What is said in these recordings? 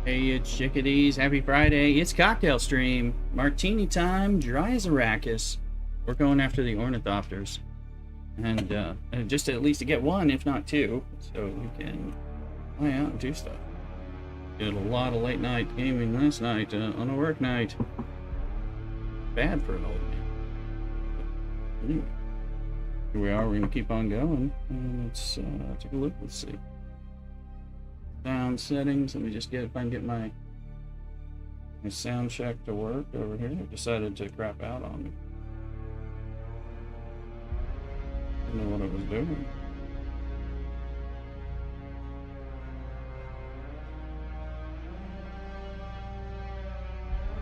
Hey, it's chickadees. Happy Friday. It's cocktail stream. Martini time. Dry as Arrakis. We're going after the Ornithopters. And just at least to get one, if not two, so we can fly out and do stuff. Did a lot of late night gaming last night on a work night. Bad for an old man. Anyway, here we are. We're going to keep on going. And let's take a look. Let's see. Sound settings. Let me just get if I can get my sound check to work over here. I decided to crap out on me. Didn't know what I was doing.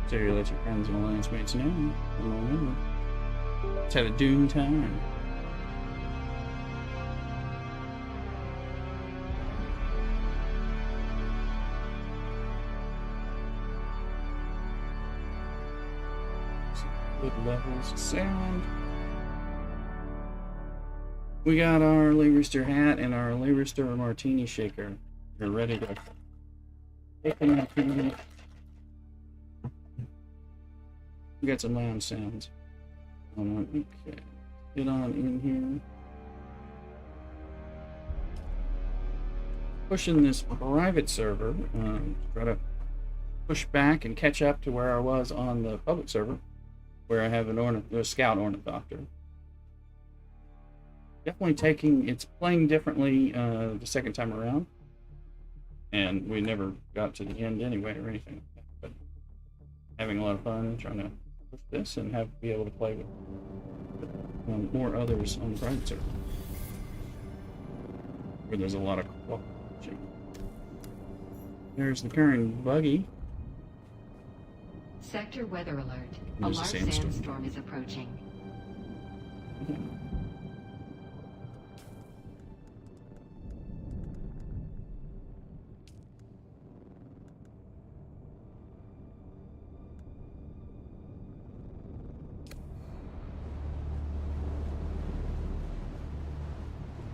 So you let your friends and alliance mates know. Remember. Let's have a Dune time. Good levels of sound. We got our Lay Rooster hat and our Lay Rooster Martini shaker. We're ready to take a martini. We got some lounge sounds. Okay, get on in here. Pushing this private server. Try to push back and catch up to where I was on the public server, where I have a scout ornithopter. Definitely it's playing differently the second time around, and we never got to the end anyway or anything. But having a lot of fun trying to push this and be able to play with more others on the private server, where there's a lot of cooperation. There's the current buggy. Sector weather alert. A There's large sandstorm is approaching. Okay.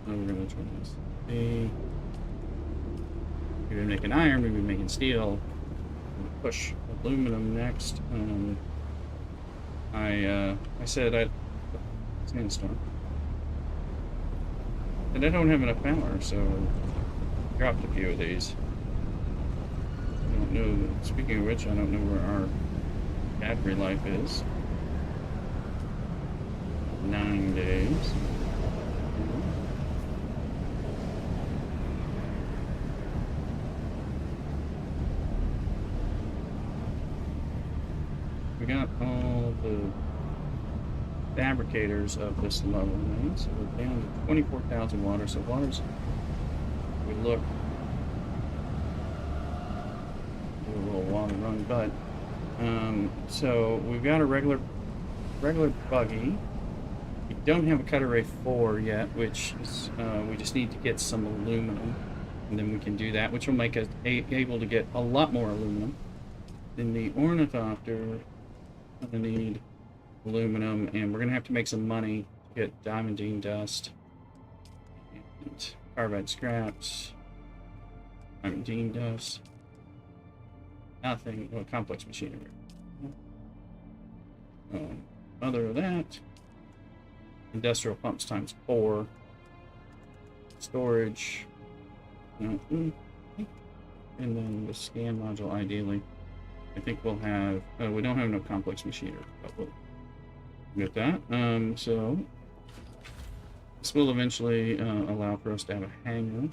We're going to try this. Maybe making iron, maybe making steel. Push aluminum next. I said I'd sandstorm, and I don't have enough power, so I dropped a few of these. I don't know. Speaking of which, I don't know where our battery life is. 9 days. We got all the fabricators of this level now, so we're down to 24,000 water. So water's, we look, do a little water run, but so we've got a regular buggy. We don't have a Cut Array 4 yet, which is we just need to get some aluminum, and then we can do that, which will make us able to get a lot more aluminum. Then the Ornithopter, I'm gonna need aluminum, and we're gonna have to make some money to get diamondine dust and carbide scraps, diamondine dust, nothing, well, complex machinery. Other than that, industrial pumps times 4, storage, and then the scan module ideally. I think we'll have, we don't have no complex machinery, but we'll get that. So this will eventually allow for us to have a hangar.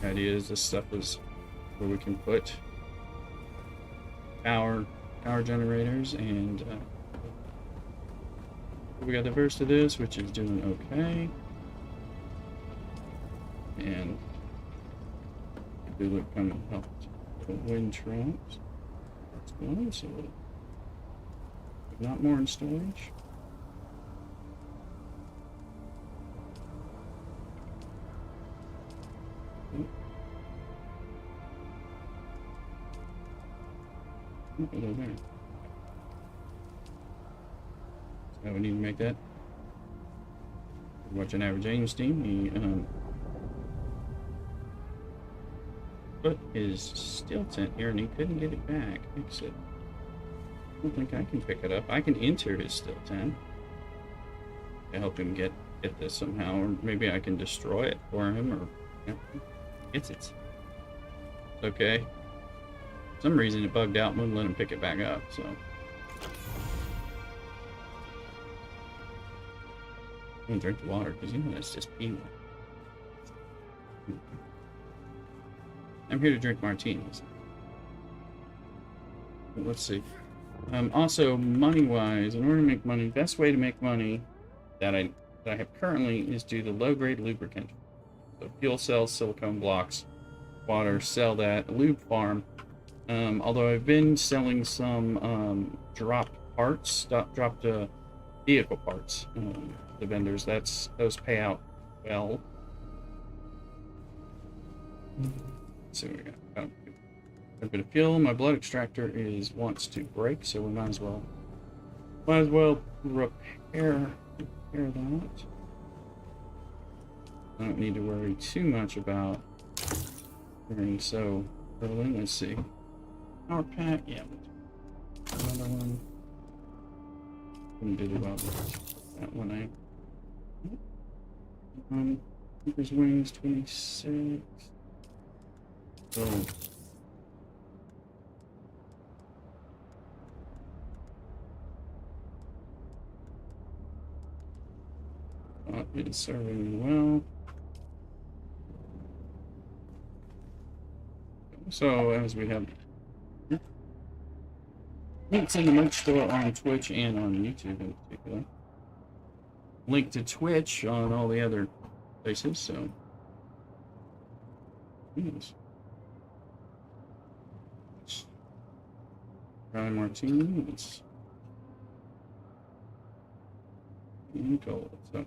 The idea is this stuff is where we can put power generators, and we got the first of this, which is doing okay. And do look kind of helped the wind traps. That's going, so not more in storage. Hello there. So we need to make that. Watch an average aim steam. put his still tent here and he couldn't get it back. Exit. I don't think I can pick it up. I can enter his still tent to help him get this somehow, or maybe I can destroy it for him, or yeah, it's okay. For some reason it bugged out and wouldn't let him pick it back up, so. I'm gonna drink the water because you know that's just peanut. I'm here to drink martinis. But let's see. Also, money-wise, in order to make money, best way to make money that I have currently is do the low-grade lubricant. So fuel cells, silicone blocks, water, sell that, lube farm. Although I've been selling some dropped parts, dropped vehicle parts. The vendors, those pay out well. Let's see what we got. A bit of fuel. My blood extractor wants to break, so we might as well repair that. I don't need to worry too much about hearing so early. Let's see. Power pack, yeah. Another one. Couldn't do well with that one. Keeper's wings 26. So it's serving well. So as we have links in the merch store on Twitch and on YouTube in particular. Link to Twitch on all the other places, so yes. Try Martini, it's gold. So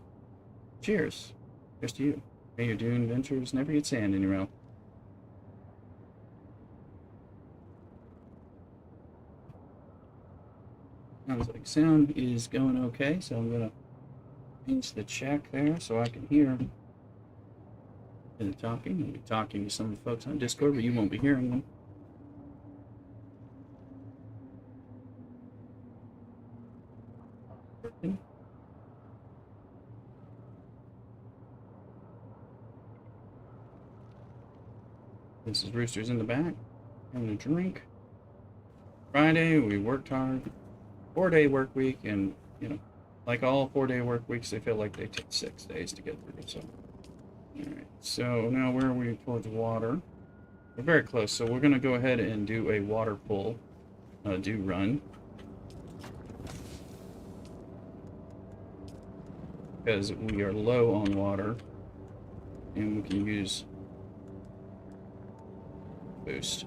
cheers. Cheers to you. May your Dune ventures never get sand in your mouth. Sounds like sound is going okay, so I'm gonna pinch the check there so I can hear the talking. I'll be talking to some of the folks on Discord, but you won't be hearing them. This is Rooster's in the back, having a drink. Friday, we worked hard. 4-day work week, and you know, like all 4-day work weeks, they feel like they take 6 days to get through. So, all right. So now where are we towards water? We're very close. So we're gonna go ahead and do a water pull, do run, because we are low on water, and we can use boost.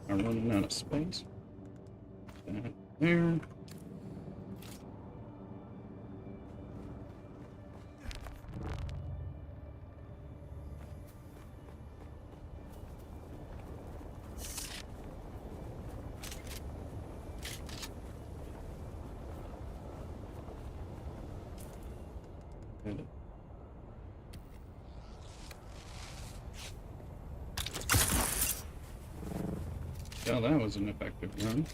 I'm running out of space. That there. Oh, that was an effective run.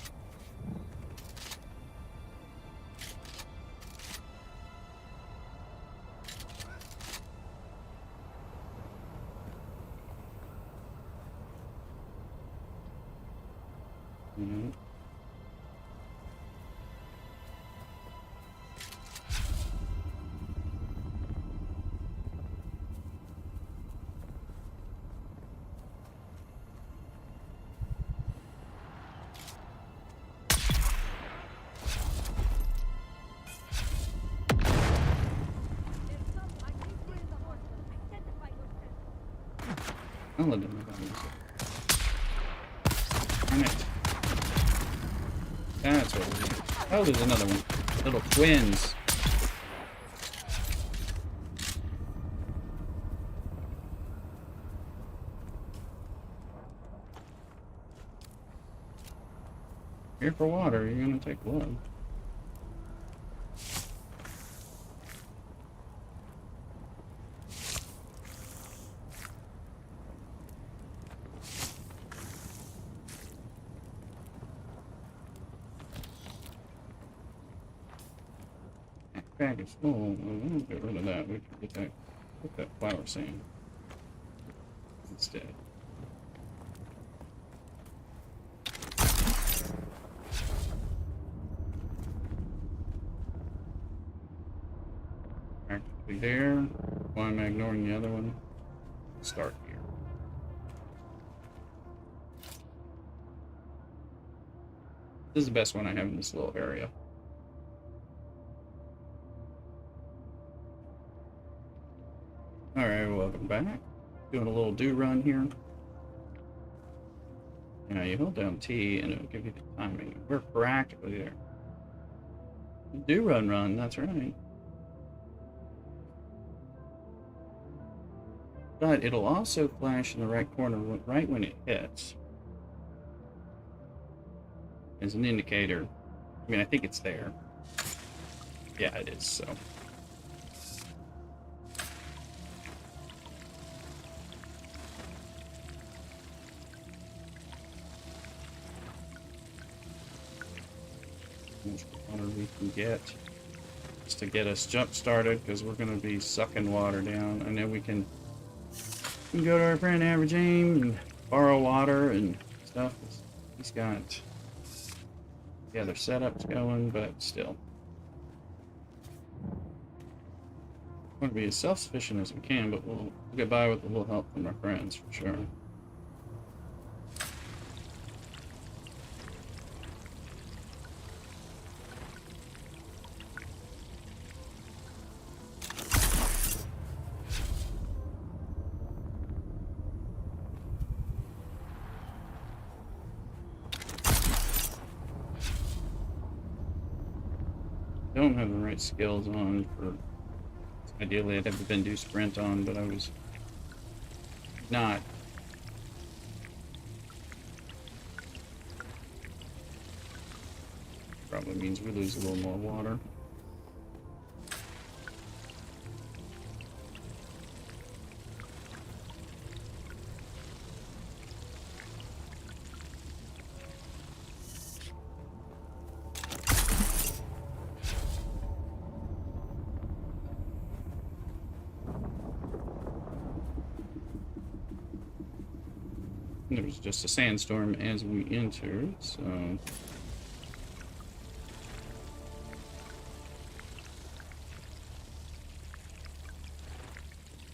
I'll let them know about this. Damn it. That's what it is. Oh, there's another one. Little twins. here for water. You're gonna take blood. Bag is full. We'll get rid of that. We can get that flower sand instead. Practically there. Why am I ignoring the other one? Start here. This is the best one I have in this little area. Alright, welcome back. Doing a little do run here. Now you hold down T and it'll give you the timing. We're practically there. Do run, that's right. But it'll also flash in the right corner right when it hits. As an indicator. I mean, I think it's there. Yeah, it is, so. How much water we can get just to get us jump started, because we're going to be sucking water down. I know we can go to our friend Average Aim and borrow water and stuff. He's got the other setups going, but still. We want to be as self-sufficient as we can, but we'll get by with a little help from our friends for sure. Don't have the right skills on for. Ideally, I'd have been do sprint on, but I was not. Probably means we lose a little more water. There was just a sandstorm as we entered, so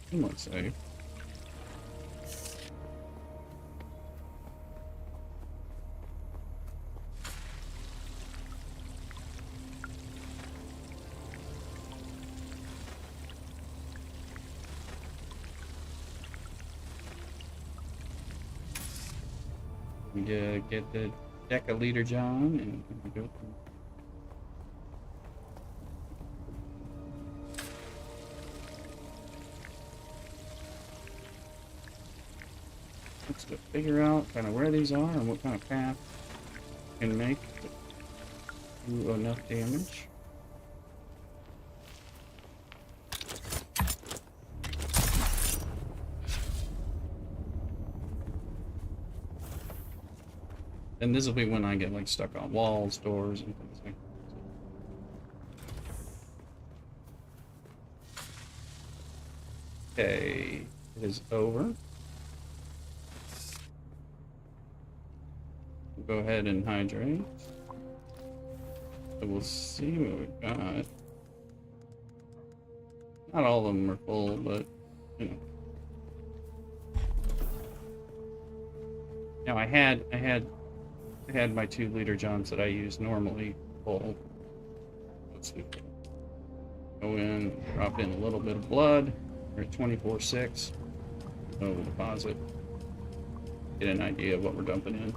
somewhat safe. We get the decaliter John and we go through. Let's go figure out kind of where these are and what kind of path can make to do enough damage. And this will be when I get like stuck on walls, doors, and things like that. Okay, it is over. We'll go ahead and hydrate. So we'll see what we've got. Not all of them are full, but you know. Now I had my 2-liter Johns that I use normally full. Let's do it. Go in, drop in a little bit of blood. We're at 24.6. So we'll deposit. Get an idea of what we're dumping in.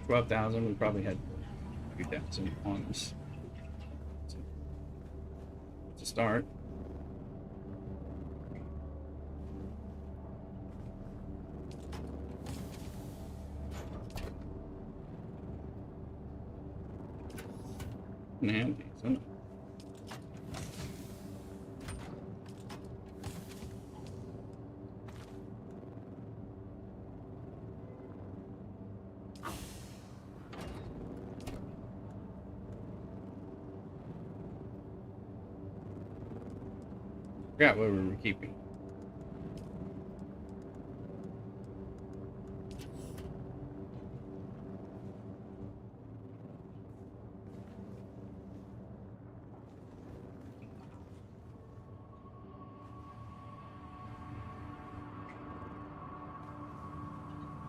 $12,000. We probably had 2,000 on this. So, to start. Now, decent. Forgot what we were keeping.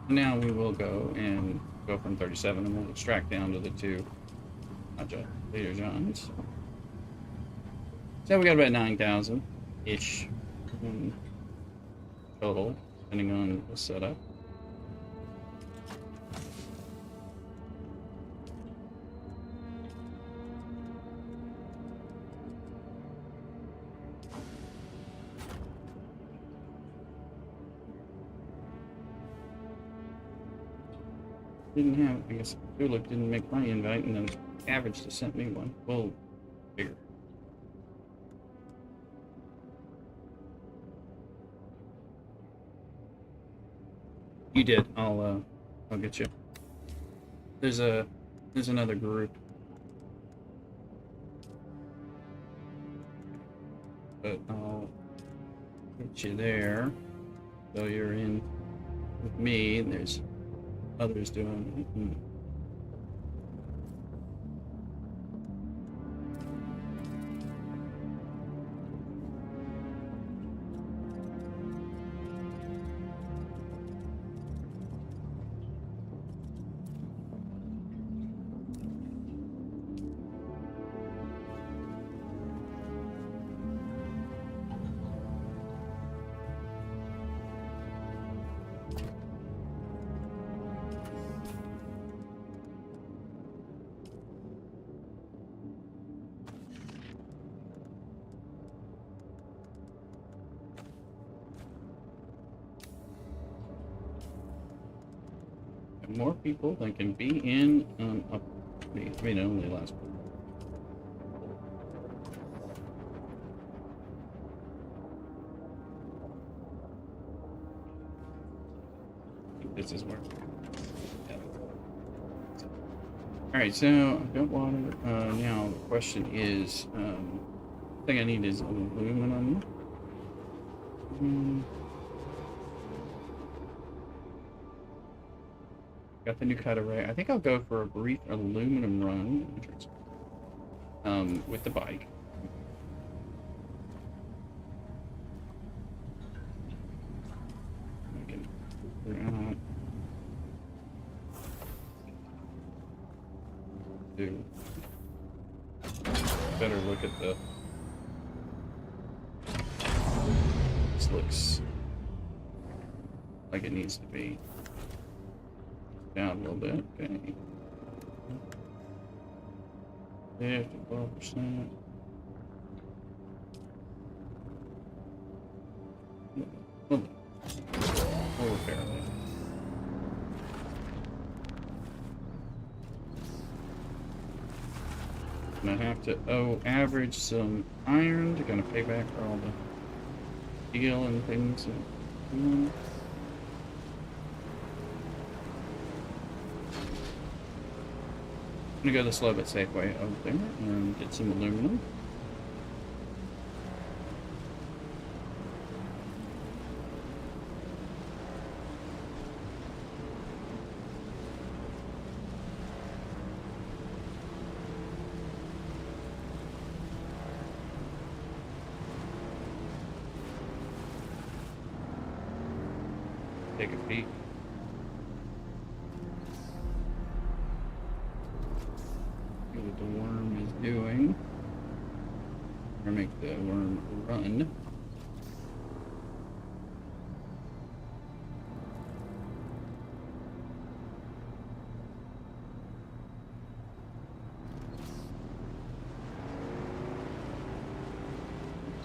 Now we will go and go from 37 and we'll extract down to the two Leader Johns. So we got about 9,000-ish total, depending on the setup. Didn't have, I guess Tulip didn't make my invite, and then Average just sent me one. Well, bigger. You did. I'll get you. There's another group. But I'll get you there. So you're in with me, and there's others doing it. More people that can be in up. I mean, only last. This is where. Yeah. All right, so I've got water. Now the question is, the thing I need is aluminum. Got the new cut array. I think I'll go for a brief aluminum run with the bike. I can do better look at the. This looks like it needs to be. Down a little bit, okay. 12%. Oh, fairly. And I have to average some iron to kind of pay back for all the steel and things. I'm gonna go the slow but safe way over there and get some aluminum. Take a peek. See what the worm is doing. Or make the worm run.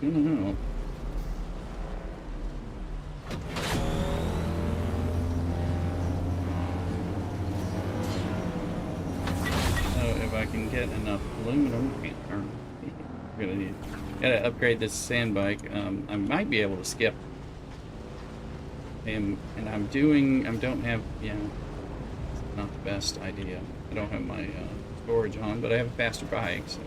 I don't know. I can get enough aluminum. Or, gotta upgrade this sand bike. I might be able to skip him, and don't have, yeah, it's not the best idea. I don't have my storage on, but I have a faster bike, so.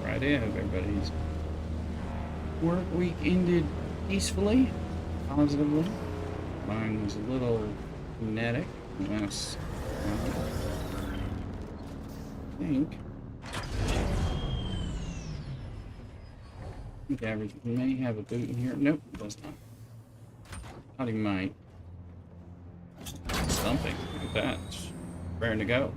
Friday, I hope everybody's work week ended peacefully, positively. Mine was a little kinetic. Last, I think average may have a boot in here. Nope, it does not. Thought he might. Something like that. Raring to go.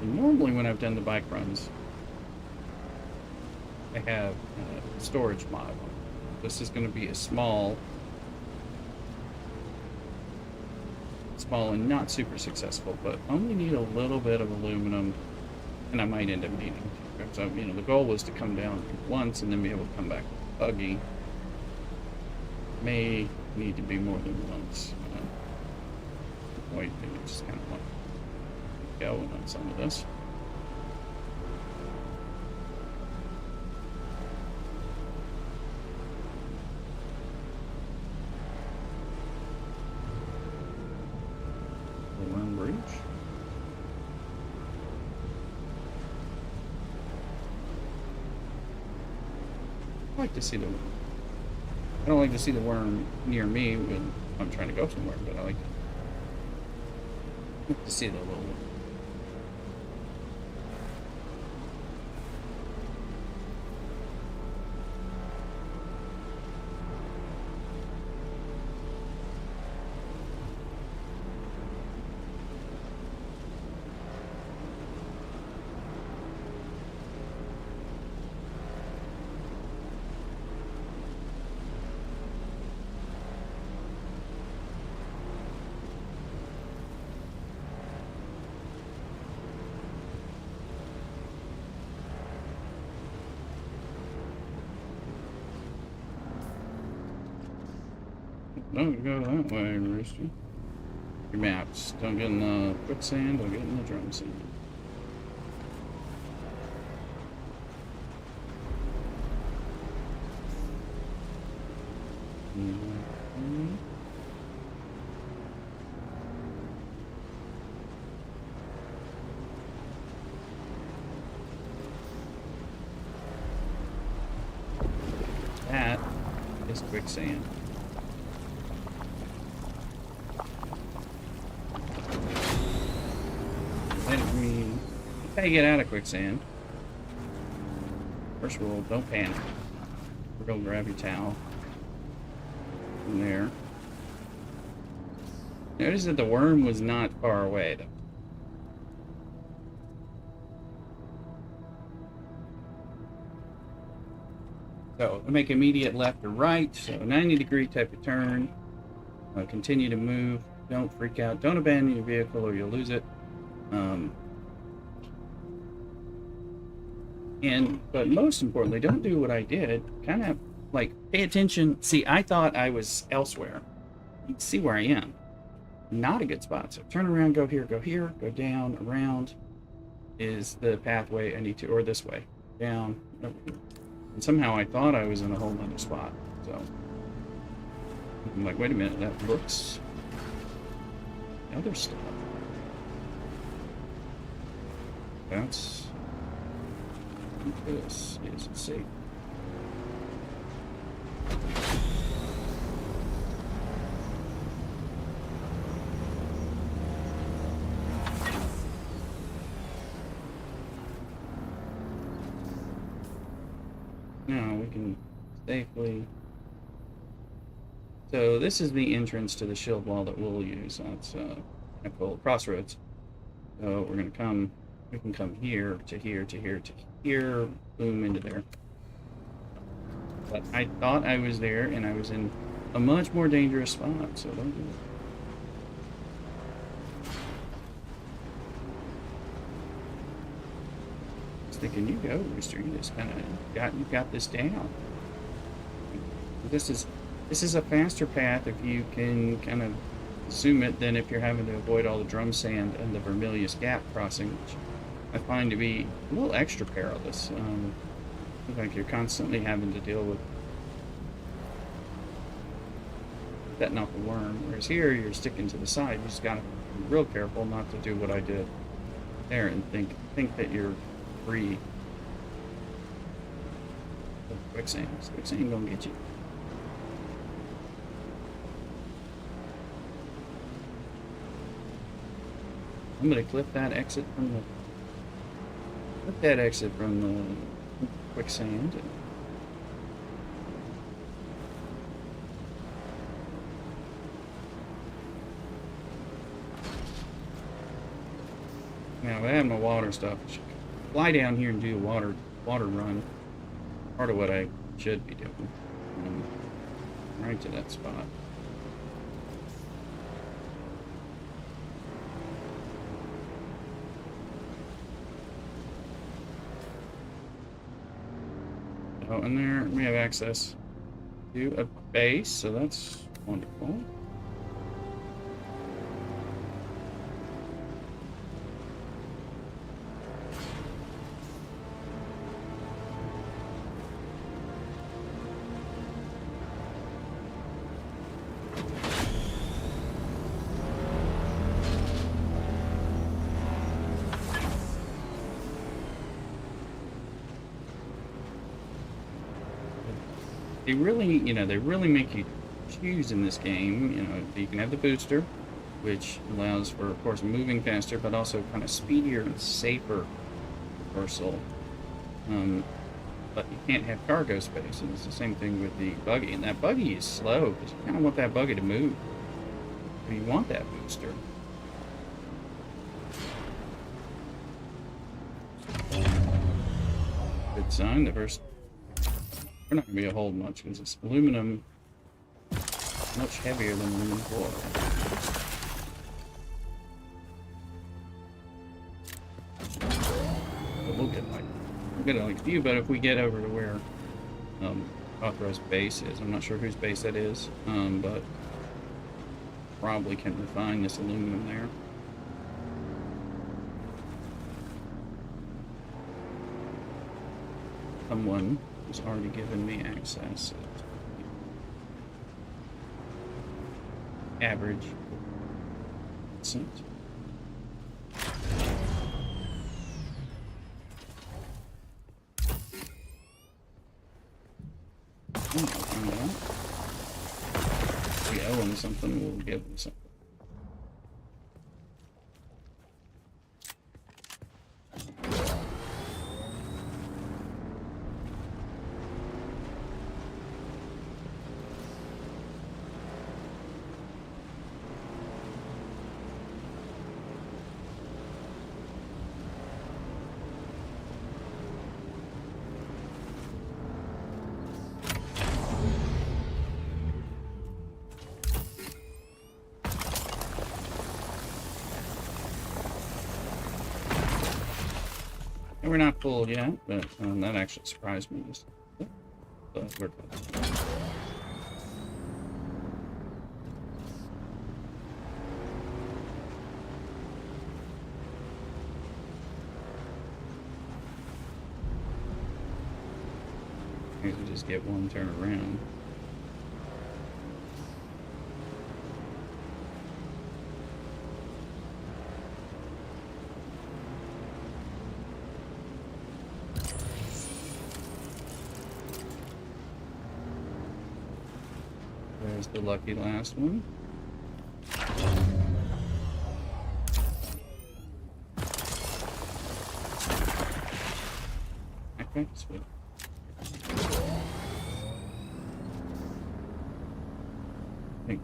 Normally when I've done the bike runs, I have a storage mod on. This is going to be a small and not super successful, but only need a little bit of aluminum, and I might end up needing to. So, you know, the goal was to come down once and then be able to come back with a buggy. May need to be more than once. Wait, I just kind of want to go on some of this. I like to see the worm. I don't like to see the worm near me when I'm trying to go somewhere, but I like to see the little one. Don't go that way, Rooster. Your maps. Don't get in the quicksand, don't get in the drum sand. That is quicksand. How you get out of quicksand? First rule, don't panic. We're gonna grab your towel from there. Notice that the worm was not far away though. So make immediate left or right, so 90-degree type of turn. Continue to move. Don't freak out. Don't abandon your vehicle or you'll lose it. But most importantly, don't do what I did. Kind of like pay attention. See, I thought I was elsewhere. You can see where I am. Not a good spot. So turn around, go here, go down, around is the pathway I need to, or this way, down. And somehow I thought I was in a whole other spot. So I'm like, wait a minute, that looks other stuff. That's this is safe. Now we can So this is the entrance to the shield wall that we'll use. That's a cool crossroads. So we're gonna come. We can come here to here to here to here. Boom into there. But I thought I was there, and I was in a much more dangerous spot. So don't do it. I was thinking, you go, Rooster. You just kind of you've got this down. This is a faster path if you can kind of zoom it than if you're having to avoid all the drum sand and the Vermilius Gap crossing, which I find to be a little extra perilous. Like you're constantly having to deal with setting off a worm, whereas here you're sticking to the side. You just gotta be real careful not to do what I did there and think that you're free of quicksand. Quicksand ain't gonna get you. I'm gonna clip that exit from the quicksand. Now I have my water stuff. I should fly down here and do a water run. Part of what I should be doing. Right to that spot. Oh, and there we have access to a base, so that's wonderful. They really make you choose in this game. You can have the booster, which allows for, of course, moving faster, but also kind of speedier and safer reversal. But you can't have cargo space, and it's the same thing with the buggy. And that buggy is slow, because you kind of want that buggy to move. But you want that booster. Good sign, the first... We're not going to be able to hold much because it's aluminum, much heavier than aluminum foil. But we'll get like a few. But if we get over to where authorized base is, I'm not sure whose base that is, but probably can refine this aluminum there. Someone has already given me access. Average. Cent. If we owe him something, we'll give him something. And we're not full yet, but that actually surprised me. But we're good. Maybe we just get one turn around. There's the lucky last one. Okay, sweet. I think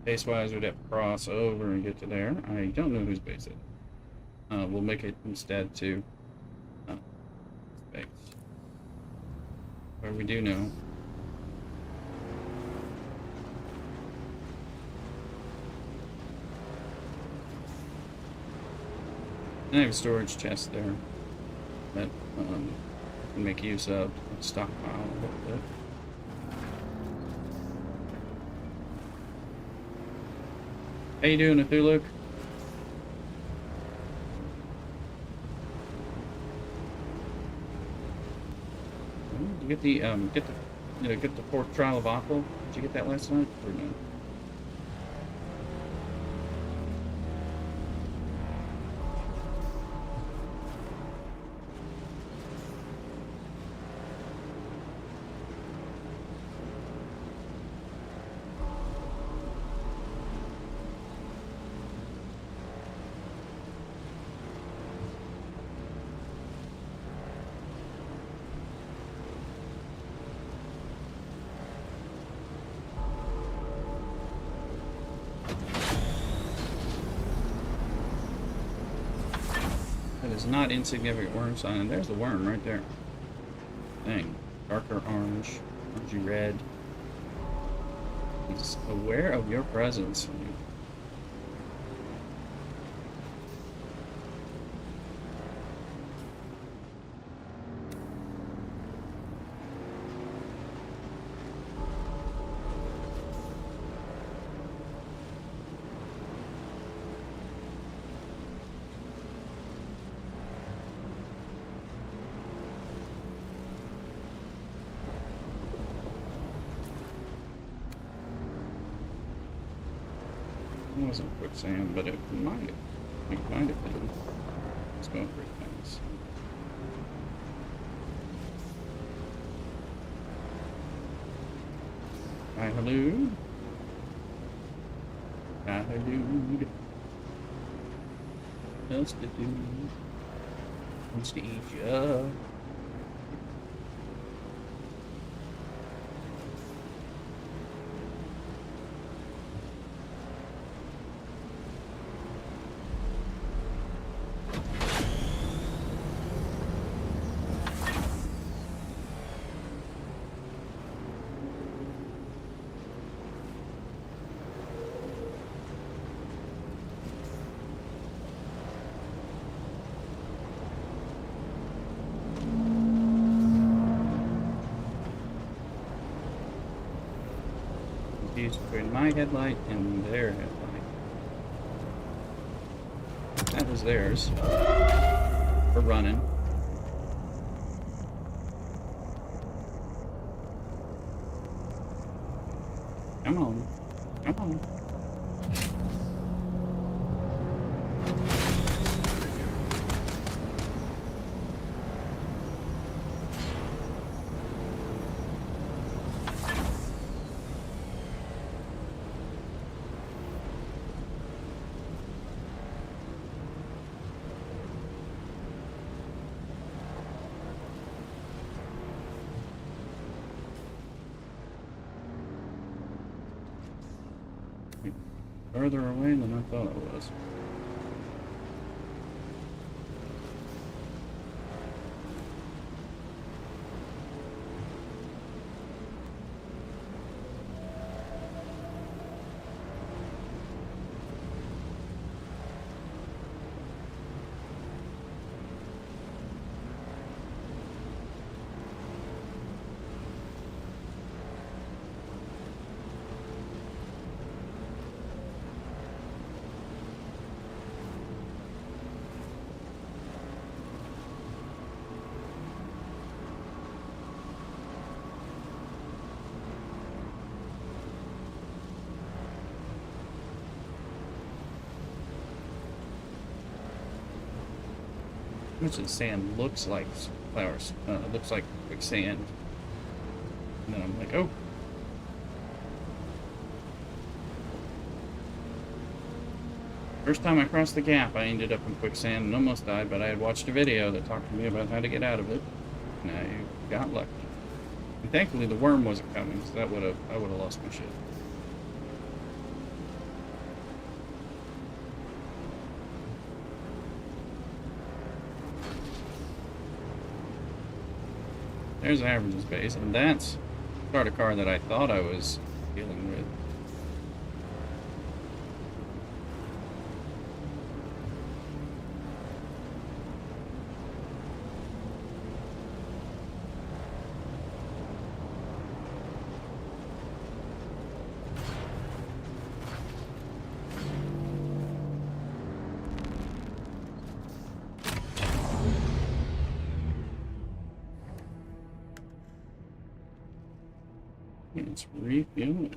base-wise we'd have to cross over and get to there. I don't know whose base it is. We'll make it instead to space. Where we do know. And I have a storage chest there that I can make use of stockpile a little bit. How you doing, Cthulhu? Did you get the fourth trial of Aqua? Did you get that last night or no? That is not insignificant worm sign. And there's the worm right there. Dang. Darker orange, orangey red. He's aware of your presence. It wasn't quicksand, but it might have. It might have been. Let's go for things. Hi, hello. Hi, hello. What's to do? What's to eat ya? Between my headlight and their headlight. That was theirs. We're running. Come on. Come on. Further away than I thought it was. Much of the sand looks like flowers. Looks like quicksand. And then I'm like, oh. First time I crossed the gap, I ended up in quicksand and almost died, but I had watched a video that talked to me about how to get out of it, and I got lucky. And thankfully, the worm wasn't coming, so I would have lost my shit. There's averages base, and that's starter car that I thought I was dealing with. It's refueling.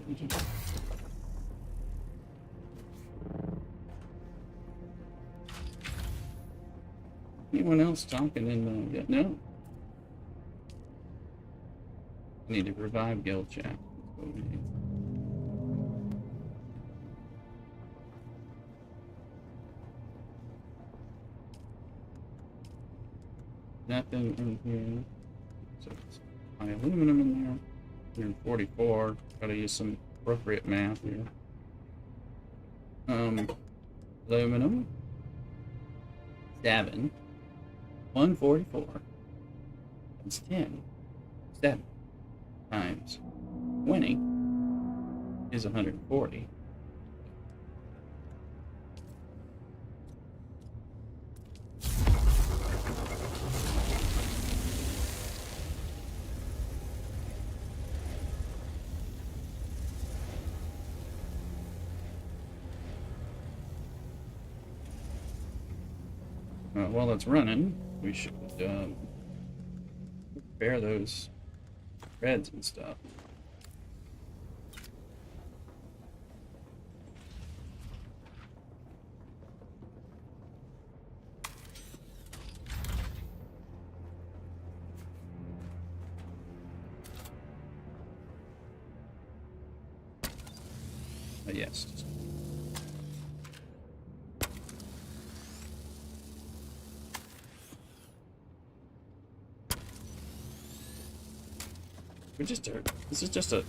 Anyone else talking in the... Yeah, no. I need to revive guild chat. That's what we need. Nothing in here. So it's my aluminum in there. 144. Gotta use some appropriate math here. Aluminum. 7. 144. That's 10. 7 times 20 is 140. While it's running, we should repair those reds and stuff. But yes. This is just a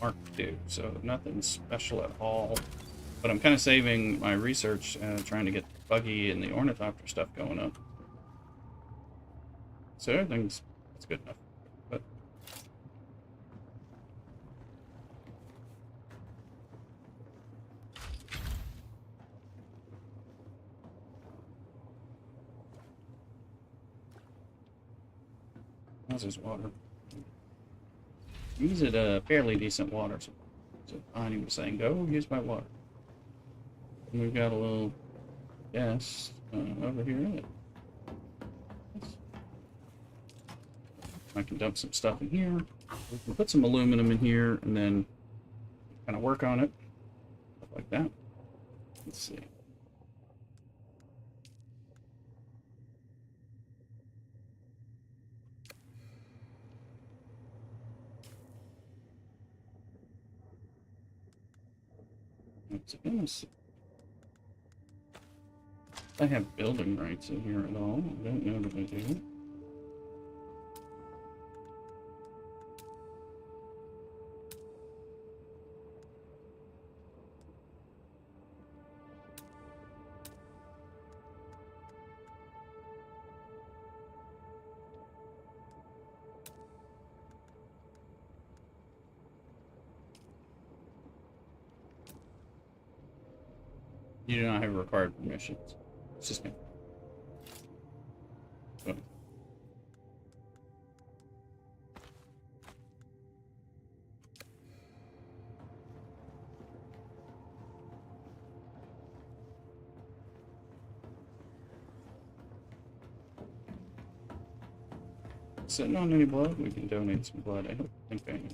Mark II, so nothing special at all. But I'm kind of saving my research, trying to get the buggy and the Ornithopter stuff going up. So that's good enough. But how's this water? Use it fairly decent water. So Bonnie was saying, go use my water. And we've got a little gas over here. I can dump some stuff in here. We can put some aluminum in here and then kind of work on it. Stuff like that. Let's see. I have building rights in here at all. I don't know that I do. You do not have required permissions. It's just me. So. Sitting on any blood? We can donate some blood. I don't think I am.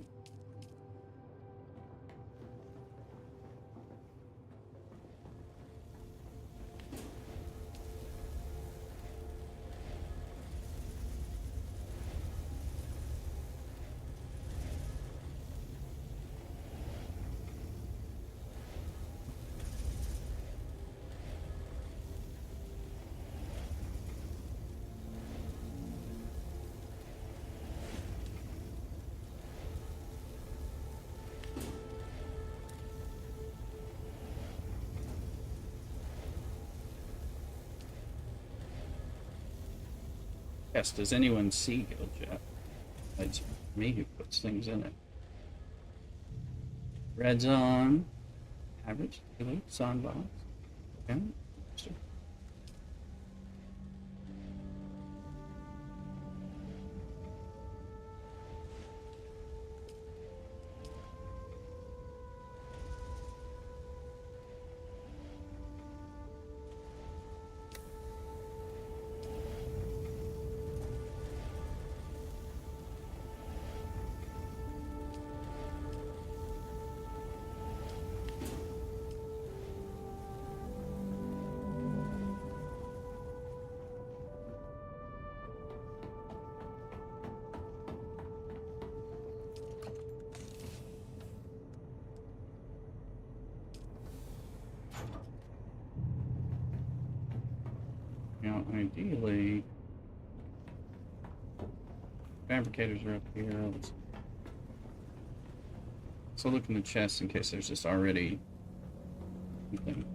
Yes, does anyone see Guild Chat? It's me who puts things in it. Red's on. Average. Elite. Sandbox. Okay. Now, ideally, fabricators are up here. So look in the chest in case there's just already something.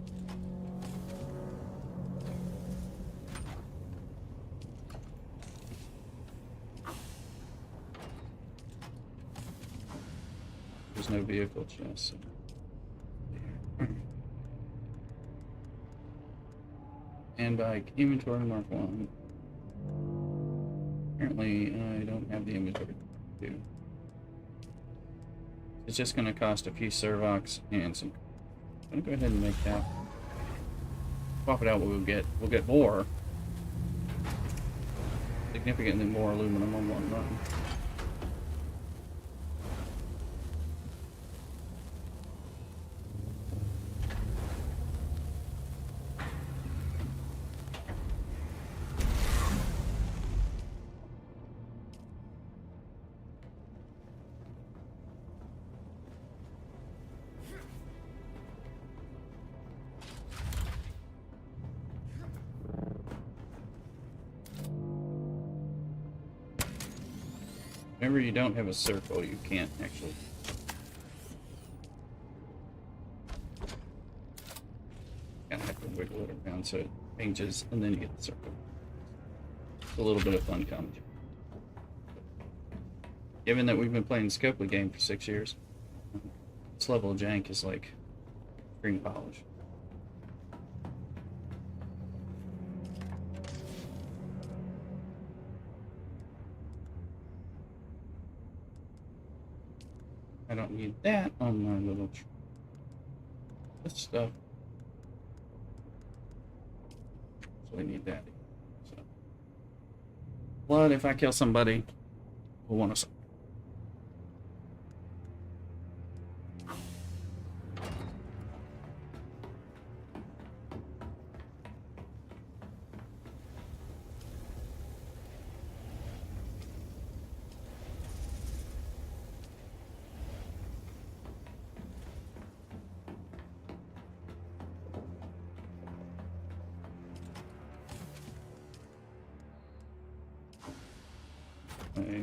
There's no vehicle chest. So there. And bike inventory mark 1. Apparently, I don't have the inventory 2. It's just going to cost a few servox and some. I'm going to go ahead and make that. Swap it out. We'll get more. Significantly more aluminum on one run. Whenever you don't have a circle, you can't actually. Kind of have to wiggle it around so it changes, and then you get the circle. It's a little bit of fun commentary. Given that we've been playing the Scopely game for 6 years, this level of jank is like green polish. I don't need that on my little this stuff. So we need that. So, blood, if I kill somebody, we'll want to.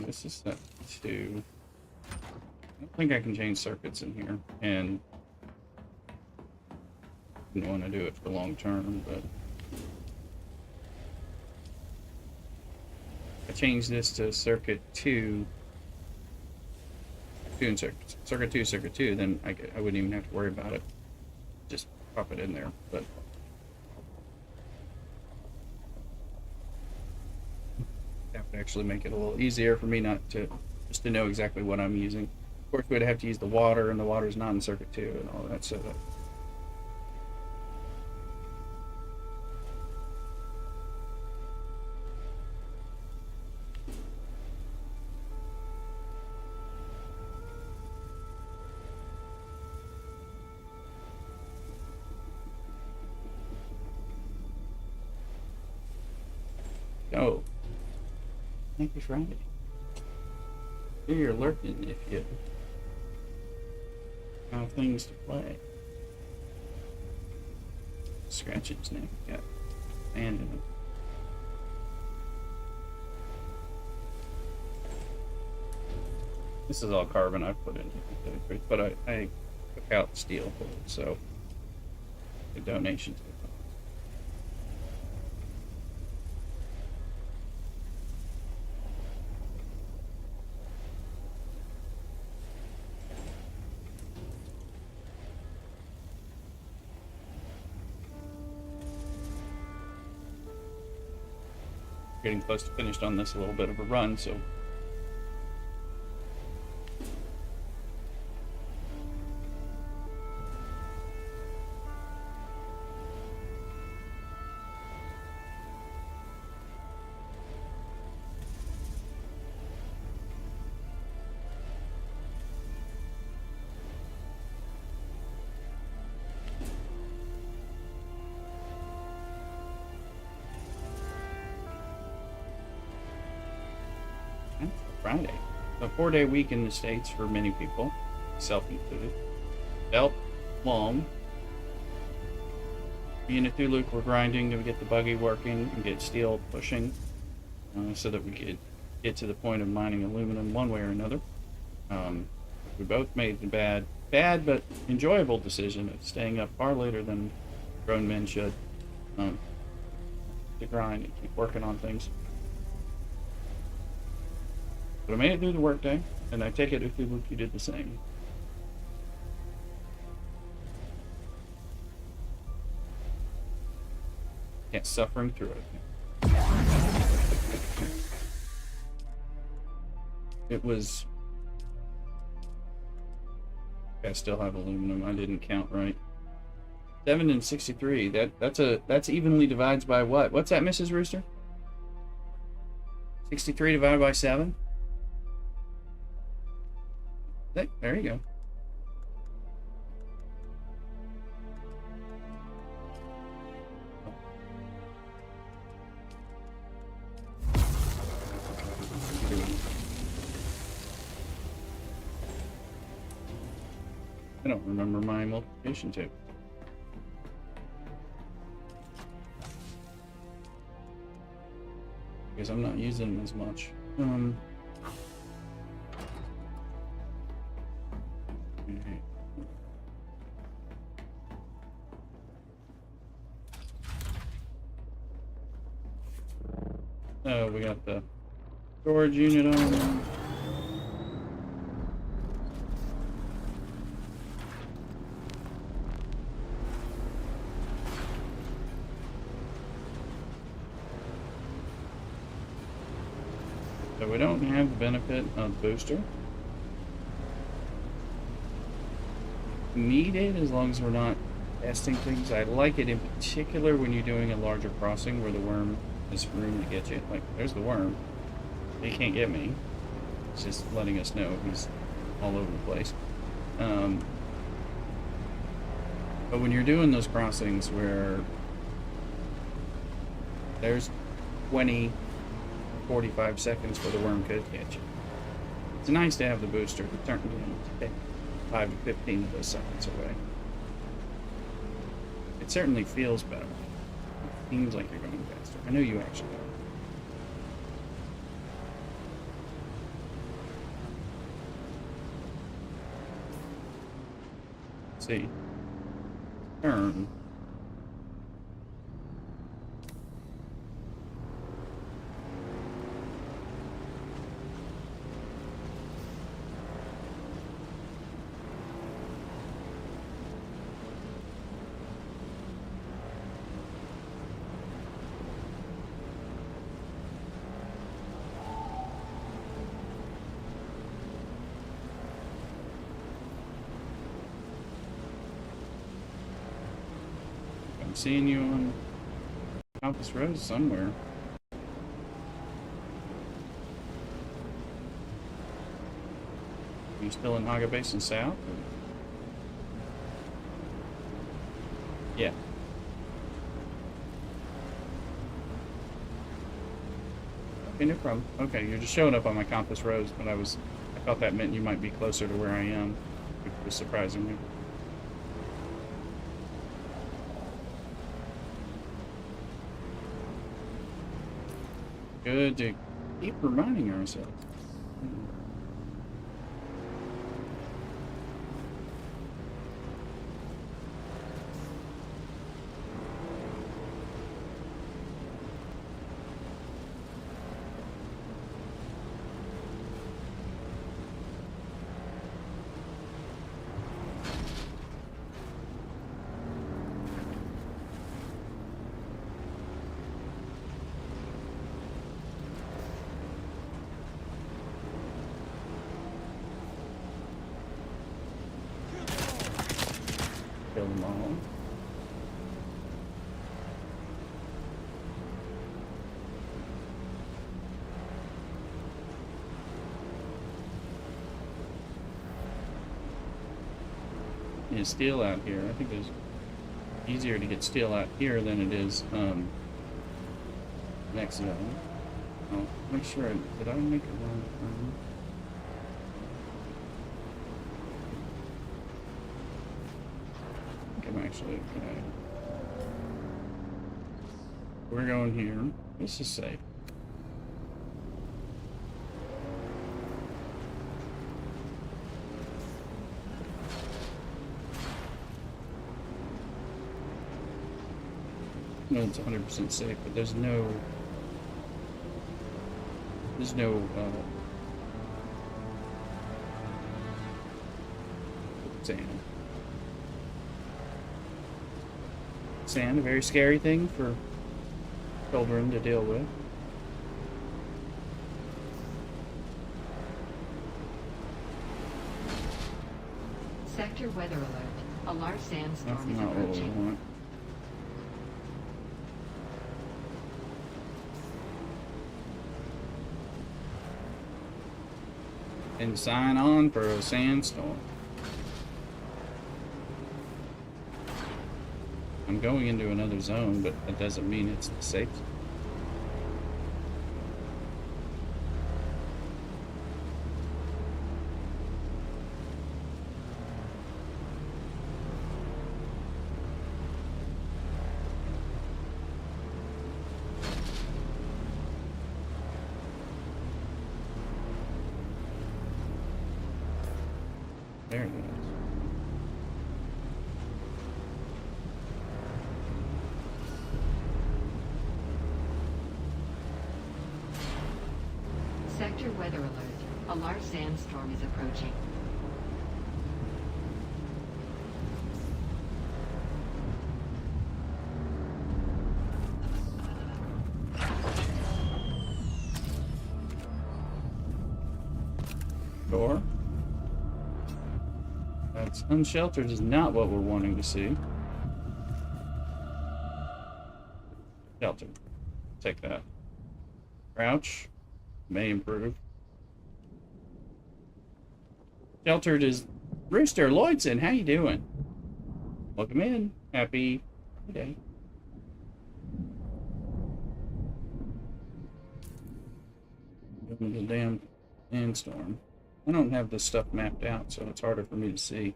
This is set 2. I don't think I can change circuits in here, and I don't want to do it for long term, but I changed this to circuit 2, and circuit 2, then I wouldn't even have to worry about it. Just pop it in there, but that would actually make it a little easier for me not to just to know exactly what I'm using. Of course, we'd have to use the water, and the water's not in circuit 2 and all that, so that. Go. Happy Friday. Here you're lurking if you have things to play. Scratching his name. Got sand in it. This is all carbon I've put in, but I took out steel for it, so a donation to the cause. getting close to finished on this, a little bit of a run, so. Friday. A 4-day week in the States for many people, self included. Felt long. Me and Cthulhu were grinding to get the buggy working and get steel pushing so that we could get to the point of mining aluminum one way or another. We both made the bad but enjoyable decision of staying up far later than grown men should to grind and keep working on things. But I made it through the workday, and I take it if you did the same. Yeah, suffering through it. It was... I still have aluminum. I didn't count right. 7 and 63. That's evenly divides by what? What's that, Mrs. Rooster? 63 divided by 7? There you go. I don't remember my multiplication table. Because I'm not using them as much. Oh, we got the storage unit on. So we don't have the benefit of booster. Need it as long as we're not testing things. I like it in particular when you're doing a larger crossing where the worm has room to get you. Like, there's the worm. He can't get me. It's just letting us know he's all over the place. But when you're doing those crossings where there's 20, 45 seconds where the worm could catch you, it's nice to have the booster to turn, take 5 to 15 of those seconds away. It certainly feels better. It seems like you're going faster. I know you actually are. Let's see. Turn. I'm seeing you on Compass Rose somewhere. Are you still in Haga Basin South? Or? Yeah. Okay, no problem. Okay, you're just showing up on my Compass Rose, but I thought that meant you might be closer to where I am, which was surprising me. Good to keep reminding ourselves. kill them all. Yeah, steel out here. I think it's easier to get steel out here than it is next zone. Oh, make sure. Did I make it wrong? I think I'm actually okay. We're going here. This is safe. No, it's 100% safe, but there's no sand. Sand, a very scary thing for children to deal with. Sector weather alert. A large sandstorm That's is not what we approaching. want. And sign on for a sandstorm. I'm going into another zone, but that doesn't mean it's the safe zone. There it is. Sector weather alert. A large sandstorm is approaching. Door. That's unsheltered is not what we're wanting to see. Sheltered. Take that. Crouch. May improve. Sheltered is Rooster Lloydson. How you doing? Welcome in. Happy Friday. Welcome to the damn sandstorm. I don't have this stuff mapped out, so it's harder for me to see.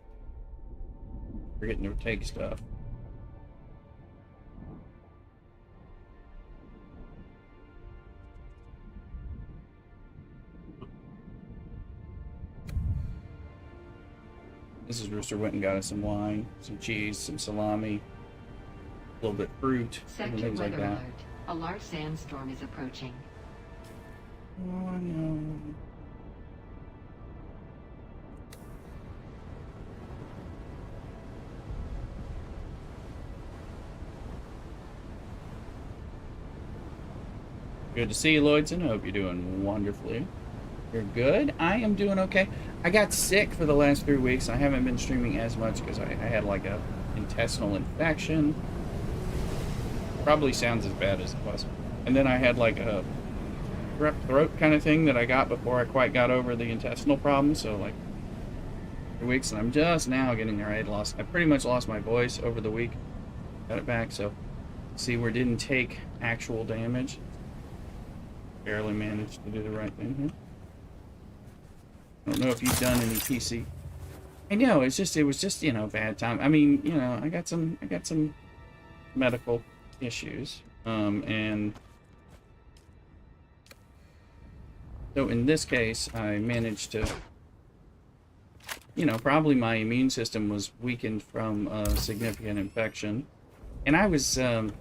Forgetting to take stuff. Mrs. Rooster went and got us some wine, some cheese, some salami, a little bit of fruit, and Sector things like weather that. alert. A large sandstorm is approaching. Oh no. Good to see you, Lloydson. I hope you're doing wonderfully. You're good? I am doing okay. I got sick for the last 3 weeks. I haven't been streaming as much because I had like a intestinal infection. Probably sounds as bad as it was. And then I had like a strep throat kind of thing that I got before I quite got over the intestinal problem. So like 3 weeks, and I'm just now getting there. I pretty much lost my voice over the week. Got it back, so see, we didn't take actual damage. Barely managed to do the right thing here. I don't know if you've done any PC. I know, it was just, you know, bad time. I mean, you know, I got some medical issues. And so in this case, I managed to, you know, probably my immune system was weakened from a significant infection. And I was having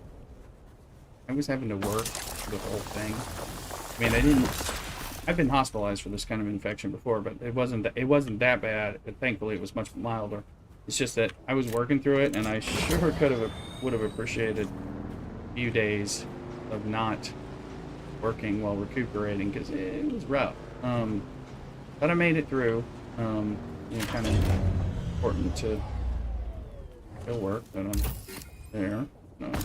to work the whole thing. I mean, I've been hospitalized for this kind of infection before, but it wasn't that bad. Thankfully, it was much milder. It's just that I was working through it, and I sure would have appreciated a few days of not working while recuperating, because it was rough. But I made it through. You know, kind of important to it'll work, then I'm there. No. Kind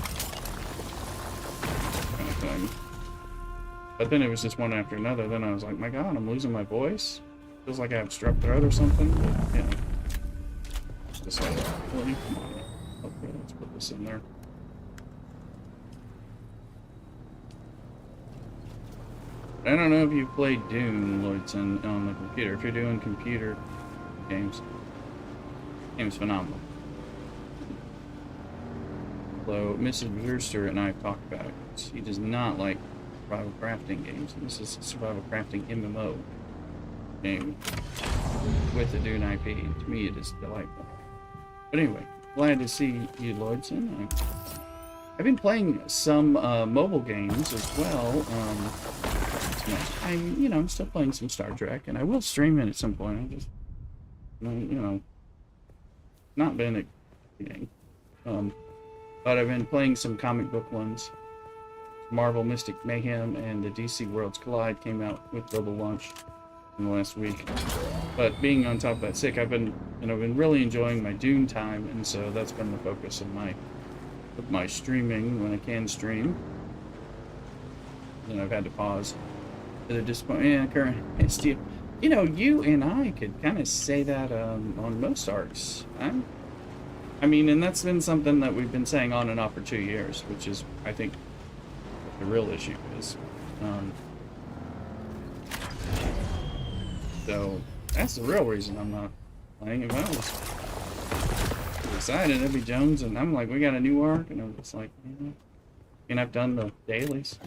of thing. But then it was just one after another. Then I was like, my God, I'm losing my voice. Feels like I have strep throat or something. But, yeah. Just like, really? Come on. Okay, let's put this in there. I don't know if you've played Dune, Lloydson, on the computer. If you're doing computer games, the game's phenomenal. Though Mrs. Brewster and I have talked about it. She does not like survival crafting games. This is a survival crafting MMO game with the Dune IP. To me, it is delightful. But anyway, glad to see you, Lloydson. I've been playing some mobile games as well. I'm still playing some Star Trek, and I will stream it at some point. I just, not been exciting. But I've been playing some comic book ones. Marvel Mystic Mayhem and the DC Worlds Collide came out with global launch in the last week. But being on top of that sick, I've been really enjoying my Dune time, and so that's been the focus of my streaming when I can stream. And I've had to pause. At this point, yeah, current still, you and I could kind of say that on most arcs. And that's been something that we've been saying on and off for 2 years, which is, I think, what the real issue is. So that's the real reason I'm not playing it. I was excited, Abby Jones, and I'm like, we got a new arc, and I'm just like, and I've done the dailies.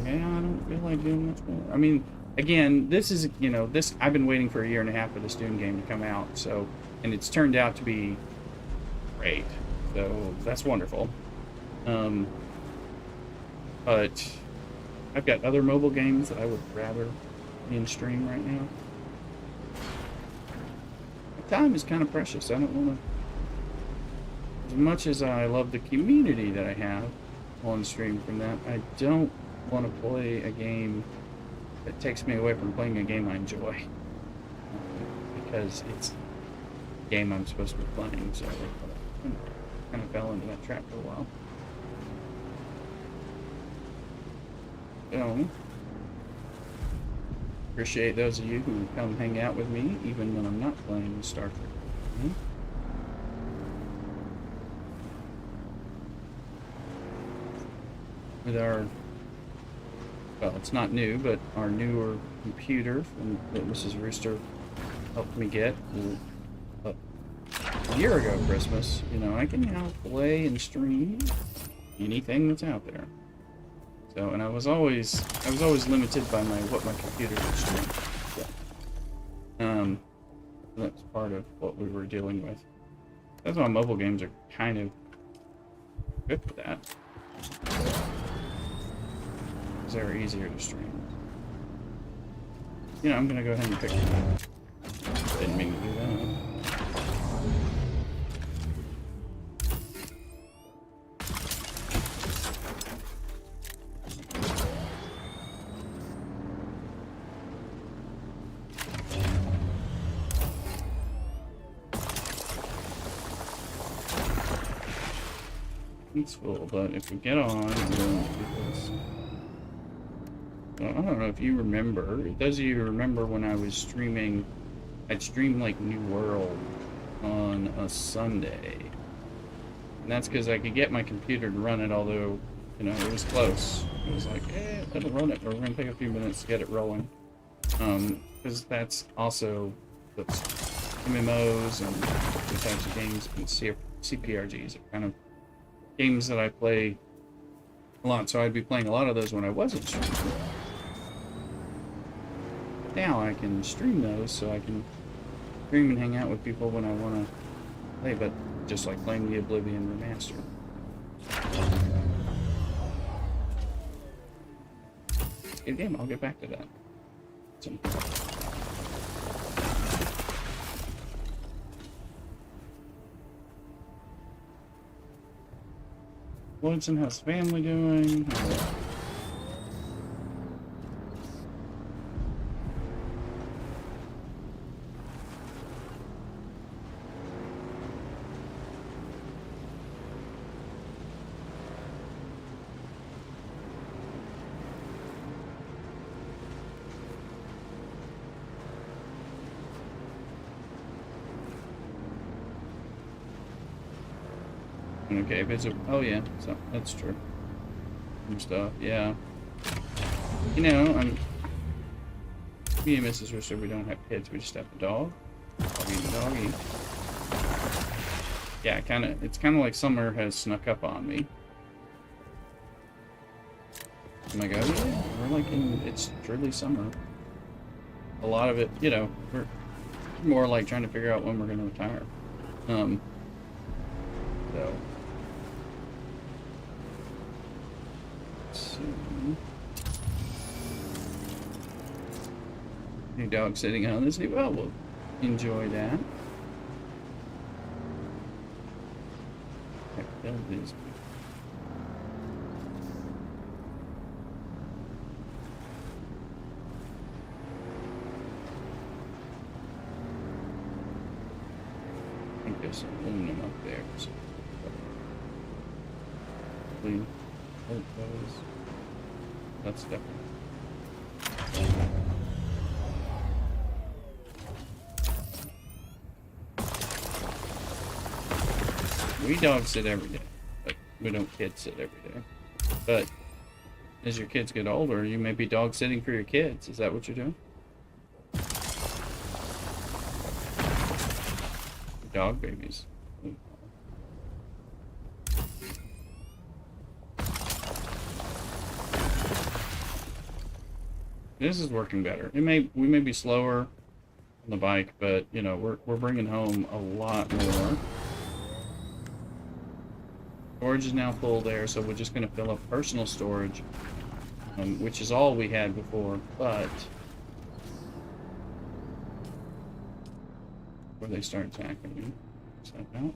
Yeah, I don't feel like doing much more. Again, this is, I've been waiting for a year and a half for this Dune game to come out, so, and it's turned out to be great, so that's wonderful. But I've got other mobile games that I would rather be in stream right now. My time is kind of precious. I don't want to, as much as I love the community that I have on stream from that, I don't want to play a game that takes me away from playing a game I enjoy, because it's a game I'm supposed to be playing, so I kind of fell into that trap for a while. So, appreciate those of you who come hang out with me even when I'm not playing Star Trek. With our, well, it's not new, but our newer computer that Mrs. Rooster helped me get a year ago Christmas, I can now play and stream anything that's out there. So, and I was always limited by what my computer could stream. So, that's part of what we were dealing with. That's why mobile games are kind of good for that. They're easier to stream. I'm gonna go ahead and pick it up. Didn't mean to do that. It's cool, but if we get on, we'll do this. I don't know if you remember. Those of you who remember when I was streaming, I'd stream like New World on a Sunday. And that's because I could get my computer to run it, although, it was close. It was like, it'll run it, but we're going to take a few minutes to get it rolling. Because that's also the MMOs and the types of games and CPRGs are kind of games that I play a lot, so I'd be playing a lot of those when I wasn't streaming. Now I can stream those, so I can stream and hang out with people when I want to play, but just like playing the Oblivion Remaster. Good game, I'll get back to that. Woodson, how's family doing? Okay, if it's a... Oh, yeah. So, that's true. Some stuff, yeah. You know, me and Mrs. Richter, we don't have kids. We just have a dog. Doggy. Yeah, it's kind of like summer has snuck up on me. I'm like, oh yeah, we're like it's truly summer. A lot of it, you know, we're more like trying to figure out when we're going to retire. So. Let's see. New dog sitting on this. Well, we'll enjoy that. Build these. I think there's some aluminum up there. So clean. That's definitely. We dog sit every day, but we don't kid sit every day. But as your kids get older, you may be dog sitting for your kids. Is that what you're doing? Dog babies. This is working better. We may be slower on the bike, but you know we're bringing home a lot more. Storage is now full there, so we're just going to fill up personal storage, which is all we had before, but before they start attacking me, step out.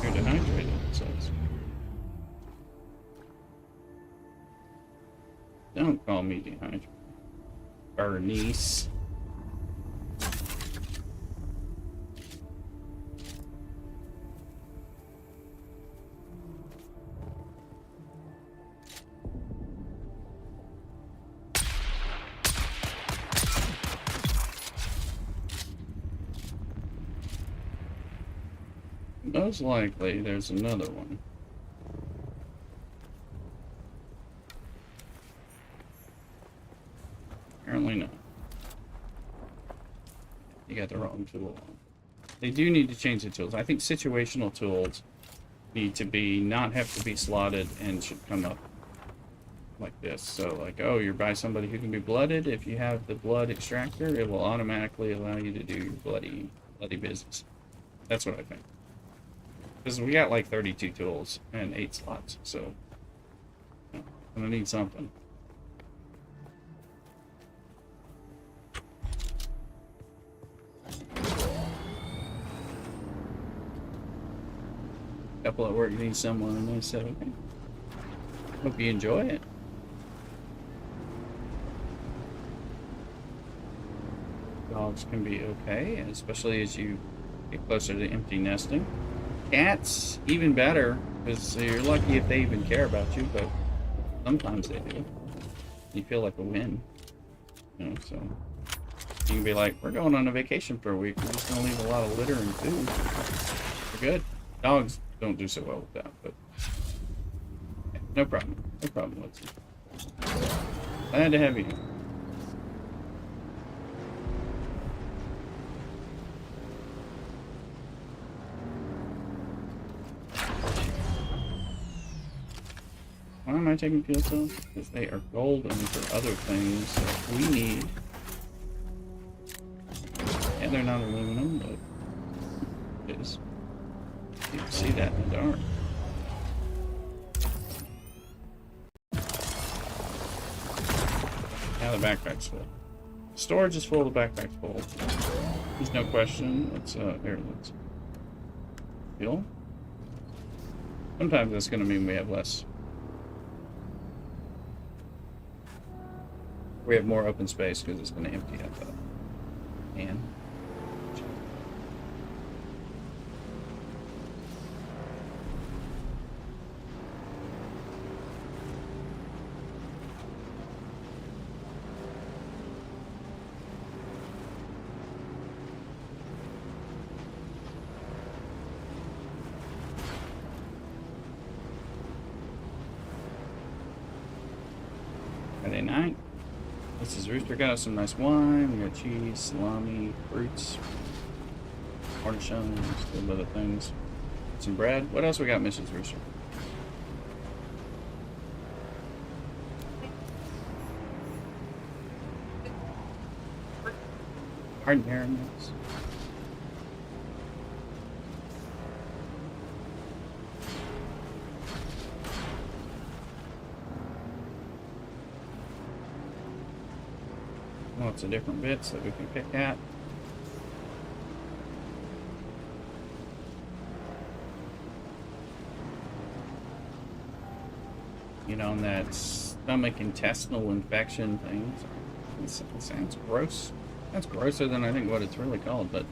You're dehydrated, it says. Don't call me dehydrated. Bernice. Most likely, there's another one. Apparently not. You got the wrong tool. They do need to change the tools. I think situational tools need to be, not have to be slotted and should come up like this. So like, oh, you're by somebody who can be blooded. If you have the blood extractor, it will automatically allow you to do your bloody business. That's what I think. Because we got like 32 tools and 8 slots, so I'm gonna need something. Couple at work need someone, and I said, okay. Hope you enjoy it. Dogs can be okay, especially as you get closer to empty nesting. Cats, even better, because you're lucky if they even care about you, but sometimes they do. You feel like a win. You know, so you can be like, we're going on a vacation for a week. We're just going to leave a lot of litter and food. We're good. Dogs don't do so well with that, but yeah, no problem. No problem, Lizzie. Glad to have you. Why am I taking fuel cells? Because they are golden for other things that we need. And they're not aluminum, but it is. You can see that in the dark. Now the backpack's full. Storage is full, the backpack's full. There's no question. Let's here, let's fuel. Sometimes that's gonna mean we have less. We have more open space because it's gonna empty out the can. Mrs. Rooster got us some nice wine. We got cheese, salami, fruits, artichokes, a little bit of things. Some bread. What else we got, Mrs. Rooster? Hard caramels. Lots of different bits that we can pick at. You know, and that stomach intestinal infection thing. It sounds gross. That's grosser than I think what it's really called, but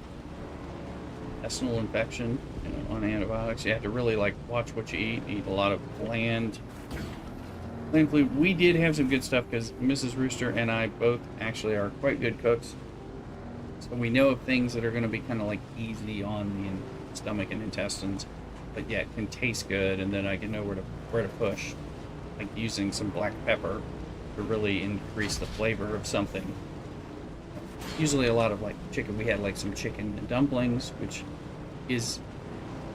intestinal infection, you know, on antibiotics. You have to really like watch what you eat a lot of bland food. We did have some good stuff because Mrs. Rooster and I both actually are quite good cooks. So we know of things that are going to be kind of like easy on the stomach and intestines, but yet can taste good, and then I can know where to push. Like using some black pepper to really increase the flavor of something. Usually a lot of like chicken. We had like some chicken and dumplings, which is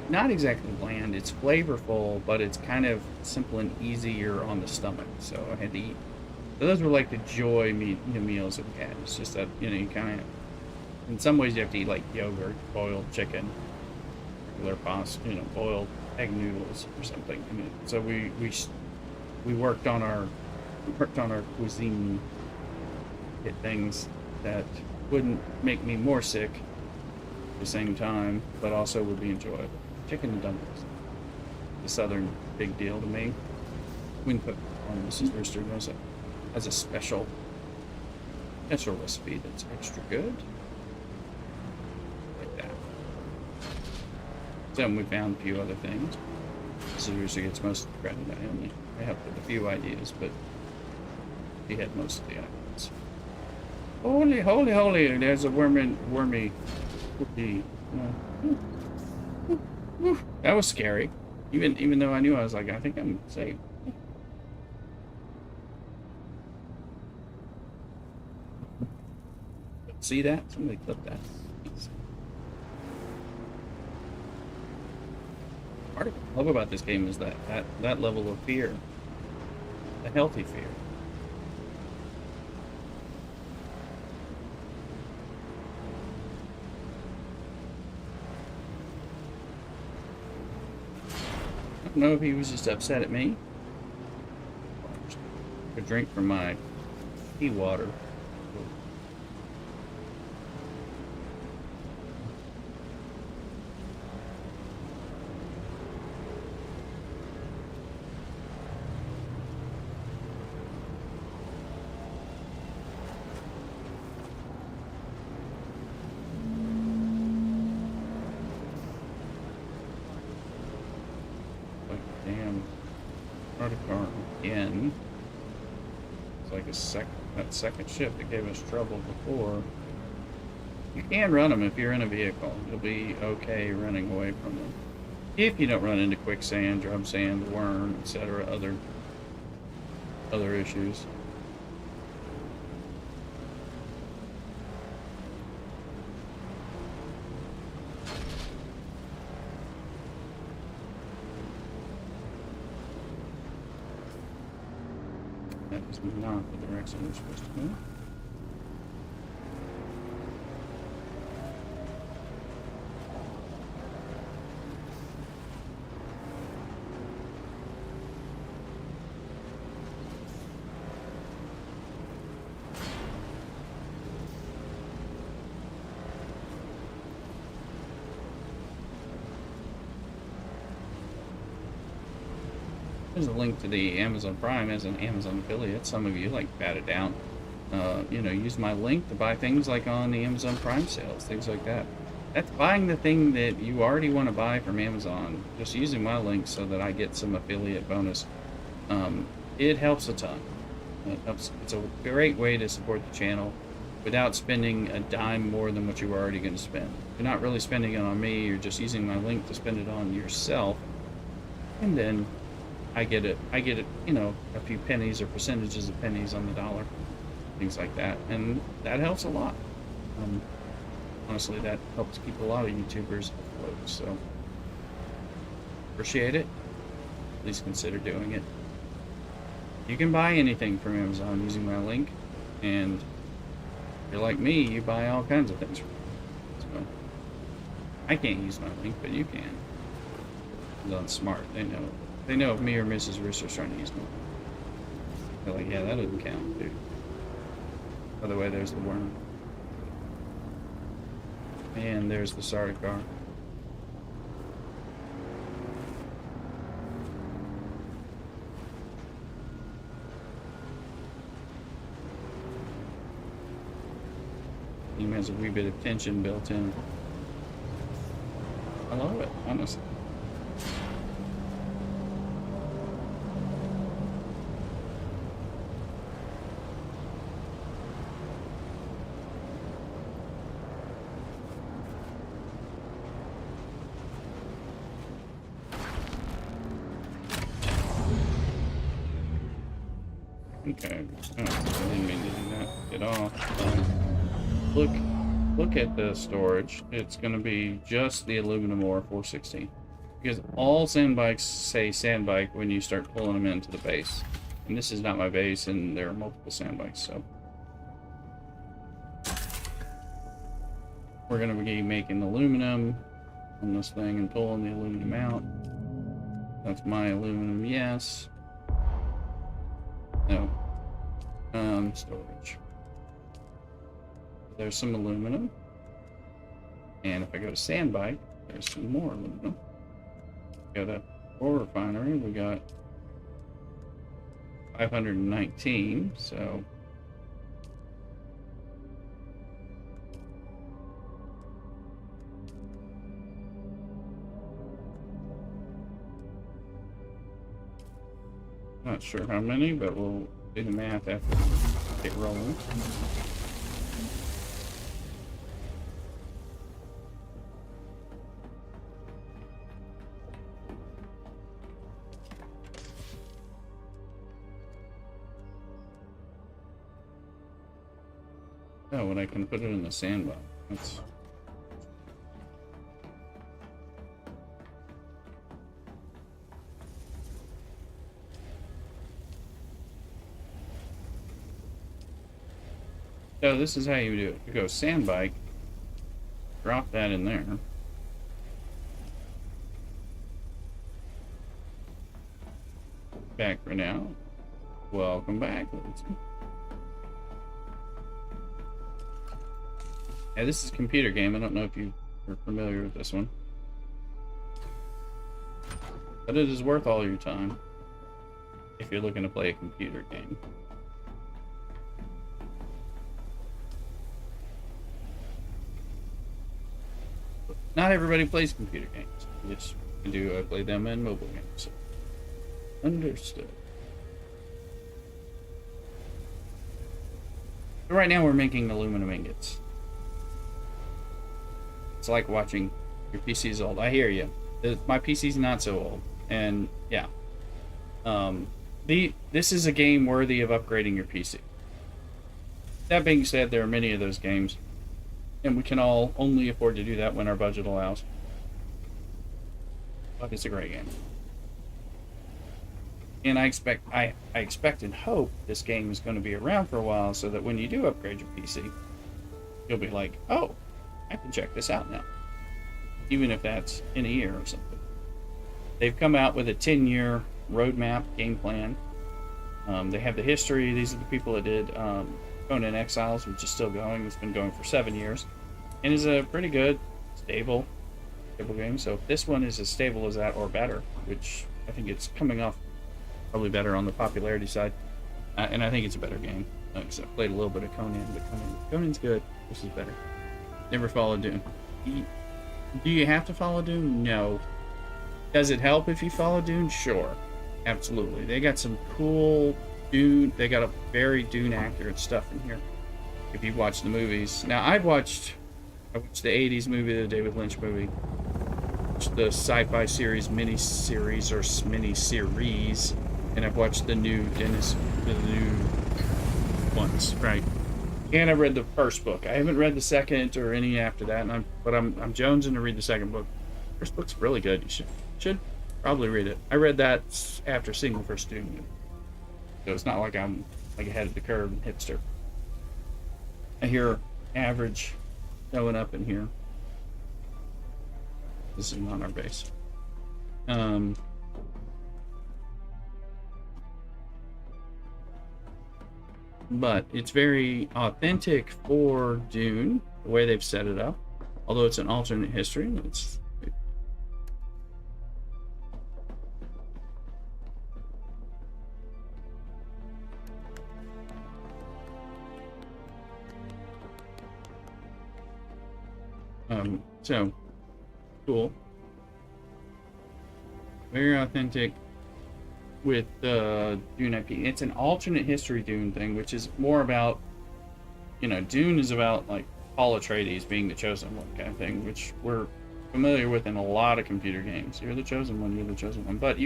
not exactly bland. It's flavorful, but it's kind of simple and easier on the stomach. So I had to eat. So those were like the joy meals that we had. It's just that, you know, you kind of, in some ways you have to eat like yogurt, boiled chicken, regular pasta, you know, boiled egg noodles or something. I mean, so we worked on our cuisine, get things that wouldn't make me more sick at the same time, but also would be enjoyable. Chicken and dumplings, the southern big deal to me. We can put on Mrs. Rooster as a special recipe that's extra good, like that. Then we found a few other things. Mrs. Rooster gets most of the credit. I helped with a few ideas, but he had most of the ideas. Holy, holy, holy! There's a wormy cookie. That was scary. Even though I knew, I was like, I think I'm safe. See that? Somebody clip that. Part of what I love about this game is that level of fear. A healthy fear. I don't know if he was just upset at me. A drink from my tea water. Again. It's like that second ship that gave us trouble before. You can run them if you're in a vehicle. You'll be okay running away from them. If you don't run into quicksand, drum sand, worm, etc., other issues. That is not the direction we're supposed to go. There's a link to the Amazon Prime as an Amazon affiliate. Some of you like bat it down. You know, use my link to buy things like on the Amazon Prime sales, things like that. That's buying the thing that you already want to buy from Amazon, just using my link so that I get some affiliate bonus. It helps a ton. It helps. It's a great way to support the channel without spending a dime more than what you were already going to spend. You're not really spending it on me. You're just using my link to spend it on yourself, and then I get it, you know, a few pennies or percentages of pennies on the dollar. things like that, and that helps a lot. Honestly, that helps keep a lot of YouTubers afloat, so appreciate it. Please consider doing it. You can buy anything from Amazon using my link, and if you're like me, you buy all kinds of things from Amazon. So I can't use my link, but you can. Amazon's smart. They know if me or Mrs. Risser's trying to use my link. They're like, yeah, that doesn't count, dude. By the way, there's the worm. And there's the sorry car. Game has a wee bit of tension built in. I love it, honestly. Okay, oh, I didn't mean to do that. Get off. Look at the storage. It's going to be just the aluminum ore 416. Because all sand bikes say sand bike when you start pulling them into the base. And this is not my base, and there are multiple sand bikes, so. We're going to be making aluminum on this thing and pulling the aluminum out. That's my aluminum, yes. No. Storage. There's some aluminum. And if I go to sand bike, there's some more aluminum. Got a ore refinery. We got 519, so not sure how many, but we'll do the math after we get rolling. Oh, and I can put it in the sandbox. That's... So this is how you do it. You go sand bike, drop that in there. Back for now. Welcome back. Yeah, this is a computer game. I don't know if you are familiar with this one. But it is worth all your time if you're looking to play a computer game. Not everybody plays computer games. Yes, I do. I play them in mobile games. So. Understood. So right now we're making aluminum ingots. It's like watching your PC's old. I hear you. My PC's not so old. And yeah. This is a game worthy of upgrading your PC. That being said, there are many of those games. And we can all only afford to do that when our budget allows. But it's a great game. And I expect and hope this game is going to be around for a while so that when you do upgrade your PC, you'll be like, oh, I can check this out now. Even if that's in a year or something. They've come out with a 10-year roadmap, game plan. They have the history. These are the people that did Conan Exiles, which is still going. It's been going for 7 years. And is a pretty good, stable game. So if this one is as stable as that or better, which I think it's coming off probably better on the popularity side. And I think it's a better game. Because I played a little bit of Conan, but Conan's good. This is better. Never followed Dune. Do you have to follow Dune? No. Does it help if you follow Dune? Sure. Absolutely. They got some cool Dune. They got a very Dune accurate stuff in here. If you watch the movies. Now, I watched the 80s movie, the David Lynch movie. The sci-fi series mini-series or mini-series. And I've watched the new ones, right? And I've read the first book. I haven't read the second or any after that, and I'm jonesing to read the second book. First book's really good. You should probably read it. I read that after seeing the first Dune, so it's not like I'm like ahead of the curve and hipster. I hear average showing up in here. This is not our base. But it's very authentic for Dune, the way they've set it up. Although it's an alternate history, it's so cool. Very authentic with Dune IP. It's an alternate history Dune thing, which is more about, you know, Dune is about like Paul Atreides being the chosen one kind of thing, which we're familiar with in a lot of computer games. You're the chosen one, you're the chosen one. But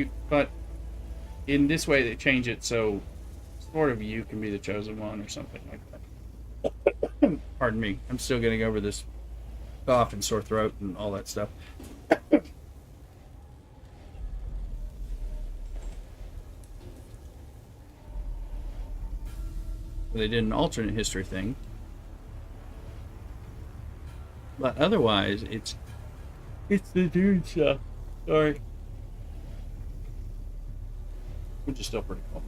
in this way they change it so sort of you can be the chosen one or something like that. Pardon me. I'm still getting over this cough and sore throat and all that stuff. They did an alternate history thing. But otherwise, it's the Dune stuff. Sorry. Which is still pretty cool.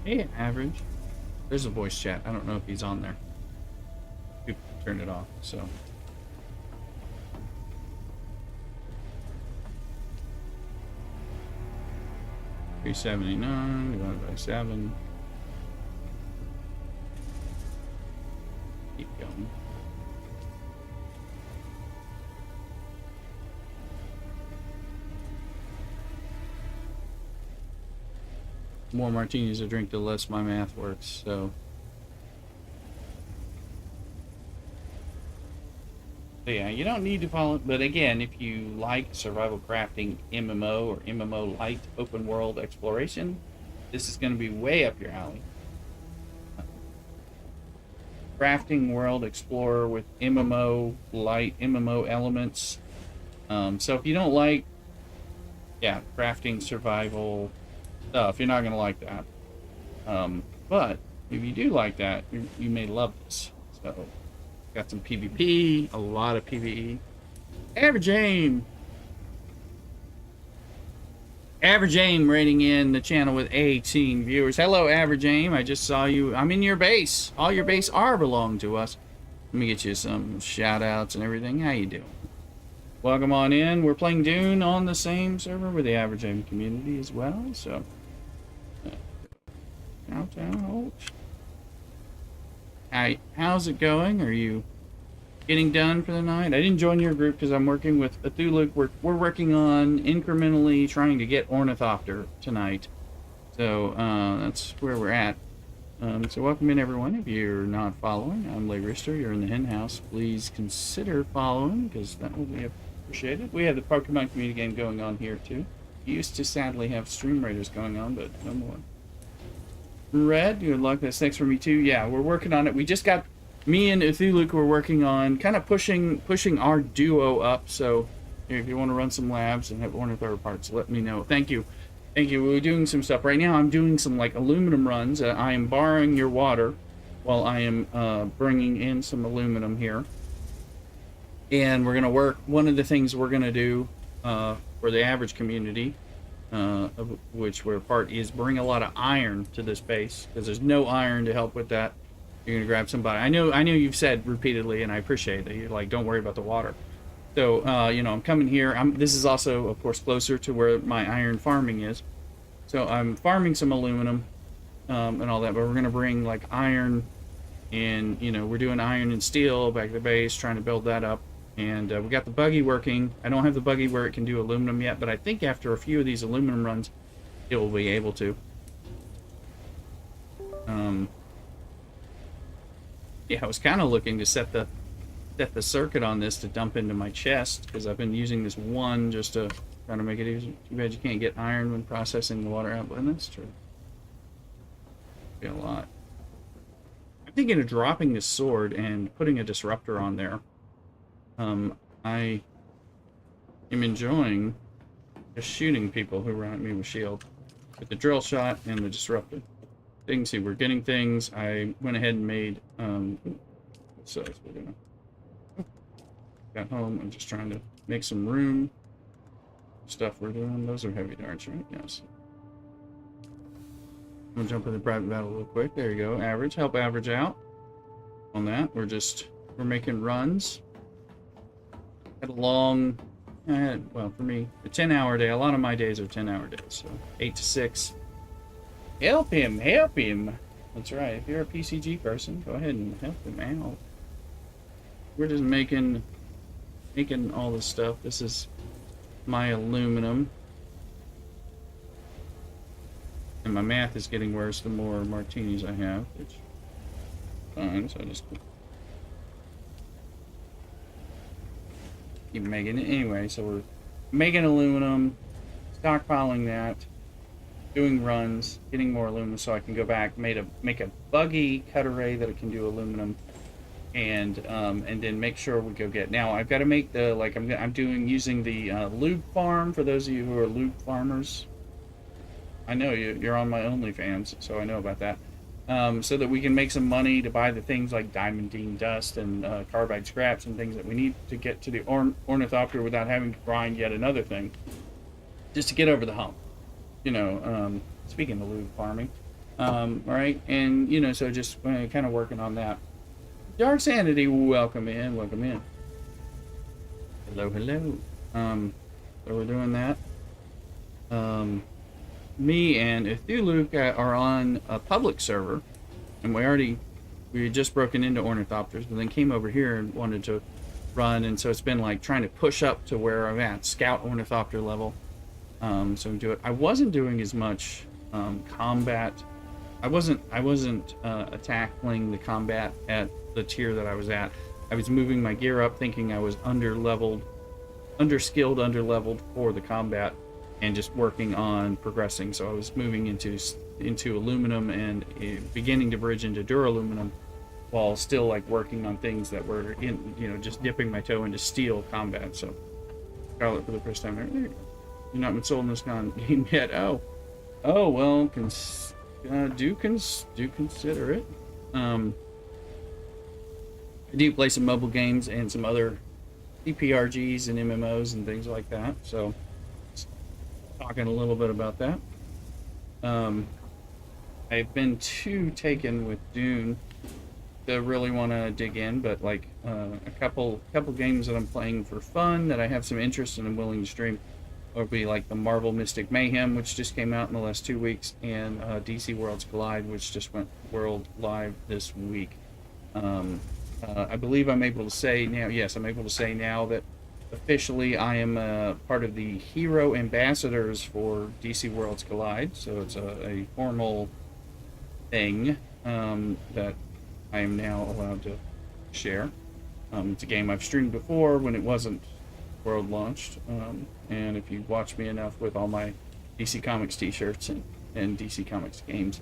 Hey, average. There's a voice chat. I don't know if he's on there. People turned it off, so. $379 divided by 7. Keep going. The more martinis I drink, the less my math works, so. So yeah, you don't need to follow, but again, if you like survival crafting MMO or MMO light open world exploration, this is going to be way up your alley. Crafting world explorer with MMO light, MMO elements. So if you don't like, yeah, crafting survival stuff, you're not going to like that. But if you do like that, you may love this. So. Got some PvP, a lot of PvE. Average aim rating in the channel with 18 viewers. Hello, Average Aim. I just saw you. I'm in your base. All your base are belong to us. Let me get you some shout outs and everything. How you doing? Welcome on in. We're playing Dune on the same server with the Average Aim community as well. So, shout out. Hi, how's it going? Are you getting done for the night? I didn't join your group because I'm working with Cthulhu. We're working on incrementally trying to get Ornithopter tonight. So that's where we're at. So welcome in, everyone. If you're not following, I'm Lay Rister. You're in the hen house. Please consider following because that will be appreciated. We have the Pokemon community game going on here too. We used to sadly have Stream Raiders going on, but no more. Red, good luck. That's next for me too. Yeah, we're working on it. We just got me and Cthulhu were working on kind of pushing our duo up. So if you want to run some labs and have Ornithopter parts, let me know. Thank you. Thank you. We're doing some stuff right now. I'm doing some like aluminum runs. I am borrowing your water while I am bringing in some aluminum here. And we're gonna work. One of the things we're gonna do for the average community. Of which we're part is bring a lot of iron to this base because there's no iron to help with that. You're gonna grab somebody. I know you've said repeatedly, and I appreciate that you're like, don't worry about the water. So you know, I'm coming here. This is also, of course, closer to where my iron farming is. So I'm farming some aluminum and all that. But we're gonna bring like iron, and you know, we're doing iron and steel back at the base, trying to build that up. And we got the buggy working. I don't have the buggy where it can do aluminum yet, but I think after a few of these aluminum runs, it will be able to. Yeah, I was kind of looking to set the circuit on this to dump into my chest, because I've been using this one just to try to make it easy. Too bad you can't get iron when processing the water output, and that's true. Be a lot. I'm thinking of dropping this sword and putting a disruptor on there. I am enjoying just shooting people who run at me with shield. With the drill shot and the disruptor. Things, see, we're getting things. I went ahead and made, so we're gonna, got home. I'm just trying to make some room. Stuff we're doing. Those are heavy darts, right? Yes. I'm gonna jump into private battle real quick. There you go. Average. Help average out on that. We're making runs. Had a long, well, for me, a 10-hour day. A lot of my days are 10-hour days, so 8 to 6. Help him! Help him! That's right. If you're a PCG person, go ahead and help him out. We're just making all this stuff. This is my aluminum. And my math is getting worse the more martinis I have, which is fine, so I just keep making it anyway. So we're making aluminum, stockpiling that, doing runs, getting more aluminum so I can go back, make a buggy cut array that it can do aluminum, and then make sure we go get. Now I've got to make the, like, I'm using the lube farm for those of you who are lube farmers. I know you're on my OnlyFans, so I know about that. So that we can make some money to buy the things like diamondine dust and carbide scraps and things that we need to get to the Ornithopter without having to grind yet another thing, just to get over the hump. You know, speaking of lube farming, right? And, you know, so just kind of working on that. Dark Sanity, welcome in, welcome in. Hello, hello. So we're doing that. Me and Ithulu are on a public server, and we had just broken into Ornithopters, but then came over here and wanted to run, and so it's been like trying to push up to where I'm at, Scout Ornithopter level. So we do it. I wasn't doing as much combat. I wasn't tackling the combat at the tier that I was at. I was moving my gear up, thinking I was underskilled, underleveled for the combat, and just working on progressing. So I was moving into aluminum and beginning to bridge into duraluminum, while still like working on things that were in, you know, just dipping my toe into steel combat. So Scarlet for the first time there. There you go. You've not been sold in this game yet. Oh well, do consider it. I do play some mobile games and some other CPRGs and MMOs and things like that. So, talking a little bit about that. I've been too taken with Dune to really want to dig in, but like a couple games that I'm playing for fun that I have some interest in and willing to stream would be like the Marvel Mystic Mayhem, which just came out in the last 2 weeks, and DC Worlds Collide, which just went world live this week. I believe I'm able to say now, yes, I'm able to say now that officially I am part of the hero ambassadors for DC Worlds Collide, so it's a formal thing that I am now allowed to share. It's a game I've streamed before when it wasn't world launched, and if you watch me enough with all my DC Comics t-shirts and DC Comics games,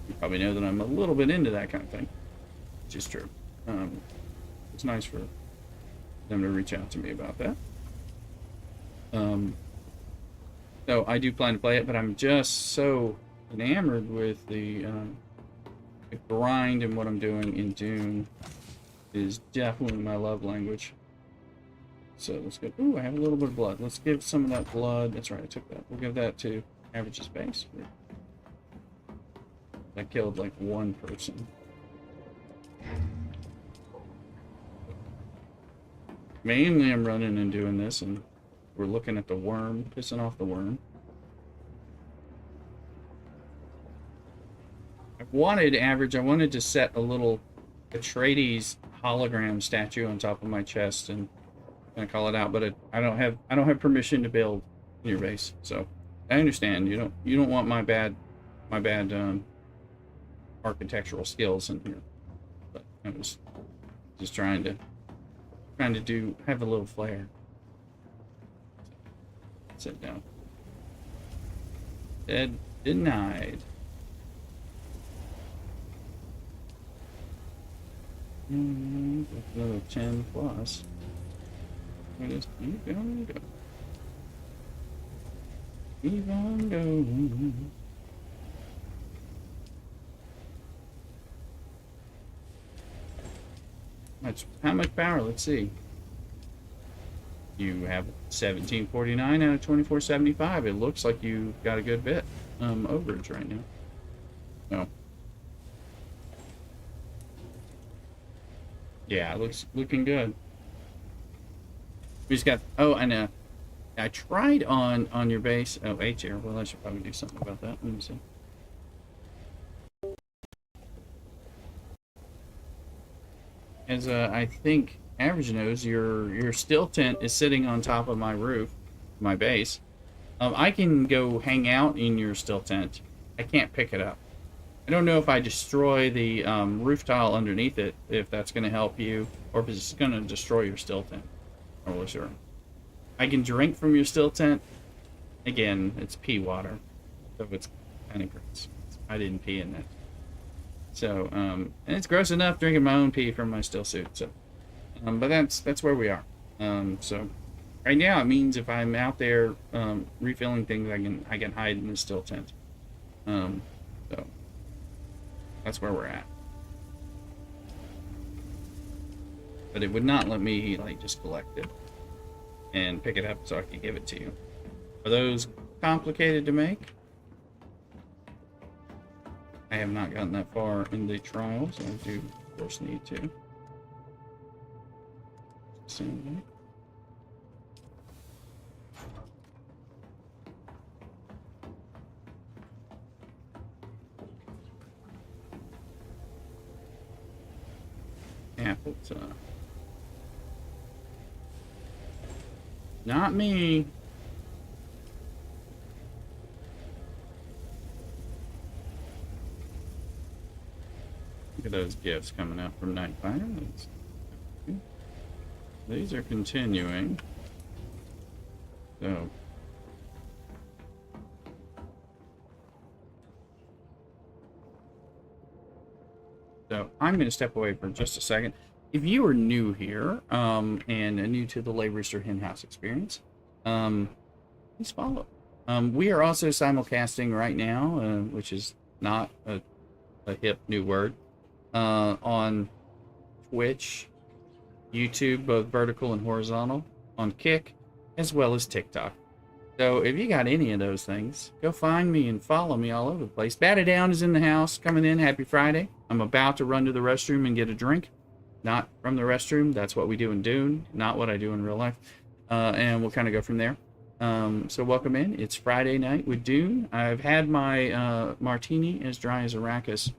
you probably know that I'm a little bit into that kind of thing, which is true. It's nice for them to reach out to me about that. So I do plan to play it, but I'm just so enamored with the grind, and what I'm doing in Dune is definitely my love language. So let's go. Ooh, I have a little bit of blood. Let's give some of that blood. That's right, I took that. We'll give that to Average's base. I killed like one person. Mainly I'm running and doing this, and we're looking at the worm, pissing off the worm. I wanted to set a little Atreides hologram statue on top of my chest and kind of call it out, but I don't have permission to build in your base. So I understand you don't want my bad architectural skills in here, but I was just trying to have a little flair. Sit down. Dead denied. Another 10 plus. Just keep on going. Keep on going. That's how much power? Let's see. You have 1749 out of 2475. It looks like you got a good bit overage right now. No. Yeah, it looks looking good. We just got. Oh, and I tried on your base. Oh, H here. Well, I should probably do something about that. Let me see. As I think average knows, your still tent is sitting on top of my roof, my base. I can go hang out in your still tent. I can't pick it up. I don't know if I destroy the roof tile underneath it, if that's going to help you, or if it's going to destroy your still tent. I'm not really sure. I can drink from your still tent. Again, it's pea water, so it's kind of gross. I didn't pee in that. So, and it's gross enough drinking my own pee from my still suit. So, but that's where we are. So, right now it means if I'm out there refilling things, I can hide in the still tent. So that's where we're at. But it would not let me like just collect it and pick it up so I could give it to you. Are those complicated to make? I have not gotten that far in the trials. I do, of course, need to. Same. Apples. Not me. Look at those gifts coming out from Nightfire. These are continuing. So. So I'm going to step away for just a second. If you are new here and new to the Labrister Henhouse experience, please follow. We are also simulcasting right now, which is not a hip new word, on Twitch, YouTube, both vertical and horizontal, on Kick, as well as TikTok. So if you got any of those things, go find me and follow me all over the place. Batted Down is in the house, coming in. Happy Friday. I'm about to run to the restroom and get a drink. Not from the restroom. That's what we do in Dune, not what I do in real life. And we'll kind of go from there. So welcome in. It's Friday night with Dune. I've had my Martini as dry as Arrakis.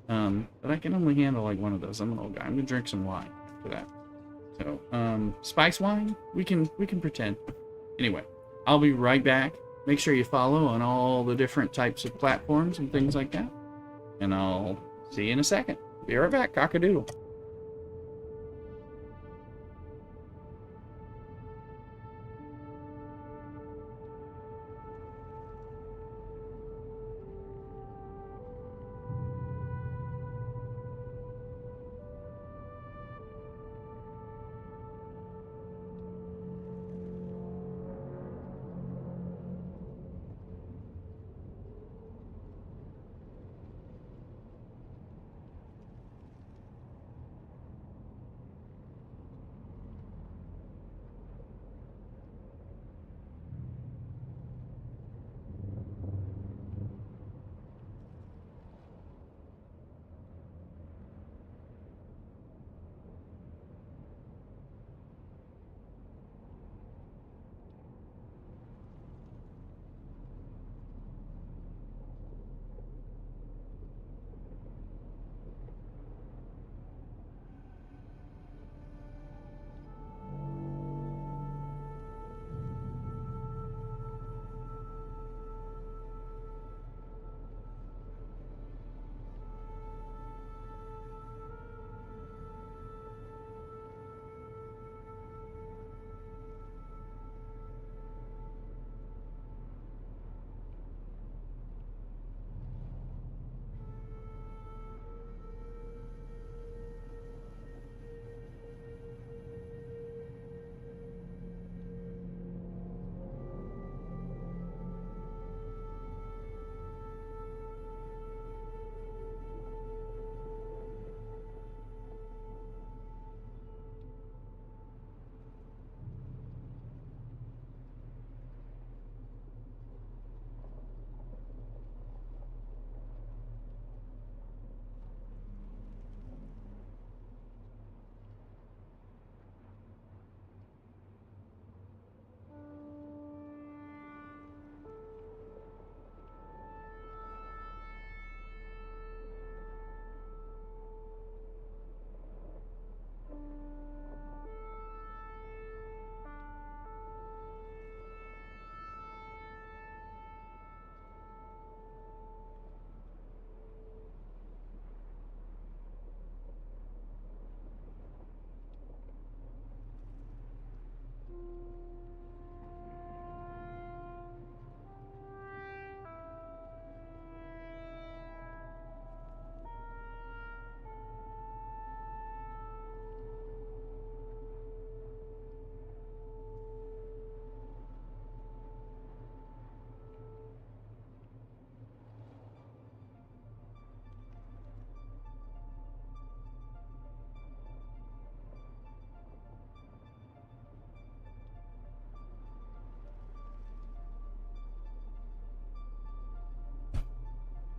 But I can only handle like one of those. I'm an old guy. I'm going to drink some wine for that. So, spice wine? We can pretend. Anyway. I'll be right back. Make sure you follow on all the different types of platforms and things like that. And I'll see you in a second. Be right back. Cock-a-doodle.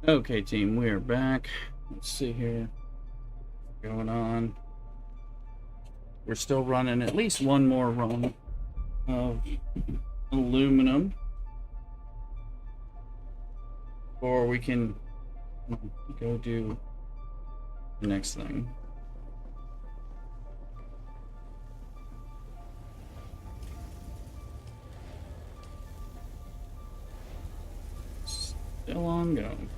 Okay, team, we are back. Let's see here. What's going on? We're still running at least one more run of aluminum before we can go do the next thing. Still ongoing.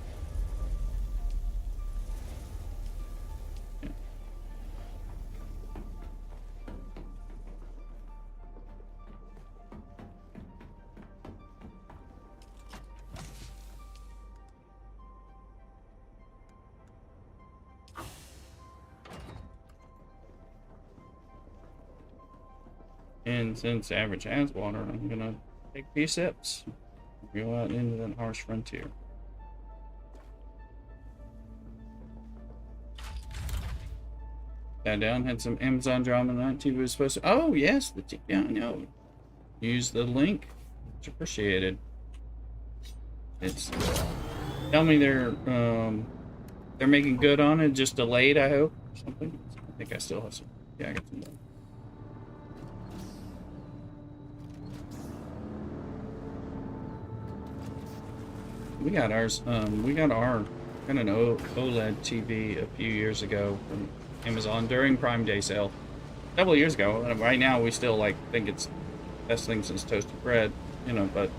And since Average has water, I'm gonna take a few sips. Go out into that harsh frontier. Sat down, had some Amazon drama that TV was supposed to. Oh yes, the TV. Yeah, I know. Use the link. It's appreciated. It's tell me they're making good on it, just delayed. I hope something. I think I still have some. Yeah, I got some more. We got ours. We got an OLED TV a few years ago from Amazon during Prime Day sale. A couple of years ago. Right now, we still like think it's best thing since toasted bread, you know. But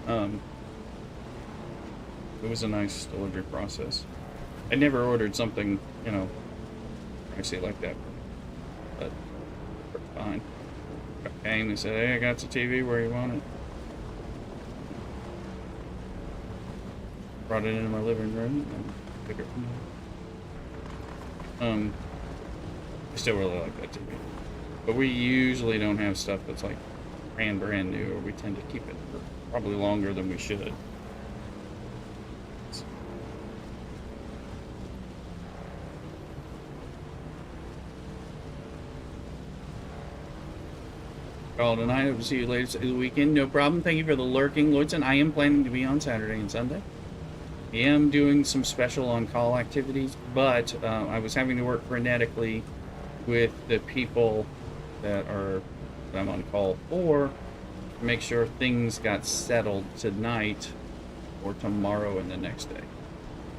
it was a nice delivery process. I never ordered something, you know, pricey like that, but fine. Came, they said, "Hey, I got the TV where you want it." Brought it into my living room and took it from there. I still really like that TV. But we usually don't have stuff that's like brand new, or we tend to keep it for probably longer than we should. Call tonight. Hope to see you later this weekend. No problem. Thank you for the lurking, Lloydson. I am planning to be on Saturday and Sunday. I am doing some special on-call activities, but I was having to work frenetically with the people that I'm on call for to make sure things got settled tonight or tomorrow and the next day.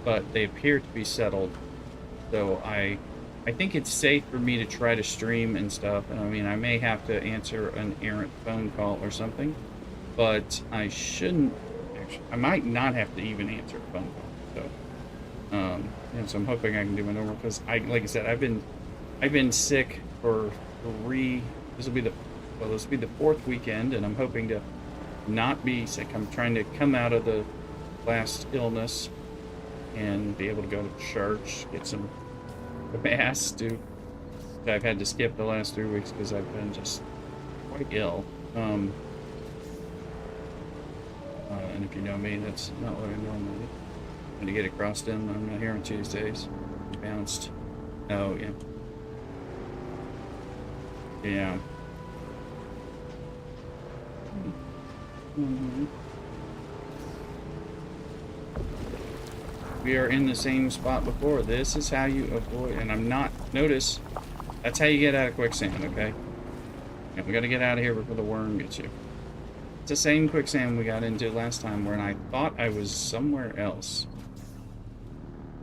But they appear to be settled, so I think it's safe for me to try to stream and stuff. And I mean, I may have to answer an errant phone call or something, but I shouldn't. I might not have to even answer a phone call. So, and so I'm hoping I can do my normal, because like I said, I've been sick for this will be the fourth weekend, and I'm hoping to not be sick. I'm trying to come out of the last illness and be able to go to church, get some mass. I've had to skip the last 3 weeks because I've been just quite ill. And if you know me, that's not what I normally do. And to get it crossed in, I'm not here on Tuesdays. Bounced. Oh, yeah. Yeah. Mm-hmm. We are in the same spot before. This is how you avoid, and I'm not, notice, that's how you get out of quicksand, okay? And we gotta get out of here before the worm gets you. It's the same quicksand we got into last time when I thought I was somewhere else.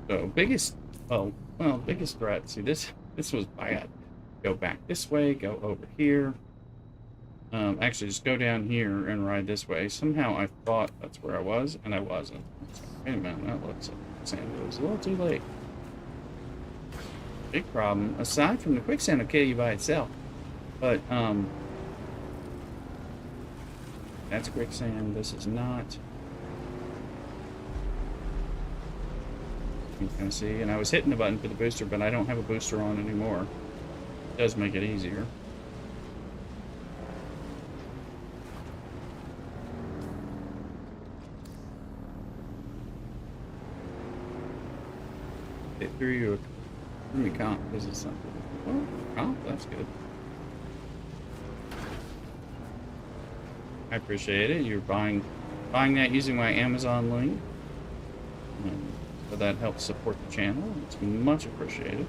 So, biggest threat. See, this was bad. Go back this way, go over here. Actually, just go down here and ride this way. Somehow I thought that's where I was, and I wasn't. So, wait a minute, that looks like quicksand. It was a little too late. Big problem. Aside from the quicksand will kill you by itself. But, that's quicksand. This is not. You can see, and I was hitting the button for the booster, but I don't have a booster on anymore. It does make it easier. It threw you a comp. This is something. Oh, comp, that's good. I appreciate it. You're buying that using my Amazon link. So that helps support the channel. It's much appreciated.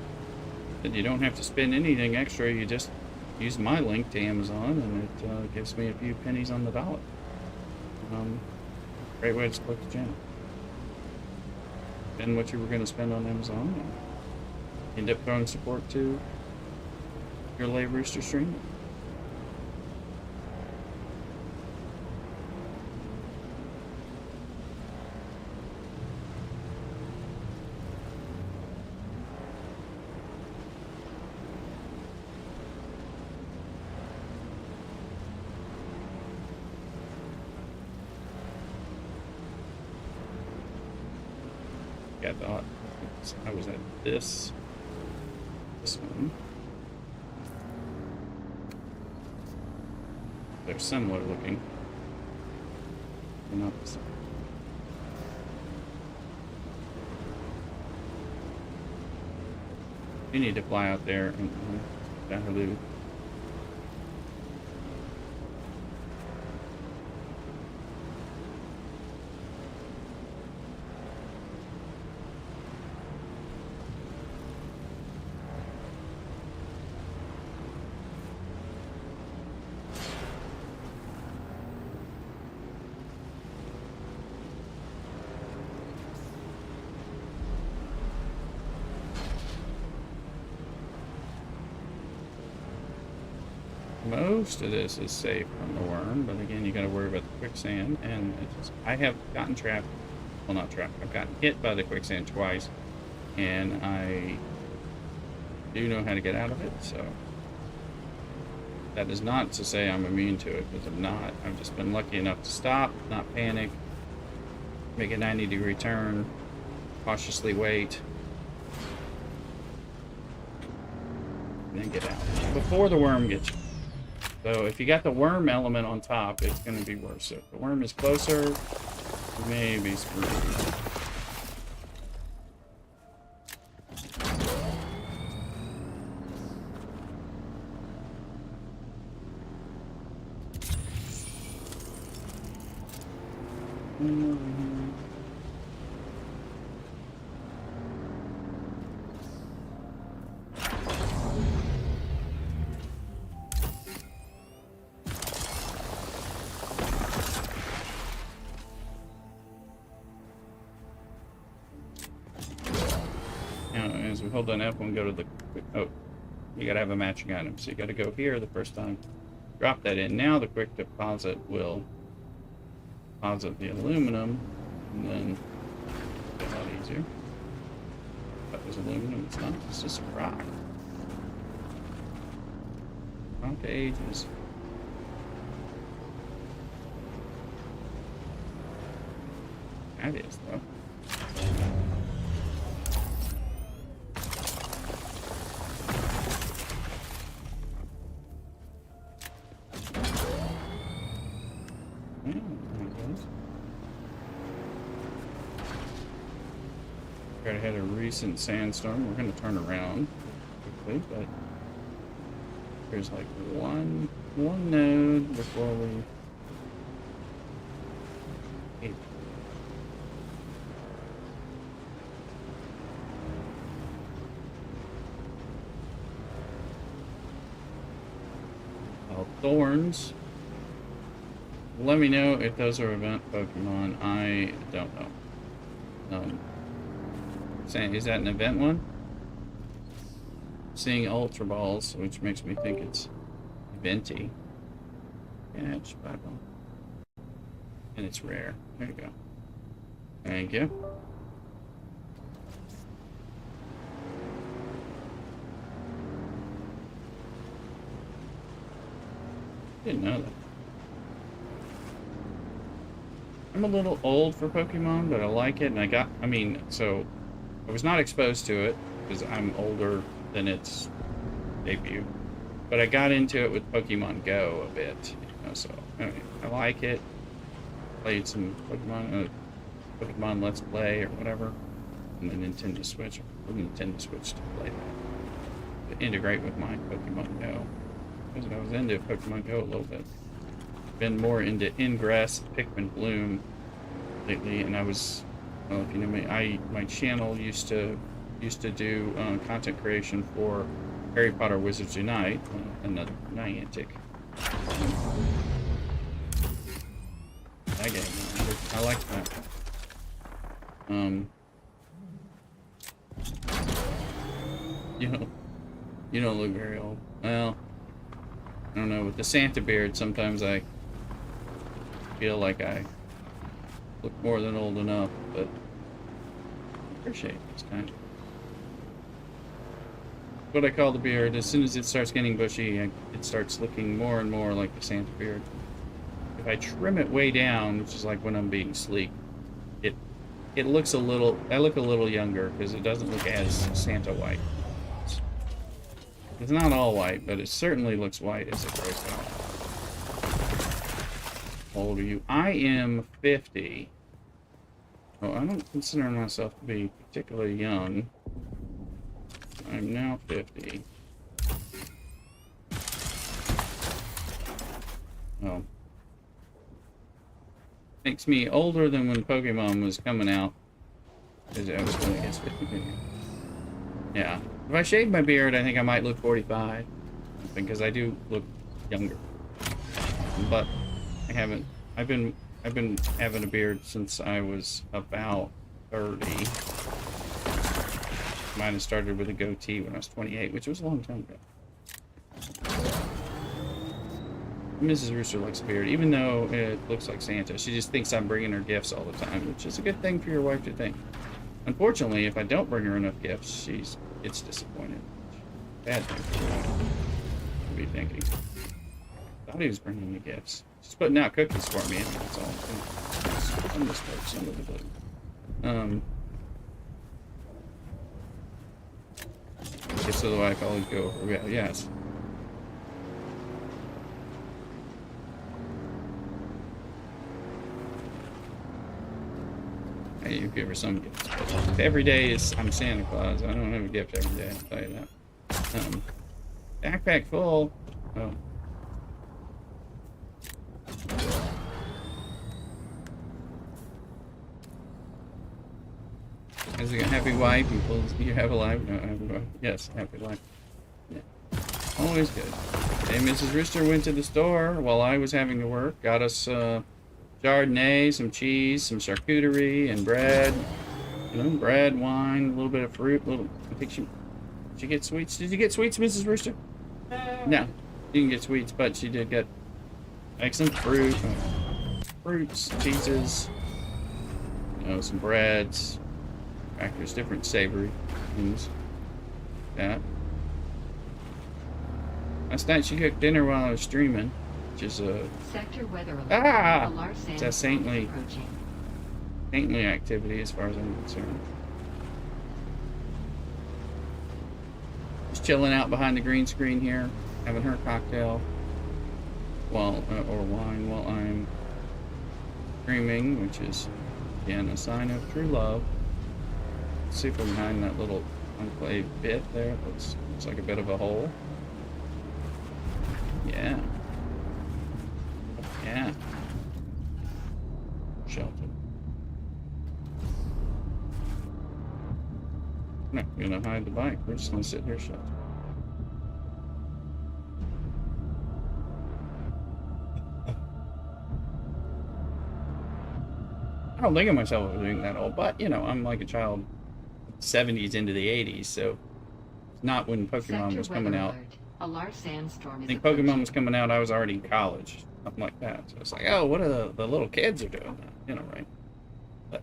And you don't have to spend anything extra. You just use my link to Amazon, and it gives me a few pennies on the dollar. Great way to support the channel. Spend what you were going to spend on Amazon, and end up throwing support to your Lay Rooster stream. I thought I was at this one. They're similar looking. They're not the same. You need to fly out there and download. Most of this is safe from the worm, but again, you got to worry about the quicksand. And I have gotten trapped, well, not trapped, I've gotten hit by the quicksand twice, and I do know how to get out of it. So that is not to say I'm immune to it, because I'm not. I've just been lucky enough to stop, not panic, make a 90-degree turn, cautiously wait, and then get out before the worm gets you. So if you got the worm element on top, it's going to be worse. So if the worm is closer, you may be screwed. As we hold on F, we go to the quick, oh, you gotta have a matching item, so you gotta go here the first time, drop that in. Now the quick deposit will deposit the aluminum, and then it's a lot easier. That was aluminum, it's not, it's just rock. Rock ages. That is, though. I had a recent sandstorm. We're going to turn around quickly, but there's like one node before we. Thorns. Let me know if those are event Pokemon. I don't know. Saying, is that an event one? Seeing Ultra Balls, which makes me think it's eventy. Yeah, it's Bible. And it's rare. There you go. Thank you. Didn't know that. I'm a little old for Pokemon, but I like it, and I was not exposed to it, because I'm older than its debut, but I got into it with Pokemon Go a bit, so anyway, I like it. Played some Pokemon Let's Play or whatever, on the Nintendo Switch to play that, to integrate with my Pokemon Go. Because I was into Pokemon Go a little bit. Been more into Ingress, Pikmin Bloom lately, and I was well, if you know me, my channel used to do content creation for Harry Potter Wizards Unite, another Niantic. That game, I like that. You don't look very old. Well, I don't know. With the Santa beard, sometimes I feel like I look more than old enough, but I appreciate this kind of. What I call the beard, as soon as it starts getting bushy, it starts looking more and more like the Santa beard. If I trim it way down, which is like when I'm being sleek, it looks a little, I look a little younger because it doesn't look as Santa white. It's not all white, but it certainly looks white as it grows out. How old are you? I am 50. Oh, I don't consider myself to be particularly young. I'm now 50. Oh. Makes me older than when Pokemon was coming out. Because I was going against 50. Yeah. If I shaved my beard, I think I might look 45. Because I do look younger. But I haven't. I've been having a beard since I was about 30. Mine have started with a goatee when I was 28, which was a long time ago. Mrs. Rooster likes a beard, even though it looks like Santa. She just thinks I'm bringing her gifts all the time, which is a good thing for your wife to think. Unfortunately, if I don't bring her enough gifts, it's disappointed. Bad thing for your wife to be thinking. Thought he was bringing me gifts. She's putting out cookies for me, and that's all. I'm just like some of the blue. Gifts of the wife always go over. Yeah, yes. Hey, you give her some gifts. But every day is I'm Santa Claus. I don't have a gift every day, I'll tell you that. Backpack full. Oh. Is it a happy wife? You have a life? No, happy wife. Yes, happy life. Yeah. Always good. Hey, Mrs. Rooster went to the store while I was having to work. Got us Chardonnay, some cheese, some charcuterie, and bread. You know, bread, wine, a little bit of fruit. I think she get sweets. Did you get sweets, Mrs. Rooster? No, she didn't get sweets, but she did get excellent fruits, cheeses, you know, some breads, crackers, different savory things. That. Last night she cooked dinner while I was streaming, which is a Sector weather alert. Ah! A large It's a sandstorm saintly- is approaching. saintly activity as far as I'm concerned. Just chilling out behind the green screen here, having her cocktail while or wine while I'm streaming, which is again a sign of true love. Let's see from behind that little enclave bit there. Looks like a bit of a hole. Yeah. Yeah. Shelter. No, we're gonna hide the bike. We're just gonna sit here shelter. I don't think of myself as being that old, but you know, I'm like a child, 70s into the 80s, so it's not when Pokemon Sector was coming weather out. alert. A large sandstorm I is think approaching. Pokemon was coming out, I was already in college, something like that. So it's like, oh, what are the little kids are doing? You know, right? But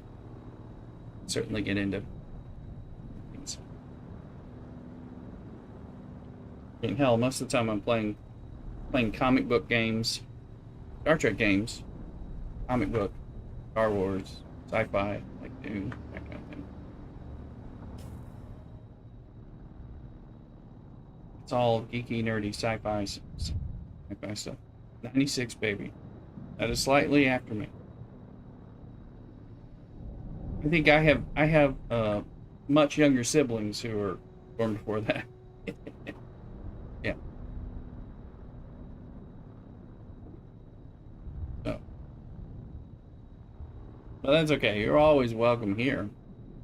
certainly get into things. And hell, most of the time I'm playing comic book games, Star Trek games, comic book, Star Wars, sci-fi, like Dune, that kind of thing. It's all geeky, nerdy sci-fi stuff. 96, baby. That is slightly after me. I think I have much younger siblings who are born before that. Yeah. So. Well, that's okay. You're always welcome here,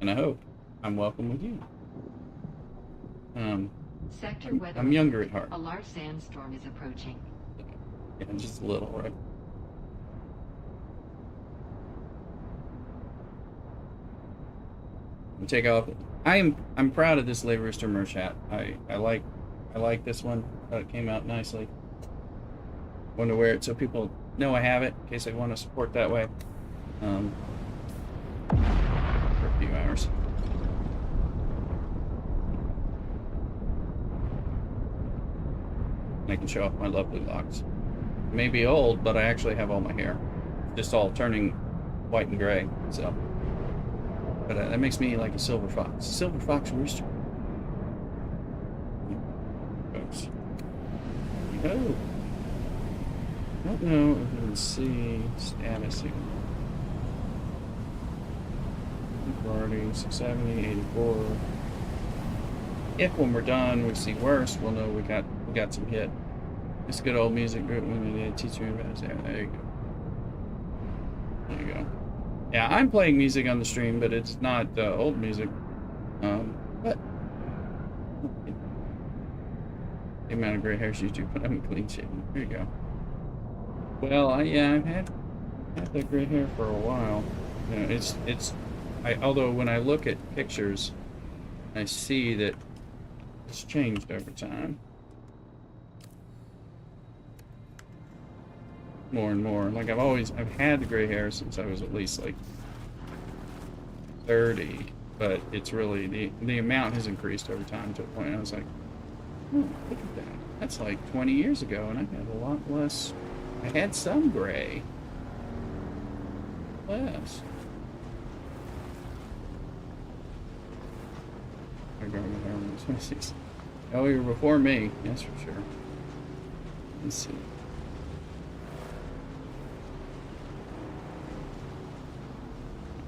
and I hope I'm welcome with you. Sector weather I'm younger at heart. A large sandstorm is approaching. Yeah, just a little, right? We'll take off. I'm proud of this Lay Rooster merch hat. I like this one. Thought it came out nicely. Want to wear it so people know I have it in case they want to support that way. For a few hours. And I can show off my lovely locks. May be old, but I actually have all my hair. Just all turning white and gray, so. But that makes me like a silver fox. Silver fox rooster. Folks. Oh. I don't know if you can see status here. Party, 670, 84. If when we're done we see worse, we'll know we got some hit. It's good old music group when we did teach me about there. There you go. There you go. Yeah, I'm playing music on the stream, but it's not old music. But the amount of gray hairs you do, but I'm clean shaven. There you go. Well, I've had that gray hair for a while. You know, although when I look at pictures, I see that it's changed over time. More and more. Like I've had the gray hair since I was at least like 30, but it's really the amount has increased over time to a point I was like, oh, look at that. That's like 20 years ago, and I had a lot less. I had some gray. Less. Oh, you were before me, that's for sure. Let's see.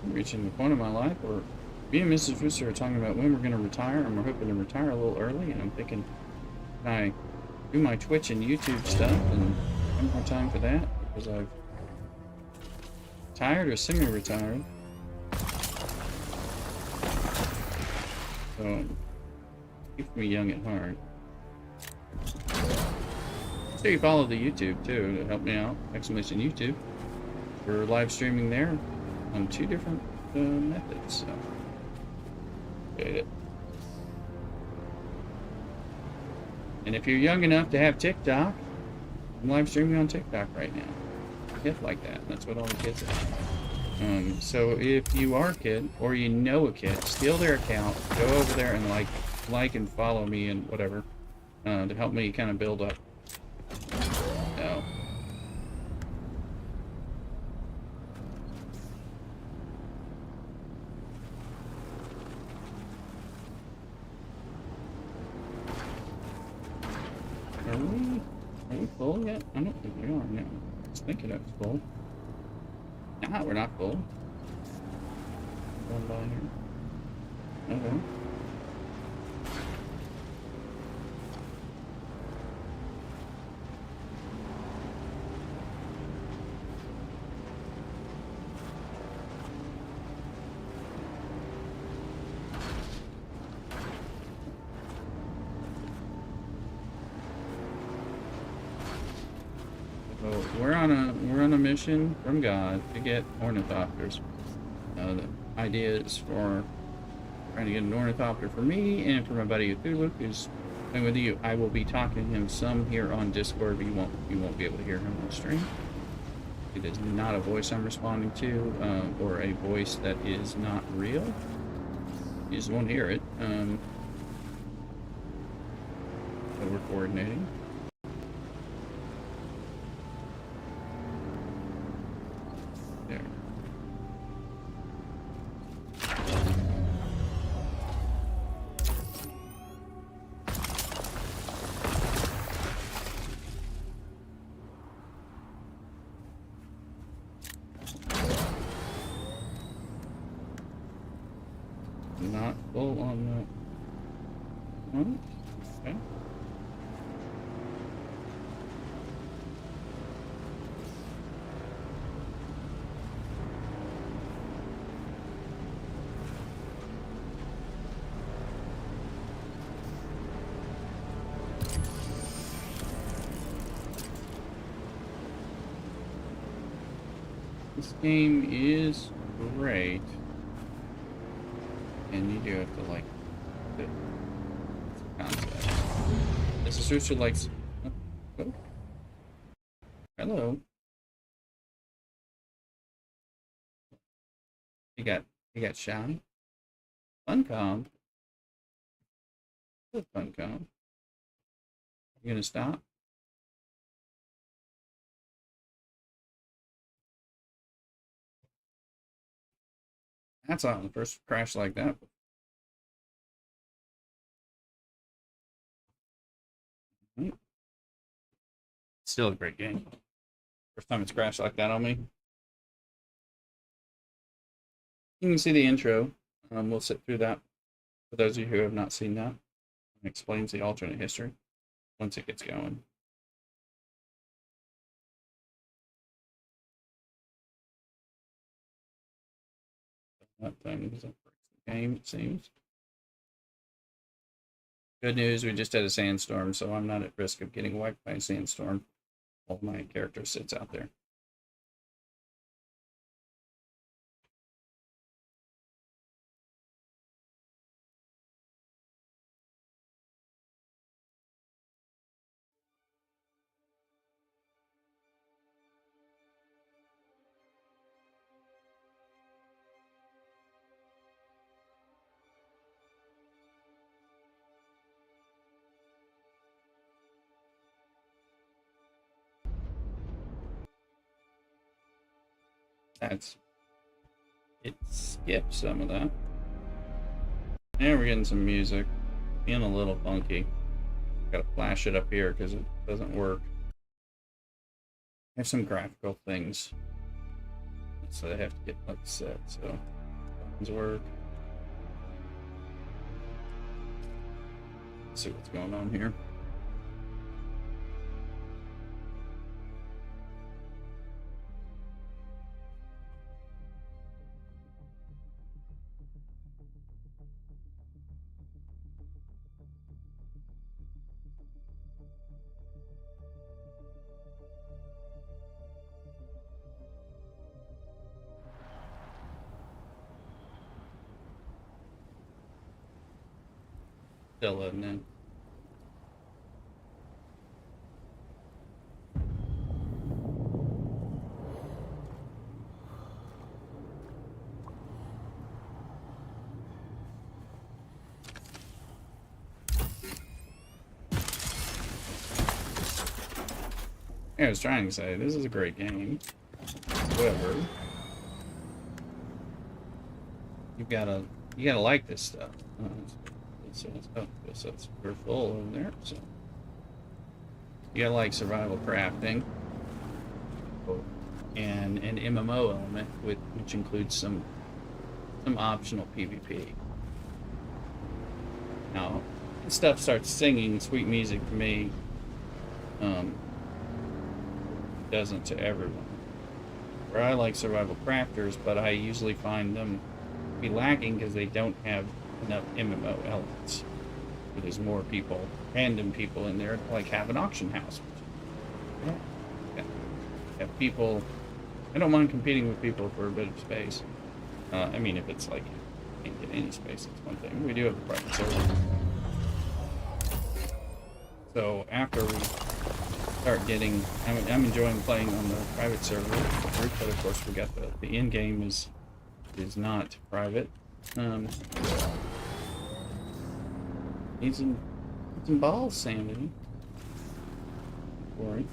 I'm reaching the point of my life where me and Mrs. Rooster are talking about when we're going to retire, and we're hoping to retire a little early, and I'm thinking, can I do my Twitch and YouTube stuff and have more time for that? Because I've retired or semi-retired. So, keeps me young at heart. So you follow the YouTube too to help me out. Exclamation YouTube. We're live streaming there on 2 different methods. So, get it. And if you're young enough to have TikTok, I'm live streaming on TikTok right now. Kids like that. That's what all the kids have. So if you are a kid or you know a kid, steal their account, go over there and like and follow me and whatever to help me kind of build up. So. Are we full yet? I don't think we are. No. I was thinking it was full. Nah, we're not full. Going by here. Okay. So we're on a mission from God to get ornithopters. The idea is for trying to get an ornithopter for me and for my buddy Cthulhu, who's playing with you. I will be talking to him some here on Discord, but you won't be able to hear him on stream. It is not a voice I'm responding to, or a voice that is not real. You just won't hear it. So we're coordinating. There. Not full on that one. Okay. This game is great. And you do have to like the concept. This is Rooster likes. Oh. Hello. You got shy. Funcom. Funcom. You gonna stop? That's on the first crash like that. Still a great game. First time it's crashed like that on me. You can see the intro. We'll sit through that for those of you who have not seen that. It explains the alternate history once it gets going. That thing is a game, it seems. Good news, we just had a sandstorm, so I'm not at risk of getting wiped by a sandstorm while my character sits out there. It skipped some of that. And we're getting some music. Being a little funky. Gotta flash it up here because it doesn't work. I have some graphical things. So they have to get like set, so buttons work. Let's see what's going on here. Still loading in. Yeah, I was trying to say, this is a great game. However, you gotta like this stuff. So it's we're full over there. So you gotta like survival crafting and an MMO element, which includes some optional PvP. Now, this stuff starts singing sweet music to me. Doesn't to everyone. Where I like survival crafters, but I usually find them be lacking because they don't have enough MMO elements. So there's more people, random people in there, like have an auction house. Have people. I don't mind competing with people for a bit of space. I mean, if it's like you can't get any space, it's one thing. We do have a private server. So after we start getting, I'm enjoying playing on the private server, but of course we got the end game is not private. Need some balls, Sandy. Boring.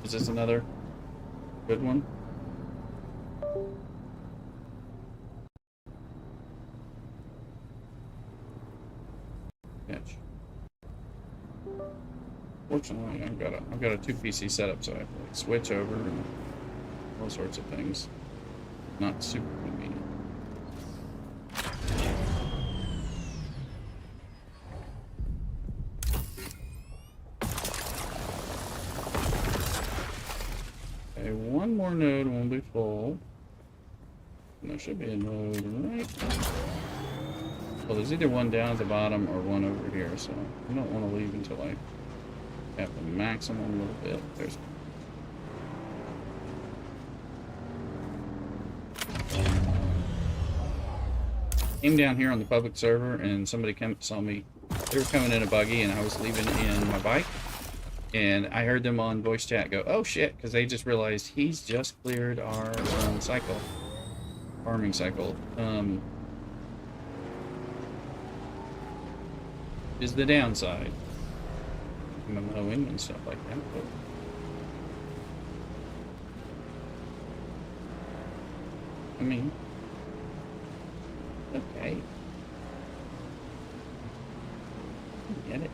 Is this another good one? Catch. Fortunately, I've got a 2 PC setup, so I have to like switch over and all sorts of things. Not super convenient. Okay, one more node and we'll be full. And there should be a node right. Well, there's either one down at the bottom or one over here, so I don't want to leave until I have the maximum little bit. There's Came down here on the public server, and somebody saw me. They were coming in a buggy, and I was leaving in my bike. And I heard them on voice chat go, "Oh shit," because they just realized he's just cleared our cycle. Farming cycle. Is the downside. Mowing and stuff like that. But I mean, okay. I get it.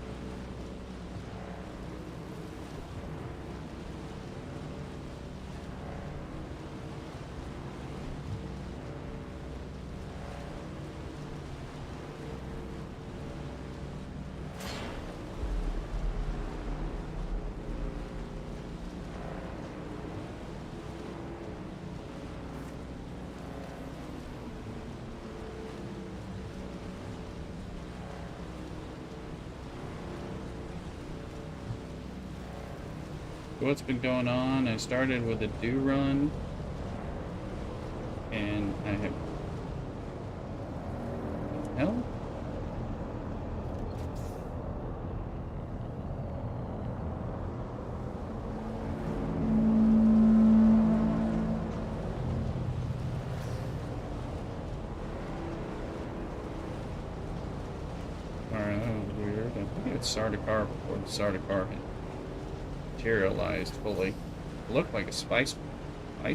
What's been going on? I started with a do run, and I have hell. Alright, that was weird. I think it started a car before the start of car hit. Materialized fully. It looked like a spice blow.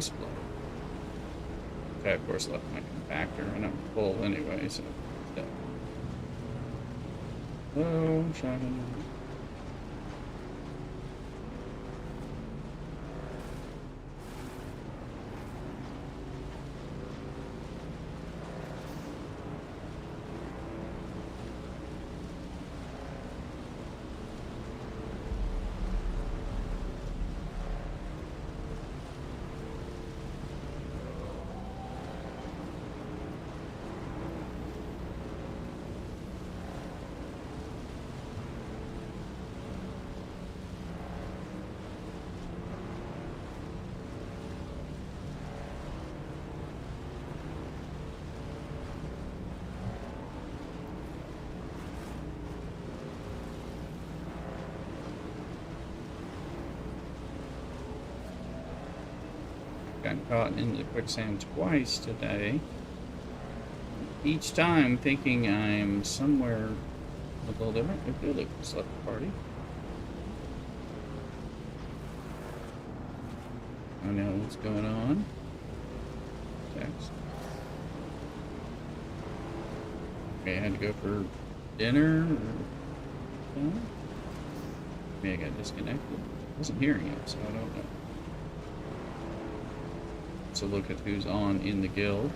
I of course left my compactor and I'm full anyway, so oh, shocking. Got caught in the quicksand twice today. Each time thinking I'm somewhere a little different. I feel like just left the party. I know what's going on. Text. Okay, I had to go for dinner. Maybe I got disconnected. I wasn't hearing it, so I don't know. So look at who's on in the guild.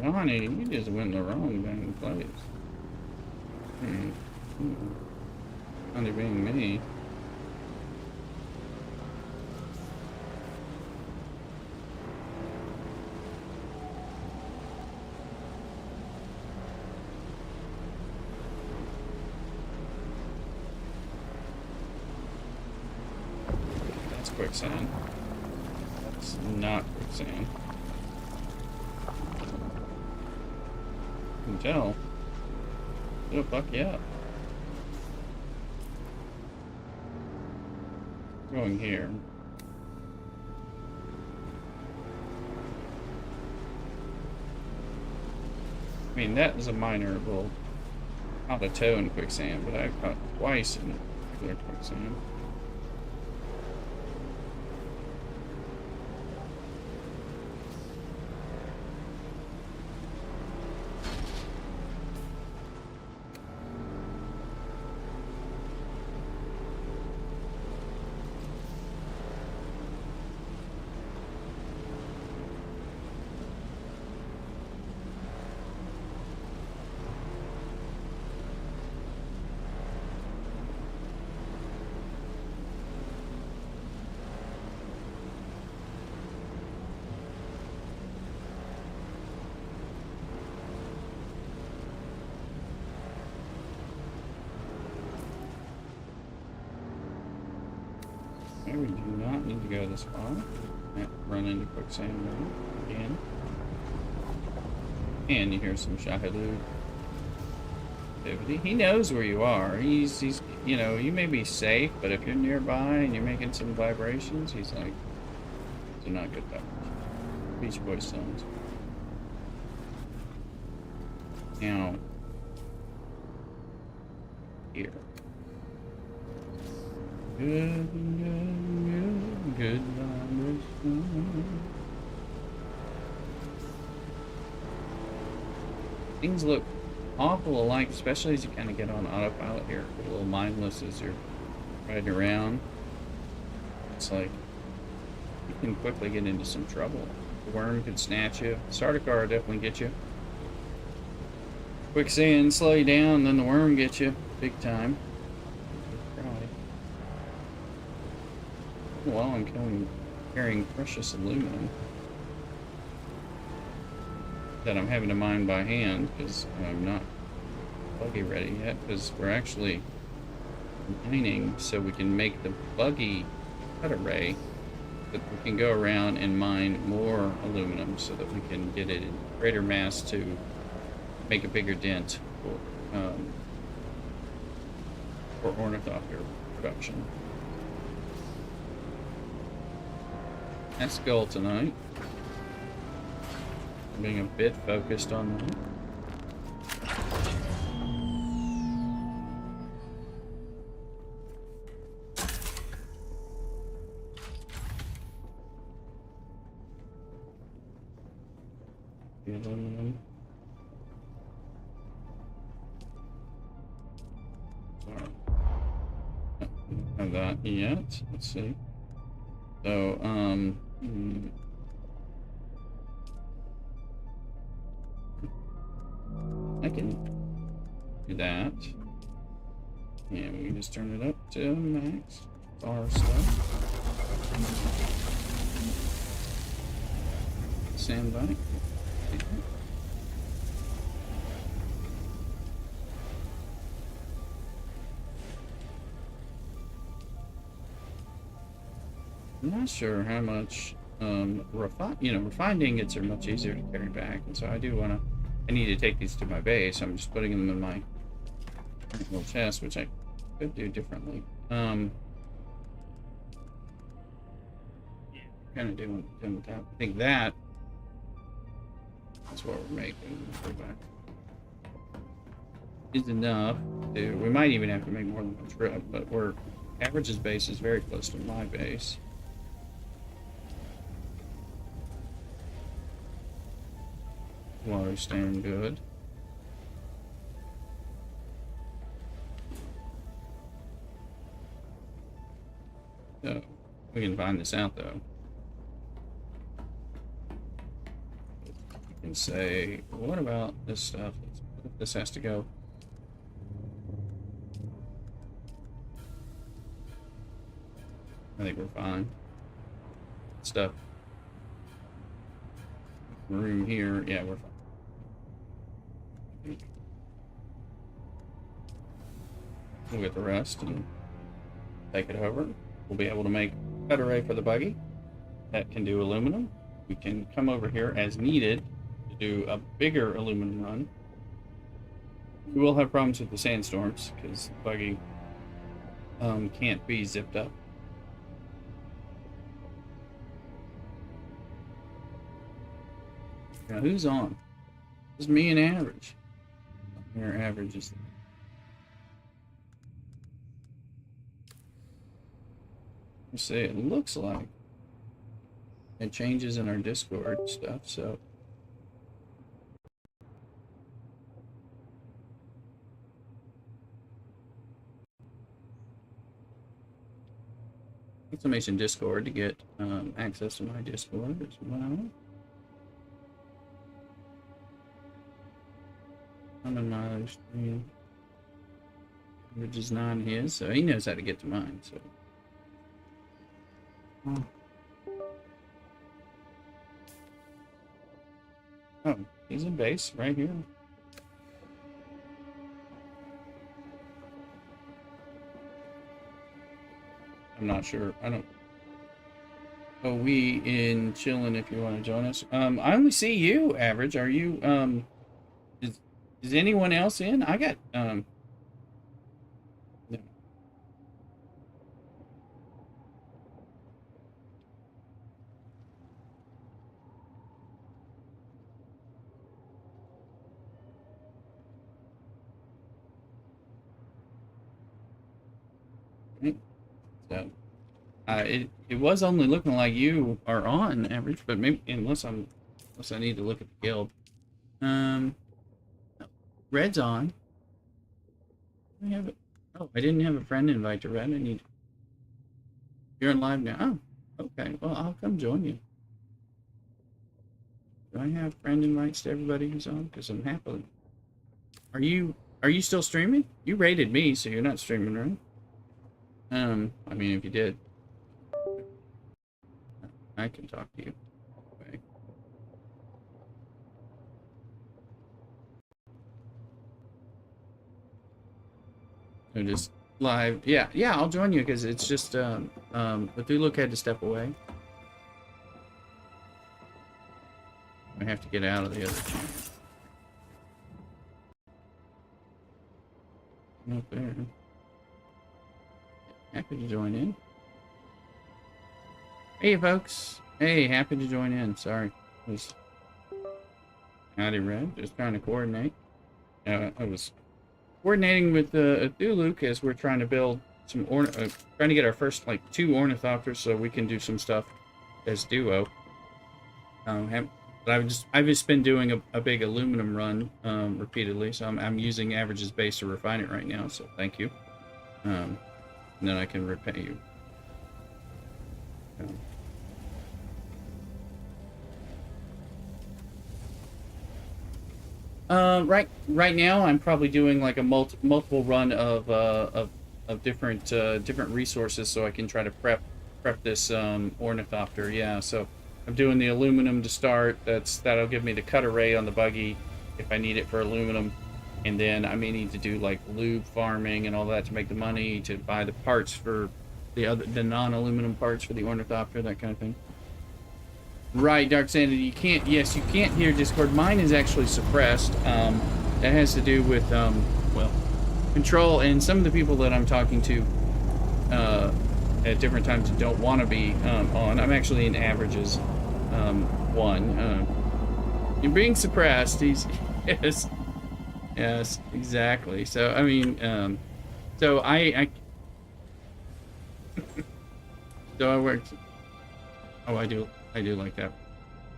Johnny, you just went in the wrong dang place. Only being me. Quicksand. That's not quicksand. You can tell. It'll fuck you up. Going here. I mean, that is a minor little out of toe in quicksand, but I've caught twice in regular quicksand. Okay, we do not need to go this far. Run into quicksand again. And you hear some Shahadu activity. He knows where you are. He's you know, you may be safe, but if you're nearby and you're making some vibrations, he's like, these are not good vibrations. Beach Boy songs. Now, here. Good vibration. Things look awful alike, especially as you kind of get on autopilot here. A little mindless as you're riding around. It's like you can quickly get into some trouble. The worm could snatch you. Starter car definitely get you. Quicksand slow you down, then the worm gets you big time. While I'm carrying precious aluminum that I'm having to mine by hand because I'm not buggy ready yet, because we're actually mining so we can make the buggy cut array that we can go around and mine more aluminum so that we can get it in greater mass to make a bigger dent for Ornithopter production. That's goal tonight. Being a bit focused on that. The aluminum. Sorry. Don't have that yet. Let's see. So, I can do that. And we can just turn it up to max. Our stuff. Stand by. I'm not sure how much refined ingots are much easier to carry back, and so I need to take these to my base. I'm just putting them in my little chest, which I could do differently. Kind of doing that. I think that's what we're making. Go back. Is enough to. We might even have to make more than one trip, but average's base is very close to my base. Water's staying good. So, we can find this out though. You can say, what about this stuff? This has to go. I think we're fine. Stuff. Room here, yeah, we're fine. We'll get the rest and take it over. We'll be able to make a cut array for the buggy that can do aluminum. We can come over here as needed to do a bigger aluminum run. We will have problems with the sandstorms because the buggy can't be zipped up. Now who's on? It's me and Average. Your Average is. Let's see, it looks like it changes in our Discord stuff, so. Exclamation Discord to get access to my Discord as well. I'm in my live stream. Which is not his, so he knows how to get to mine, so. Oh, he's in base right here. I'm not sure. I don't Oh, we in chilling if you want to join us. I only see you, Average. Are you, is, is anyone else in? I got, no. Right. So, it was only looking like you are on, Average, but maybe, unless I need to look at the guild. Um, Red's on. I have it. Oh, I didn't have a friend invite to Red. I need, you're in live now. Oh, okay. Well, I'll come join you. Do I have friend invites to everybody who's on? Because I'm happily. Are you still streaming? You rated me, so you're not streaming, right? I mean, if you did, I can talk to you. Okay. So just live. Yeah, yeah, I'll join you because it's just Cthulhu had to step away. I have to get out of the other channel. Not there. Happy to join in. Hey, folks. Hey, happy to join in. Sorry. Was howdy, Red. Just trying to coordinate. I was coordinating with Cthulhu because we're trying to build some trying to get our first like 2 ornithopters so we can do some stuff as duo. But I've just been doing a big aluminum run repeatedly, so I'm using Average's base to refine it right now. So thank you. And then I can repay you. Right now I'm probably doing like a multiple run of different resources so I can try to prep this ornithopter. Yeah, so I'm doing the aluminum to start. That'll give me the cut array on the buggy if I need it for aluminum, and then I may need to do like lube farming and all that to make the money to buy the parts for the non-aluminum parts for the ornithopter, that kind of thing. Right, Dark Sanity, you can't hear Discord. Mine is actually suppressed. That has to do with, well, control, and some of the people that I'm talking to at different times don't want to be on. I'm actually in Averages one. You're being suppressed. He's, yes, exactly. So, I mean, so I so I worked, oh, I do like that.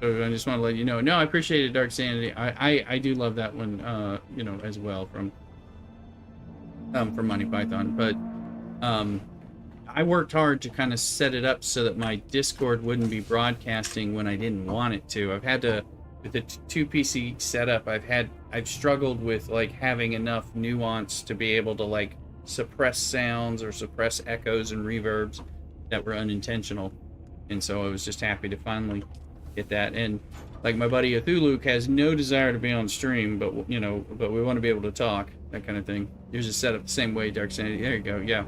So I just want to let you know. No, I appreciate it, Dark Sanity. I do love that one, you know, as well from Monty Python. But I worked hard to kind of set it up so that my Discord wouldn't be broadcasting when I didn't want it to. I've had to, with the 2 PC setup, I've struggled with like having enough nuance to be able to like suppress sounds or suppress echoes and reverbs that were unintentional. And so I was just happy to finally get that. And like my buddy Cthulhu has no desire to be on stream, but you know, but we want to be able to talk, that kind of thing. Yours is set up the same way, Dark Sanity. There you go. Yeah,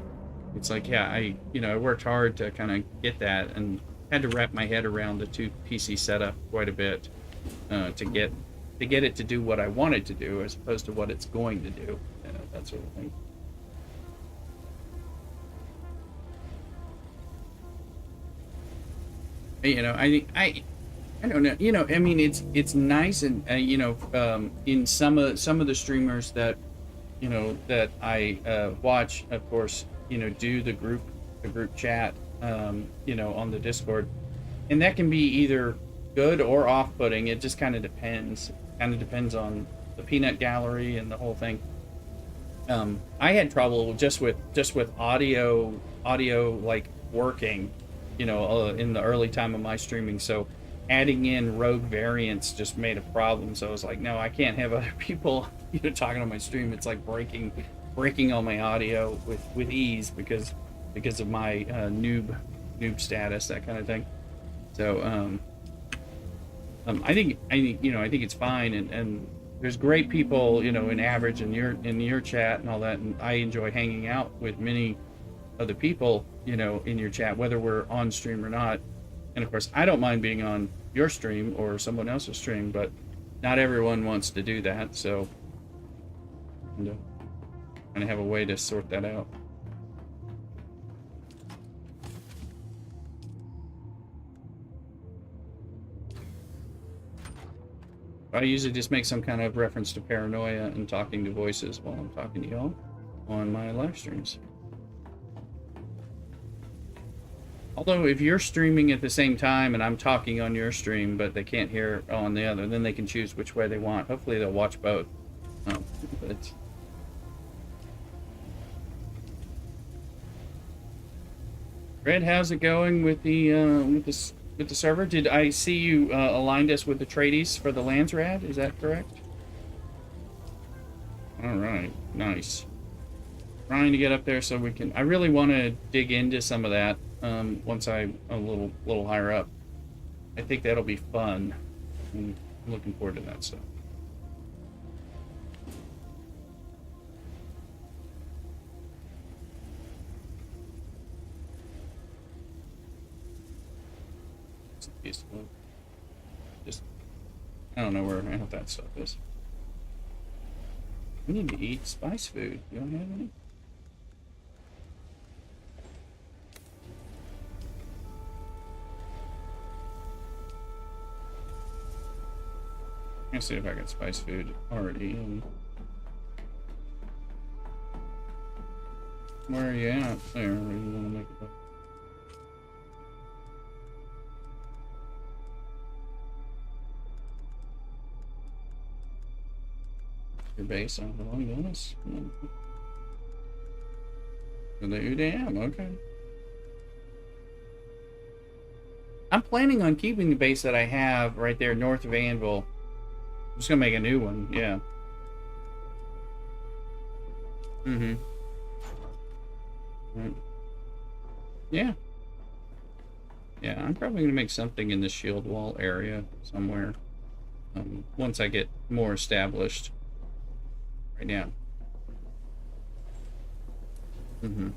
it's like, yeah, I worked hard to kind of get that and had to wrap my head around the 2 PC setup quite a bit to get it to do what I wanted to do as opposed to what it's going to do, that sort of thing. You know, I don't know. You know, I mean, it's nice, and you know, in some of the streamers that, you know, that I watch, of course, you know, do the group chat, you know, on the Discord, and that can be either good or off-putting. It just kind of depends. Kind of depends on the peanut gallery and the whole thing. I had trouble just with audio like working, you know, in the early time of my streaming. So adding in rogue variants just made a problem. So I was like, no, I can't have other people, you know, talking on my stream. It's like breaking all my audio with ease because of my noob status, that kind of thing. So I think it's fine, and there's great people, you know, in Average and in your chat and all that, and I enjoy hanging out with many other people, you know, in your chat, whether we're on stream or not. And of course, I don't mind being on your stream or someone else's stream, but not everyone wants to do that, so I'm gonna have a way to sort that out. I usually just make some kind of reference to paranoia and talking to voices while I'm talking to y'all on my live streams. Although if you're streaming at the same time and I'm talking on your stream, but they can't hear on the other, then they can choose which way they want. Hopefully they'll watch both. But Red, how's it going with the server? Did I see you aligned us with the tradies for the Landsrad? Is that correct? All right, nice. Trying to get up there so we can. I really want to dig into some of that once I'm a little higher up. I think that'll be fun. I'm looking forward to that stuff. Just, I don't know where half that stuff is. I need to eat spice food. You don't have any? Let's see if I got spice food already. Where are you at? There, where do you want to make it up? Your base on along this. The Udam, okay. I'm planning on keeping the base that I have right there north of Anvil. I'm just gonna make a new one, yeah. Mm-hmm. Right. Yeah. Yeah, I'm probably gonna make something in the shield wall area somewhere. Once I get more established. Right now. Mm-hmm.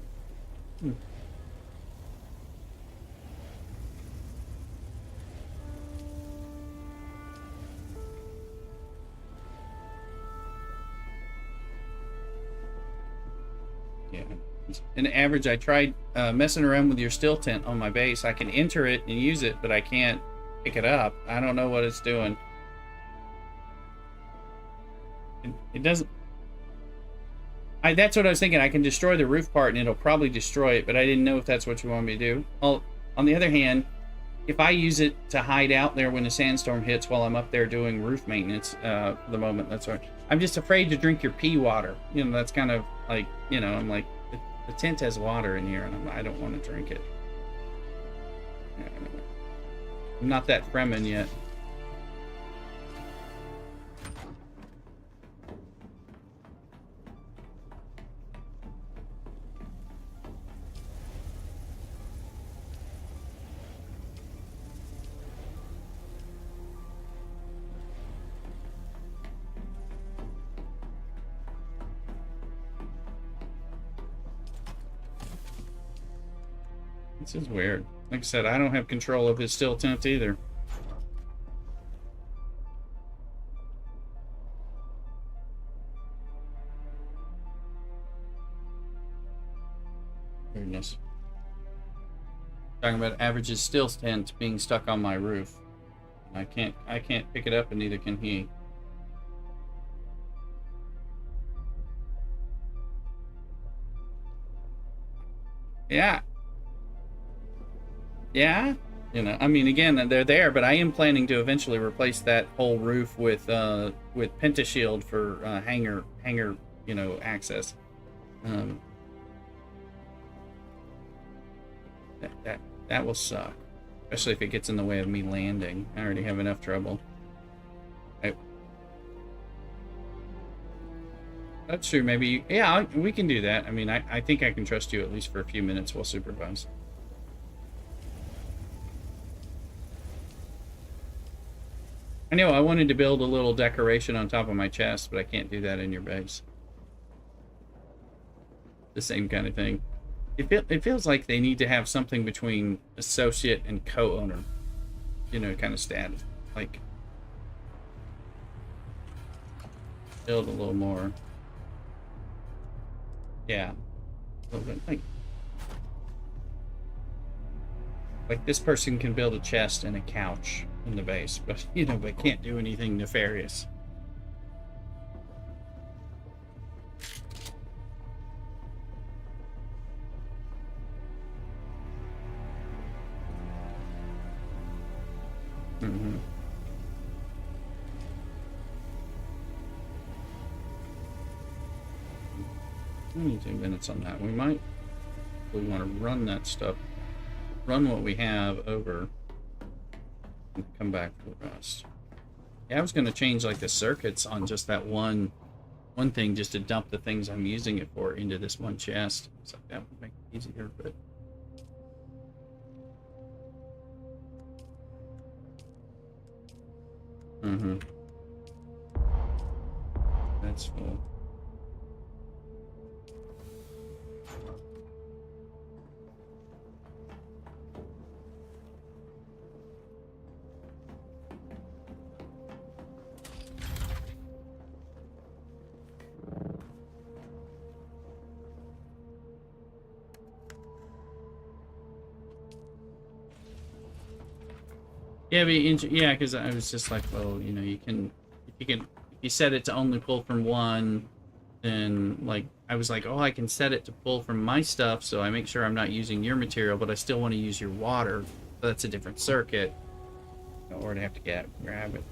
Yeah. In average, I tried messing around with your still tent on my base. I can enter it and use it, but I can't pick it up. I don't know what it's doing. It doesn't... that's what I was thinking. I can destroy the roof part and it'll probably destroy it, but I didn't know if that's what you want me to do. On the other hand, if I use it to hide out there when a sandstorm hits while I'm up there doing roof maintenance for the moment, that's right. I'm just afraid to drink your pee water. You know, that's kind of like, you know, I'm like, the tent has water in here and I don't want to drink it. I'm not that Fremen yet. This is weird. Like I said, I don't have control of his still tent either. Weirdness. Talking about Average's still tent being stuck on my roof. I can't pick it up and neither can he. Yeah. Yeah, you know, I mean, again, they're there, but I am planning to eventually replace that whole roof with pentashield for hangar, you know, access. That will suck, especially if it gets in the way of me landing. I already have enough trouble. That's true. Maybe, yeah, we can do that. I mean, I think I can trust you at least for a few minutes while supervised. I know I wanted to build a little decoration on top of my chest, but I can't do that in your base. The same kind of thing. it feels like they need to have something between associate and co-owner, kind of status. Like, build a little more. Yeah. A little bit like this person can build a chest and a couch in the base, but but can't do anything nefarious. Mm-hmm. 22 minutes on that. We want to run that stuff, run what we have over, and come back to the rest. Yeah, I was going to change like the circuits on just that one thing, just to dump the things I'm using it for into this one chest. So that would make it easier, but. Mm-hmm. That's full. Yeah, yeah, because I was just like, well, if you set it to only pull from one, then like I was like, oh, I can set it to pull from my stuff, so I make sure I'm not using your material, but I still want to use your water. So that's a different circuit, or to have to grab it.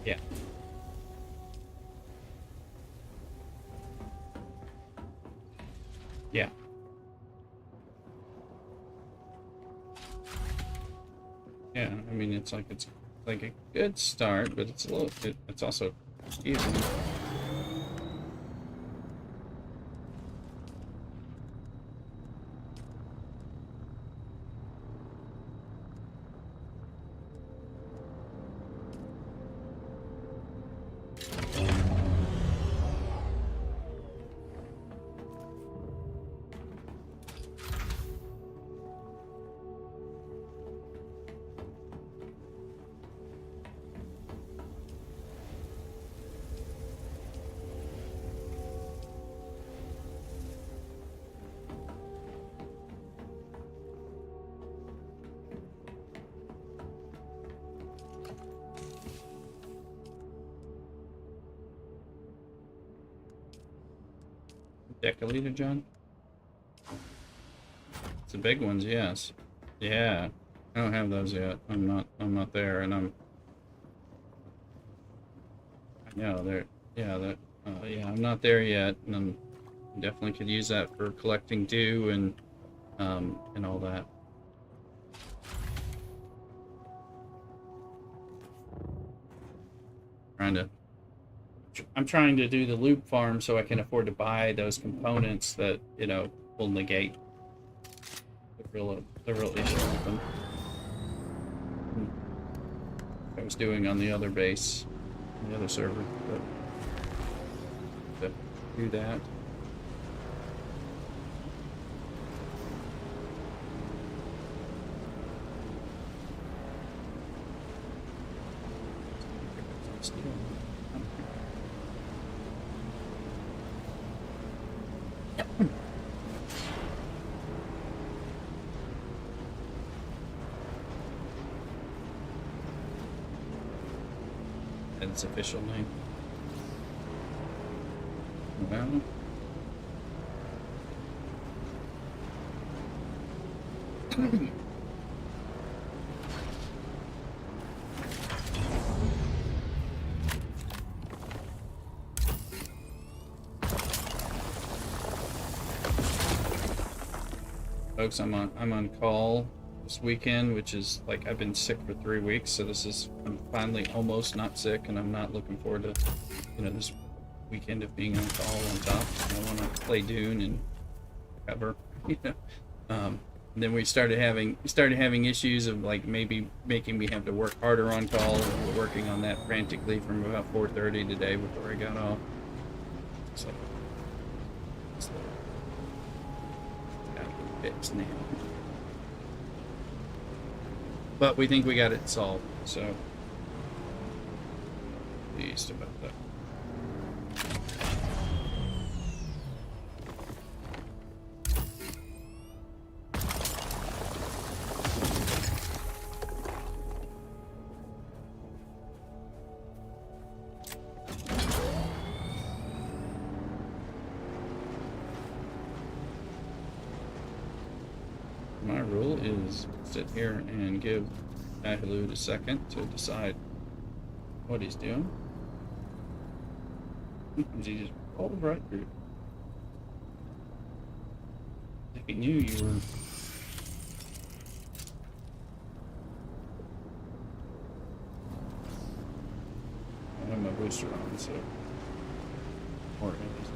Yeah. Yeah. Yeah, I mean, it's like a good start, but it's it's also confusing. Deciliter, John? It's the big ones, yes. Yeah. I don't have those yet. I'm not there, and I know I'm not there yet, and I'm definitely could use that for collecting dew and all that. I'm trying to do the loop farm so I can afford to buy those components that, will negate the real issue with them. I was doing on the other base, on the other server, but to do that. Its official name. Well, folks, I'm on call this weekend, which is like I've been sick for 3 weeks, so I'm finally almost not sick, and I'm not looking forward to this weekend of being on call on top. I want to play Dune and cover. And then we started having issues of like maybe making me have to work harder on calls. We were working on that frantically from about 4:30 today before I got off. So it's gotta get fixed now. But we think we got it solved, so pleased about that. My rule is sit here and give Ahilu a second to decide what he's doing. Sometimes he just rolls right through. If he knew you were... I have my booster on, so... Or it is.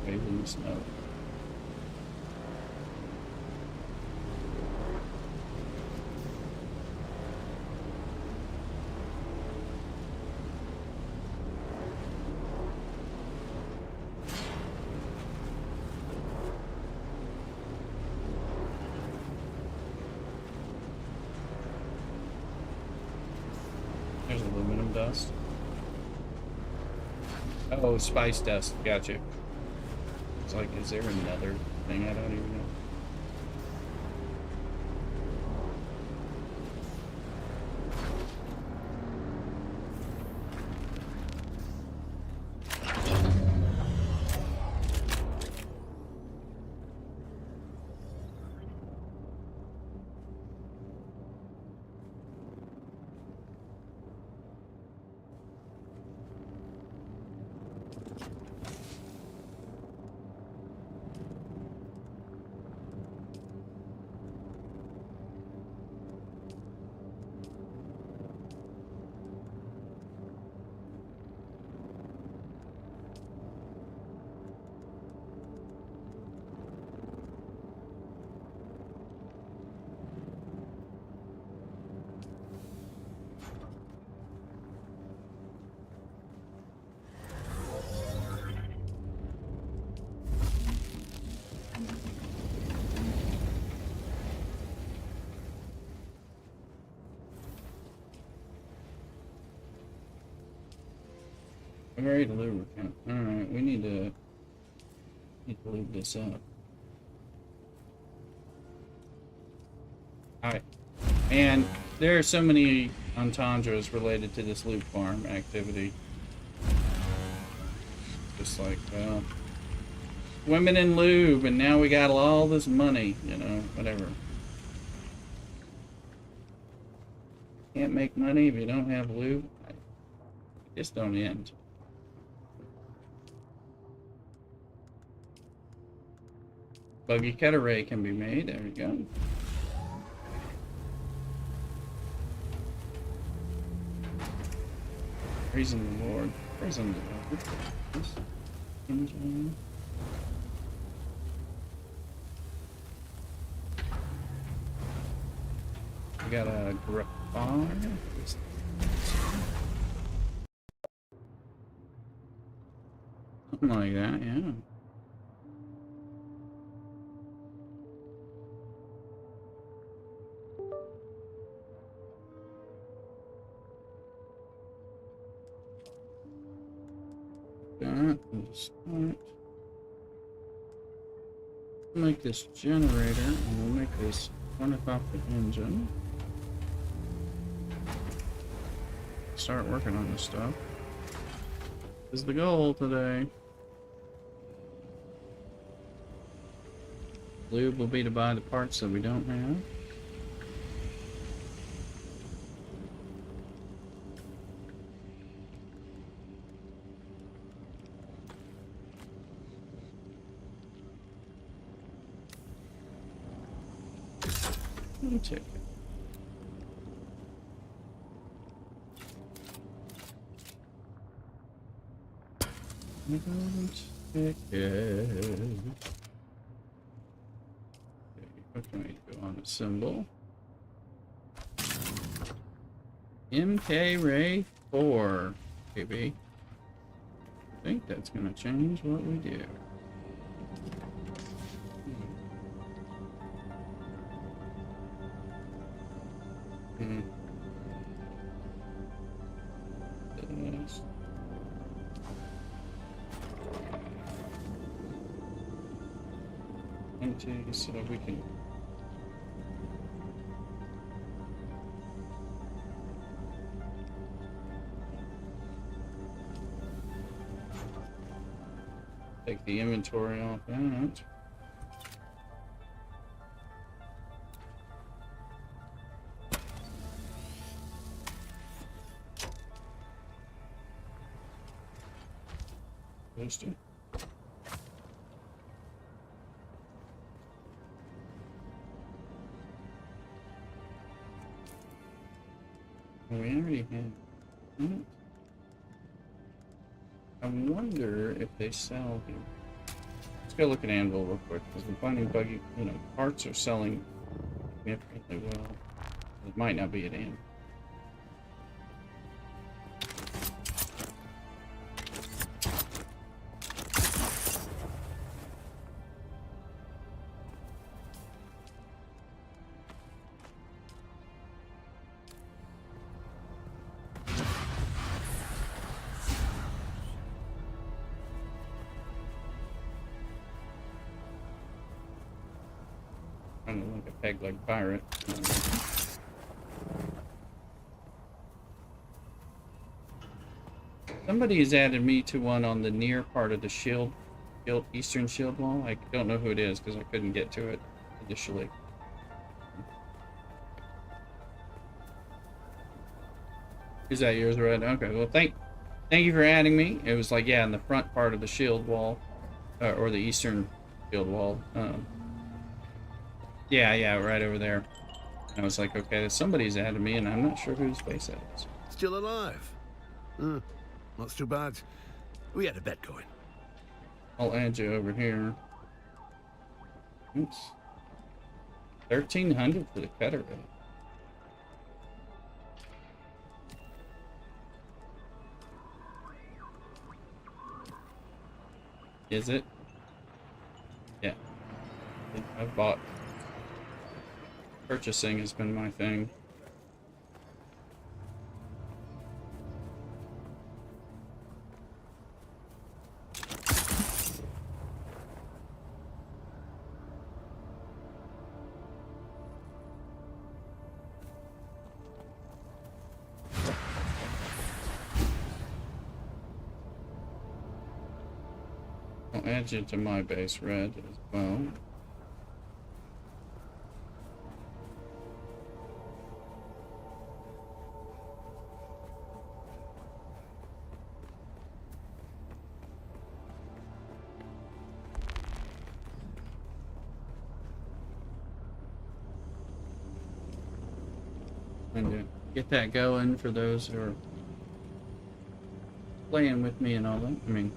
In the snow. There's aluminum dust. Oh, spice dust. Gotcha. It's like, is there another thing I don't even know? Very lubricant. Alright, we need to lube this up. Alright. And there are so many entendres related to this loop farm activity. Just like, well, women in lube, and now we got all this money, you know, whatever. Can't make money if you don't have lube. Just don't end. Buggy cut array can be made. There we go. Praising the Lord. Praising the Lord. This engine. We got a Griffon. Something like that, yeah. That is start. Make this generator, and we'll make this Ornithopter engine. Start working on this stuff. This is the goal today. Lube will be to buy the parts that we don't have. Let me check it. Okay, what can we do on a symbol? MK Ray 4, maybe. I think that's gonna change what we do. Yes. Empty, so we can. Take the inventory off that. Post it. We already have. I wonder if they sell here. Let's go look at Anvil real quick, because we're finding buggy, parts are selling significantly well. It might not be at Anvil. Kind of like a peg-leg pirate. Somebody has added me to one on the near part of the eastern shield wall. I don't know who it is because I couldn't get to it initially. Is that yours, Red? Okay, well, thank you for adding me. It was like, yeah, in the front part of the shield wall, or the eastern shield wall. Yeah, right over there. I was like, okay, somebody's added me, and I'm not sure whose face that is. Still alive? Not too bad. We had a bet going. I'll add you over here. Oops. 1,300 for the cutter rate. Is it? Yeah. I've bought. Purchasing has been my thing. I'll add you to my base, Red, as well. And get that going for those who are playing with me and all that. I mean,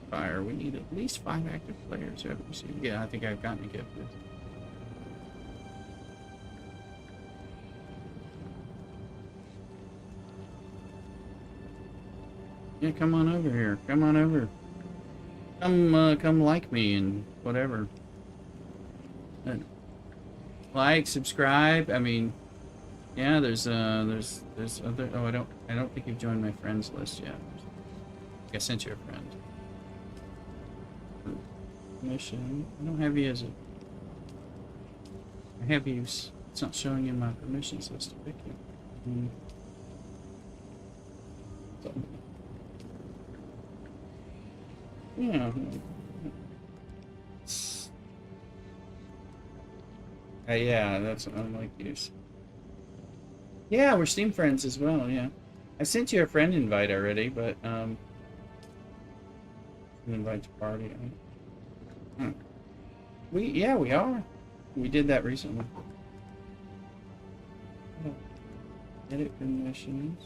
fire. We need at least 5 active players. Yeah, I think I've gotten a gift. Yeah, come on over here. Come on over. Come like me and whatever. Like, subscribe. I mean, yeah. There's other. Oh, I don't think you've joined my friends list yet. I sent you a friend. Permission. I don't have you as a. I have you. It's not showing in my permissions list to pick you. So, yeah. Yeah, that's unlike use. Yeah, we're Steam friends as well, yeah. I sent you a friend invite already, but, an invite to party. Yeah, we are. We did that recently. Edit permissions.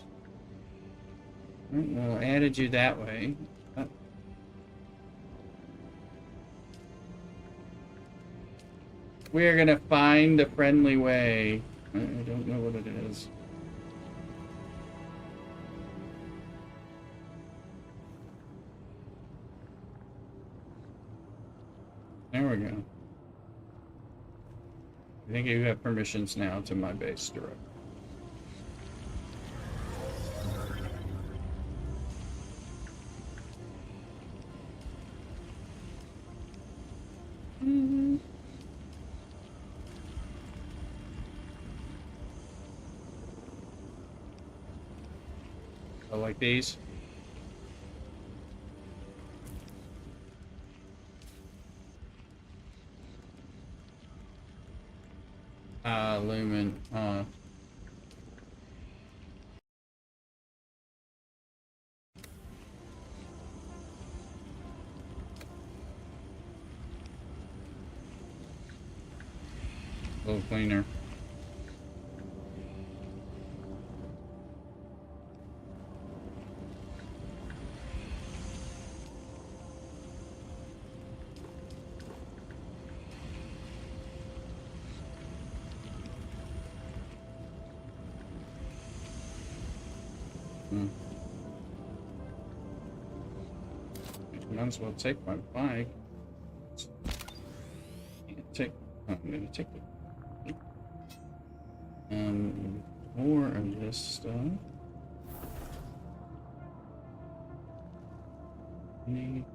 Alright, well, I added you that way. We're gonna find the friendly way. I don't know what it is. There we go. I think you have permissions now to my base direct. So like these. Lumen. A little cleaner. Might as well take my bike. I'm gonna take more of this stuff. Need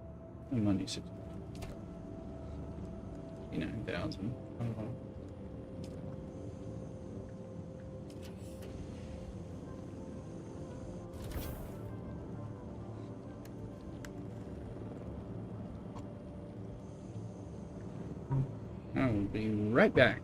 the money, 69,000. I will be right back.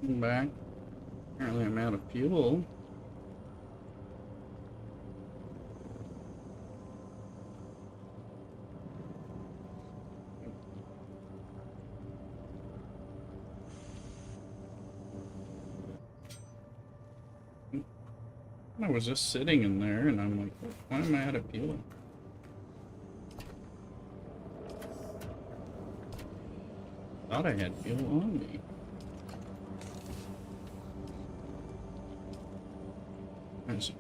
I'm back. Apparently I'm out of fuel. I was just sitting in there and I'm like, why am I out of fuel? Thought I had fuel on me. That's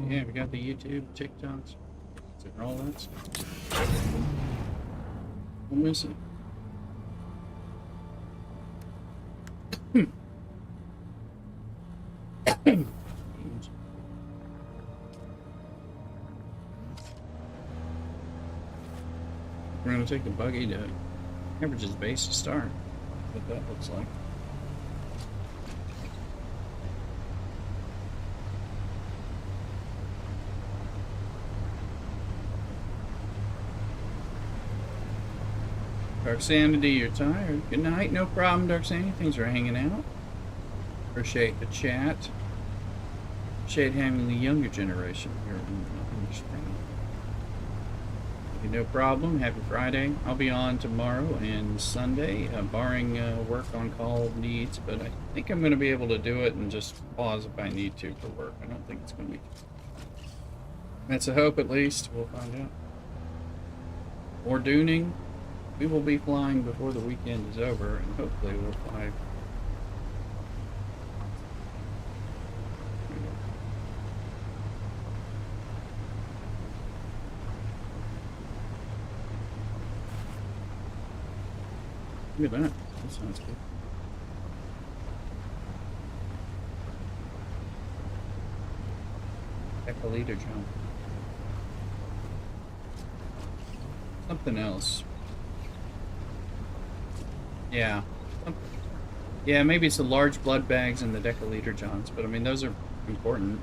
yeah, we got the YouTube, TikToks, all that stuff. We'll miss it. We're gonna take the buggy to Average's base to start. What that looks like. Dark Sanity, you're tired. Good night, no problem, Dark Sanity. Thanks for hanging out. Appreciate the chat. Appreciate having the younger generation here in the stream. No problem. Happy Friday. I'll be on tomorrow and Sunday, barring work on call needs, but I think I'm going to be able to do it and just pause if I need to for work. I don't think it's going to be. That's a hope, at least. We'll find out. Or Duning. We will be flying before the weekend is over, and hopefully we'll fly. Look at that. That sounds good. Echoliter jump. Something else. Yeah. Yeah, maybe it's the large blood bags and the deciliter johns, but I mean, those are important.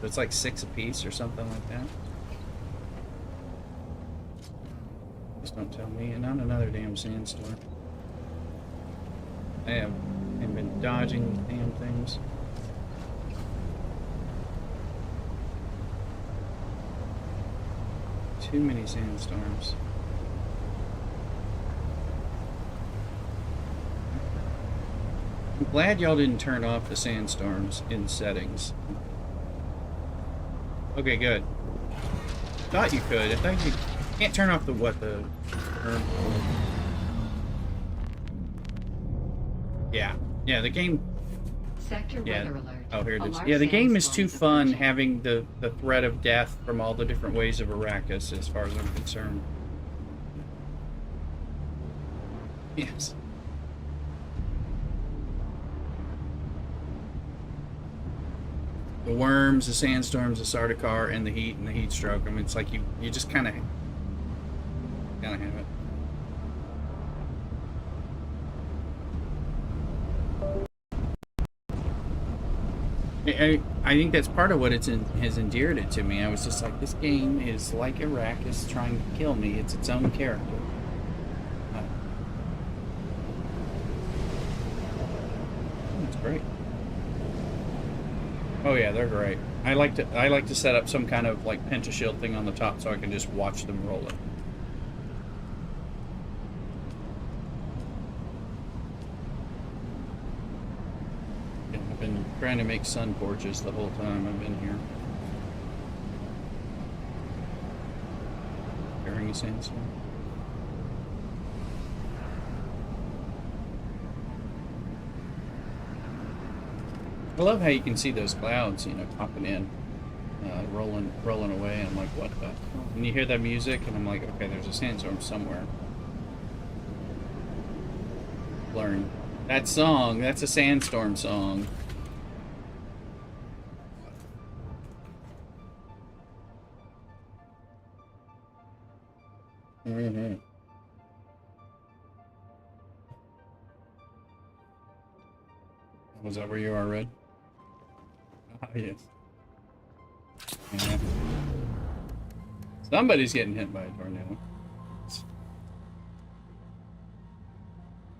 It's like 6 apiece or something like that. Just don't tell me. And not another damn sandstorm. I have been dodging these damn things. Too many sandstorms. I'm glad y'all didn't turn off the sandstorms in settings. Okay, good. Thought you could. I thought you can't turn off the what, the... Yeah. Yeah, the game... Sector weather alert. Oh, here it is. Alarm Yeah, the game is sounds too from fun approaching. having the threat of death from all the different ways of Arrakis, as far as I'm concerned. Yes. The worms, the sandstorms, the Sardaukar, and the heat stroke. I mean, it's like you just kind of have it. I think that's part of what has endeared it to me. I was just like, this game is like Arrakis trying to kill me. It's its own character. That's great. Oh yeah, they're great. I like to set up some kind of like pentashield thing on the top so I can just watch them roll it. Trying to make sun porches the whole time I've been here. During a sandstorm. I love how you can see those clouds, you know, popping in, rolling away, and I'm like, what the? And you hear that music, and I'm like, okay, there's a sandstorm somewhere. Learn. That song, that's a sandstorm song. Mm-hmm. Was that where you are, Red? Ah, yes. Yeah. Somebody's getting hit by a tornado.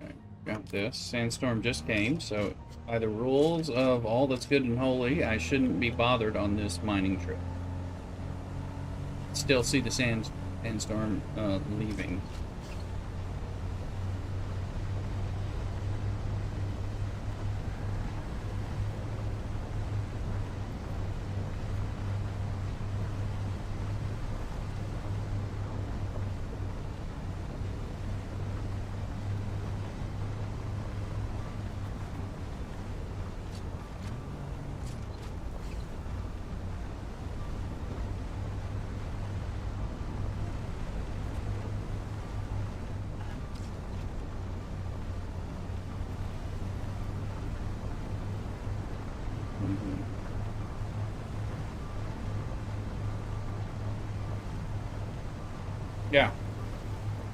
Okay, got this. Sandstorm just came, so by the rules of all that's good and holy, I shouldn't be bothered on this mining trip. Still see the sandstorm leaving. Yeah.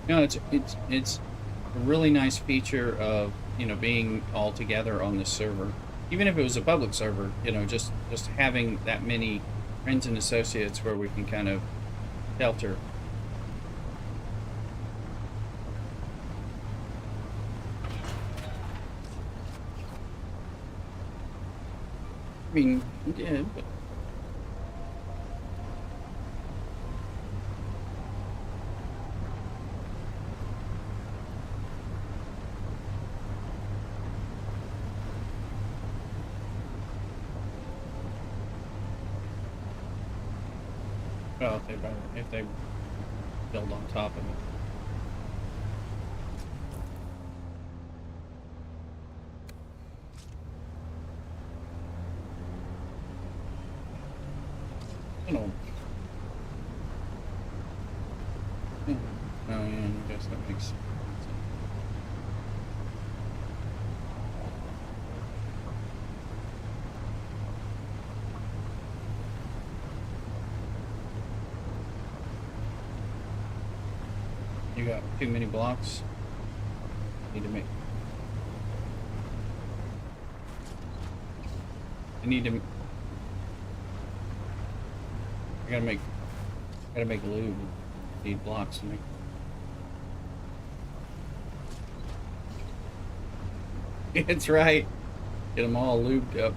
No, it's a really nice feature of, you know, being all together on this server. Even if it was a public server, you know, just having that many friends and associates where we can kind of shelter. I mean, yeah, but well, if they build on top of it. You know. Oh yeah, I guess that makes sense. You got too many blocks. Need to make. I need to. I gotta make lube. Need blocks to make. It's right. Get them all lubed up.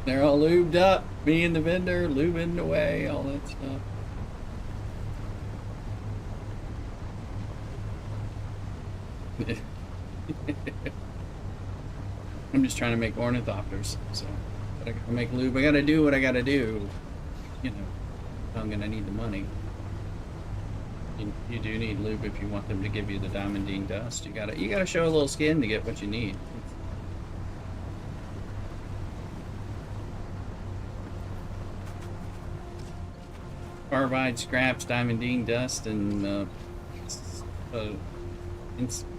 They're all lubed up. Me and the vendor lubing away, all that stuff. I'm just trying to make ornithopters, so but I gotta make lube. I gotta do what I gotta do. You know, I'm gonna need the money. You do need lube if you want them to give you the diamondine dust. You gotta show a little skin to get what you need. Carbide, scraps, diamondine dust, and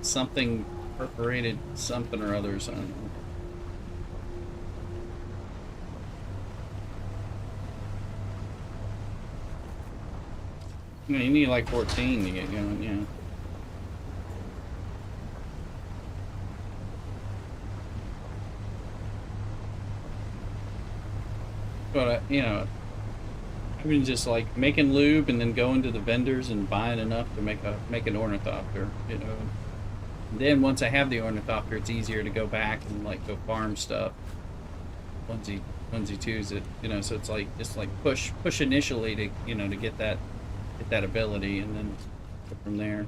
something perforated something or others. I don't know. You need like 14 to get going, yeah. But you know, I've been just like making lube and then going to the vendors and buying enough to make an ornithopter, you know. And then once I have the ornithopter, it's easier to go back and like go farm stuff. Onesie twos it, you know. So it's like just like push initially to, you know, to get that ability, and then go from there.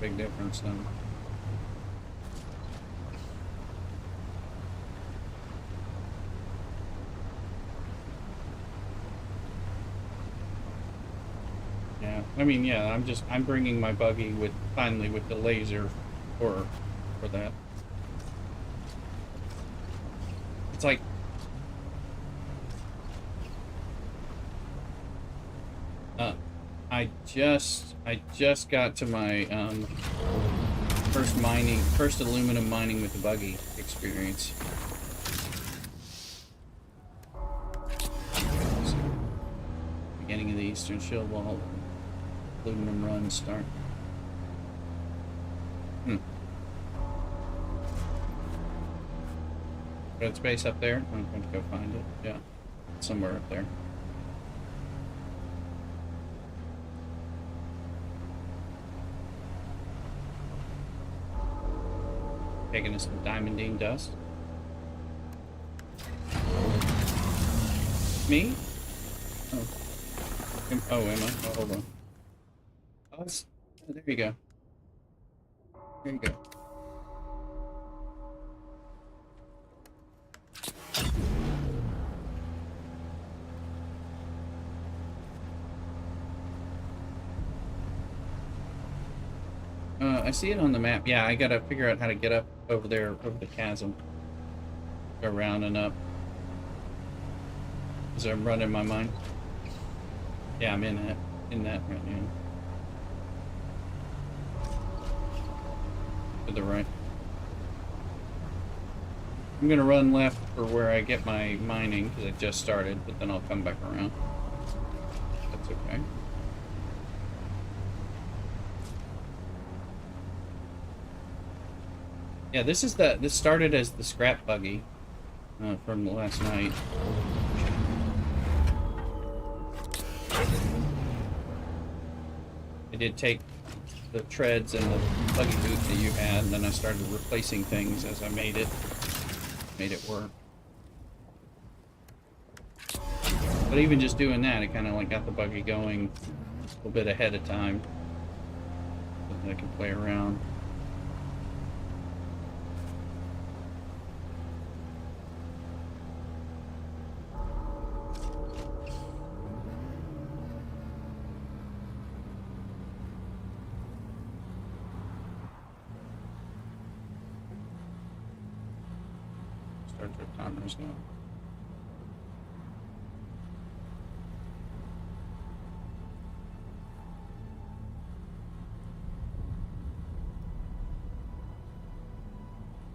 big difference then. Yeah, I mean, yeah, I'm bringing my buggy with, finally, with the laser for that. It's like, I just got to my, first aluminum mining with the buggy experience. So, beginning of the Eastern Shield Wall, aluminum run start. Red space up there. I'm going to go find it. Yeah, somewhere up there. Taking us some diamondine dust. Me? Oh. Oh, am I? Oh, hold on. Oh, there you go. There you go. I see it on the map. Yeah, I gotta figure out how to get up over there, over the chasm. Go around and up. Is there a run in my mind? Yeah, I'm in that right now. To the right. I'm gonna run left for where I get my mining, because I just started, but then I'll come back around. That's okay. Yeah, this started as the scrap buggy from last night. I did take the treads and the buggy boot that you had, and then I started replacing things as I made it work. But even just doing that, it kind of like got the buggy going a little bit ahead of time, so that I can play around. Now.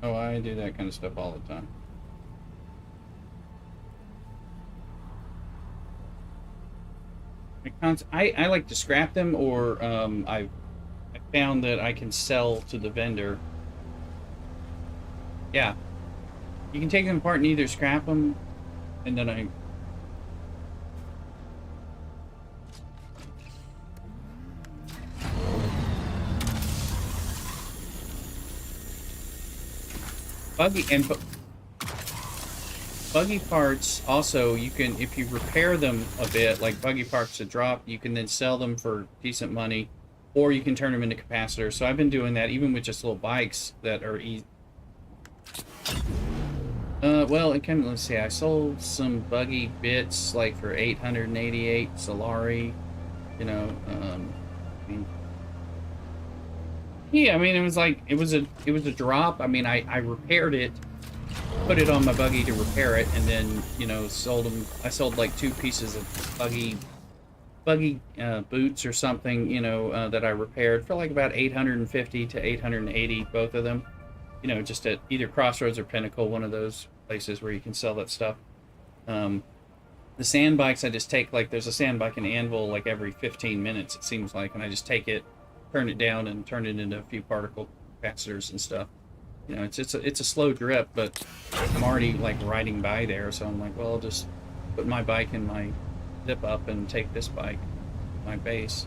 Oh, I do that kind of stuff all the time. I like to scrap them, or I found that I can sell to the vendor. Yeah. You can take them apart and either scrap them, and then buggy parts also, you can, if you repair them a bit, like buggy parts that drop, you can then sell them for decent money, or you can turn them into capacitors. So I've been doing that even with just little bikes that are easy. Well, it can, let's see, I sold some buggy bits, like, for 888 Solari, you know, I mean, yeah, I mean, it was like, it was a drop. I mean, I repaired it, put it on my buggy to repair it, and then, you know, sold them. I sold, like, 2 pieces of buggy boots or something, you know, that I repaired for, like, about 850 to 880, both of them. You know, just at either Crossroads or Pinnacle, one of those places where you can sell that stuff. The sand bikes, I just take, like, there's a sand bike and anvil, like, every 15 minutes, it seems like, and I just take it, turn it down, and turn it into a few particle capacitors and stuff. You know, it's a slow drip, but I'm already, like, riding by there, so I'm like, well, I'll just put my bike in my zip up and take this bike, my base.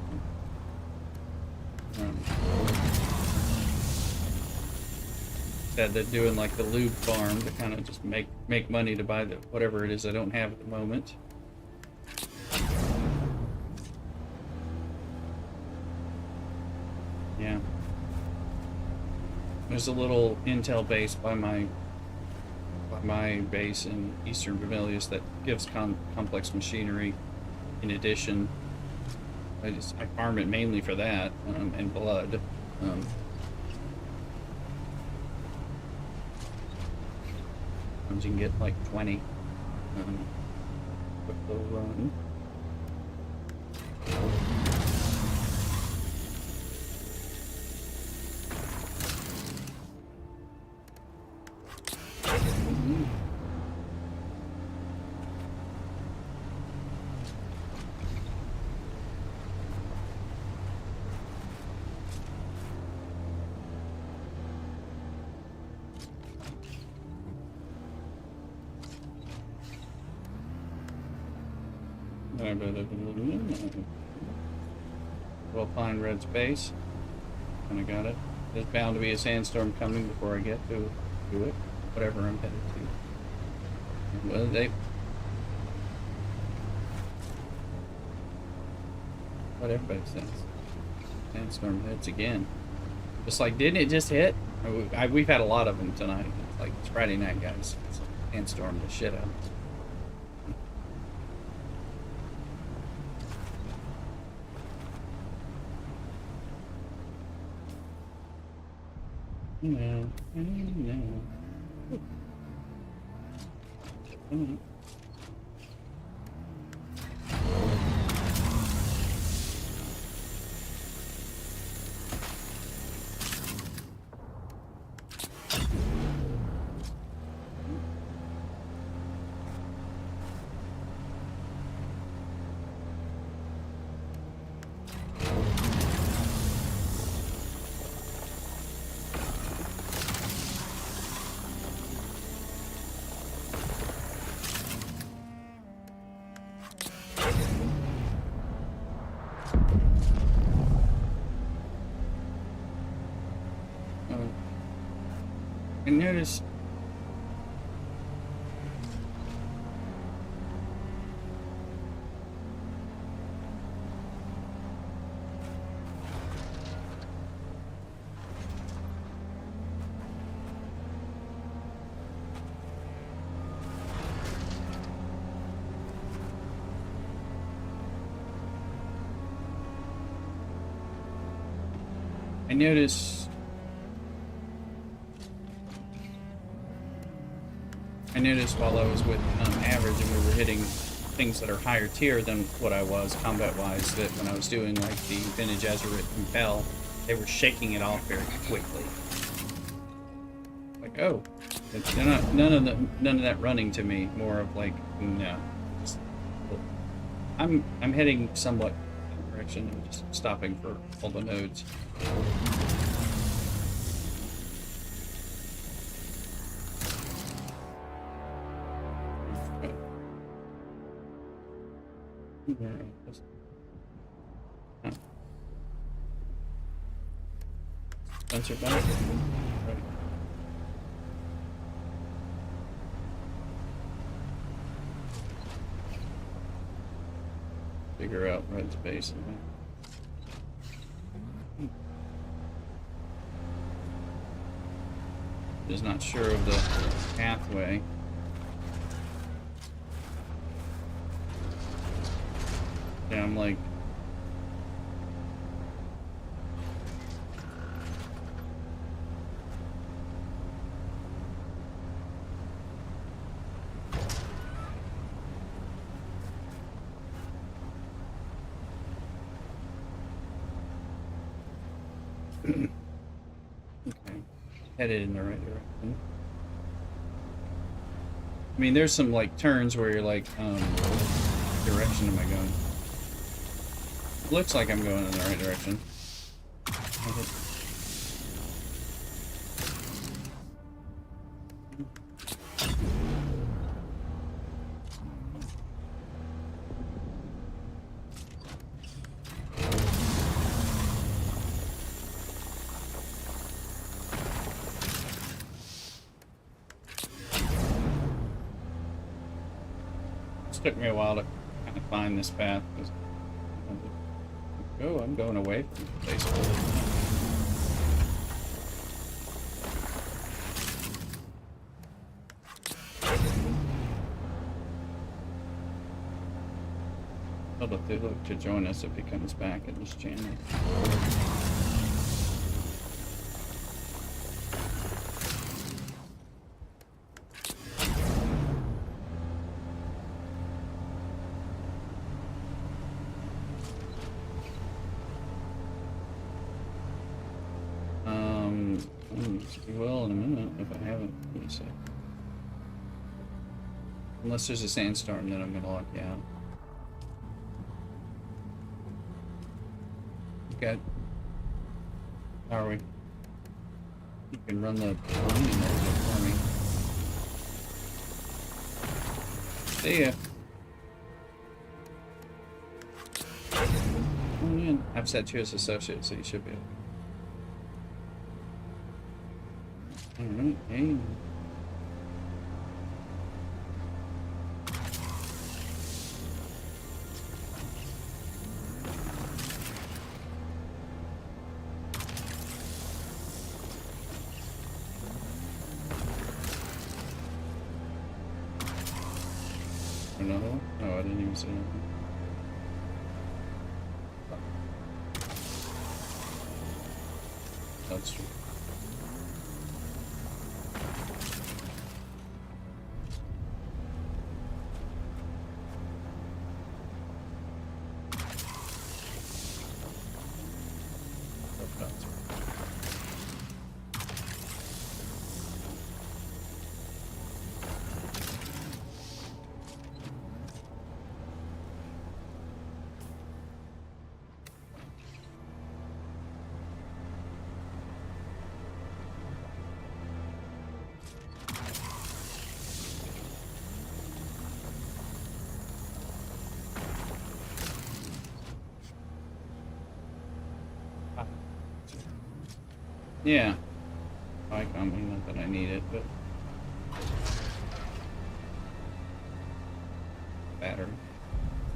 Said they're doing like the lube farm to kind of just make money to buy the whatever it is I don't have at the moment. Yeah. There's a little intel base by my base in Eastern Vermilius that gives complex machinery. In addition, I farm it mainly for that and blood. Sometimes you can get like 20. Quick little run. Well, fine red space. Kind of got it. There's bound to be a sandstorm coming before I get to it. Whatever I'm headed to. Well, what everybody says. Sandstorm hits again. Just like, didn't it just hit? We've had a lot of them tonight. It's like, it's Friday night, guys. It's sandstorm the shit out. No. I noticed I noticed while I was with average and we were hitting things that are higher tier than what I was combat-wise, that when I was doing like the Vintage Azeroth Compel, they were shaking it off very quickly. Like, oh, they're not, none of that running to me. More of like, no, just, I'm heading somewhat in the direction and just stopping for all the nodes. Spencer back. Right. Figure out red space in there. Just not sure of the pathway. Yeah, I'm like, okay, headed in the right direction. I mean, there's some like turns where you're like, what direction am I going? Looks like I'm going in the right direction. It took me a while to kind of find this path. Oh, I'm going away from basically. to look to join us if he comes back at this channel. We will in a minute if I haven't. Let me see. Unless there's a sandstorm, then I'm gonna lock you out. Okay. How are we? You can run the line for me. See ya. Oh, yeah. I've set you as associate, so you should be able. Alright, hey. Another one? Oh, I didn't even see anything. That's true. Yeah. Icon, not that I need it, but battery.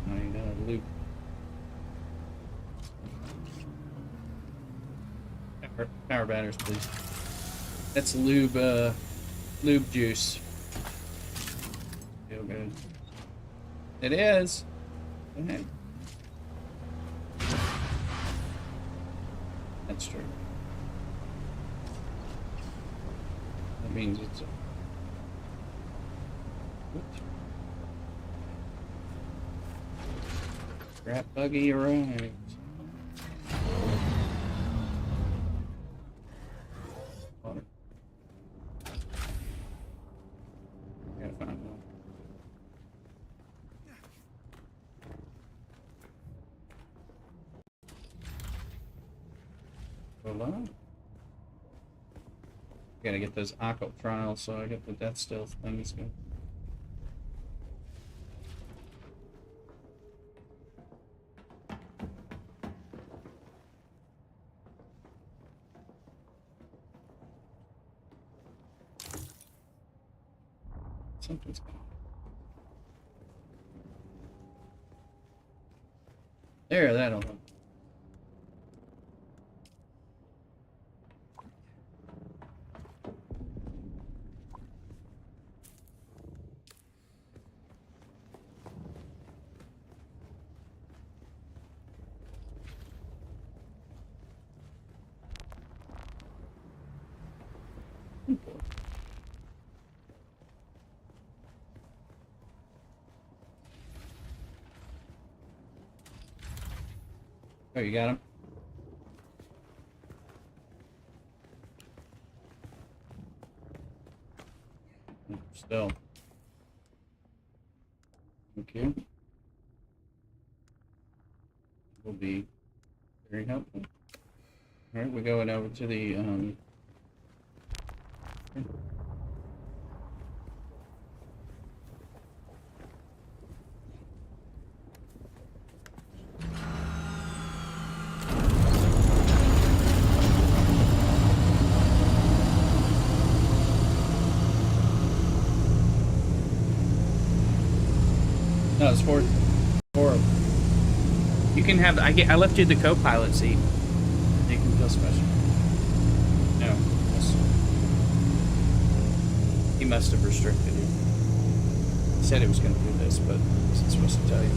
I need a loop. Power batteries, please. That's lube, lube juice. Feel good. It is. Go ahead. That's true. That means it's a... Oops. Scrap buggy arrives. Water. Gotta find one. Hello? Gotta get those occult trials, so I get the death stealth things going. Something's going on. There, that'll help. Oh, you got him? Still. Okay. Will be very helpful. Alright, we're going over to the, no, it's four. You can have. I left you the co-pilot seat. You can feel special. No, he must have restricted you. He said he was going to do this, but I wasn't supposed to tell you.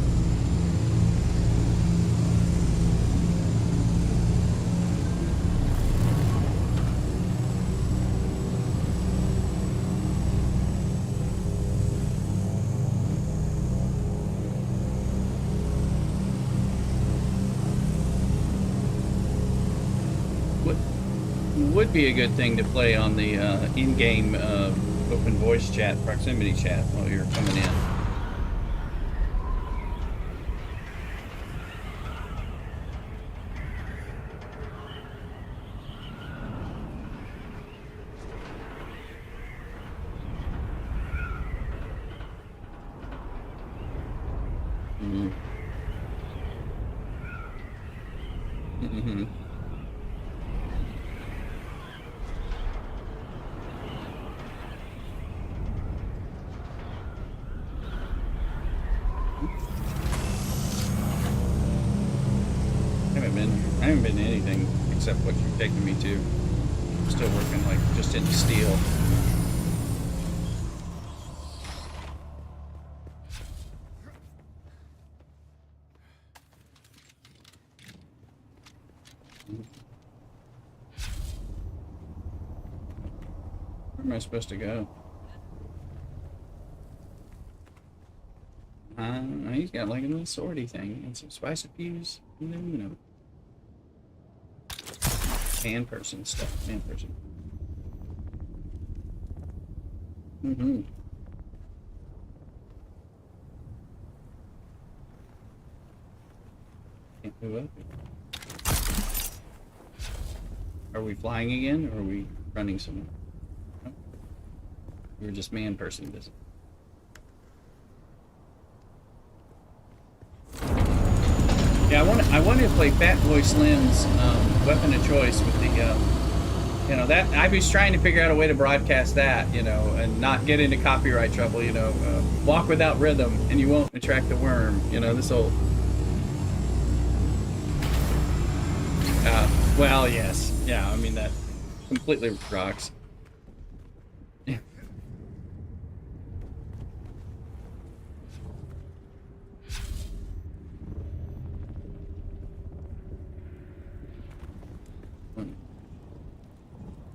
would be a good thing to play on the in-game open voice chat, proximity chat while you're coming in. Mm-hmm. I haven't been to anything except what you've taken me to. I'm still working like just in steel. Where am I supposed to go? He's got like a little swordy thing and some spice fuse. No. Man person stuff. Man person. Mm-hmm. Can't move up. Are we flying again, or are we running somewhere? Oh. We were just man person this. Yeah, I wanted to play Fatboy Slim's weapon of choice with the, you know, that I was trying to figure out a way to broadcast that, you know, and not get into copyright trouble, you know, walk without rhythm and you won't attract the worm, you know, this old. Well, yes, yeah, I mean that completely rocks. Yeah.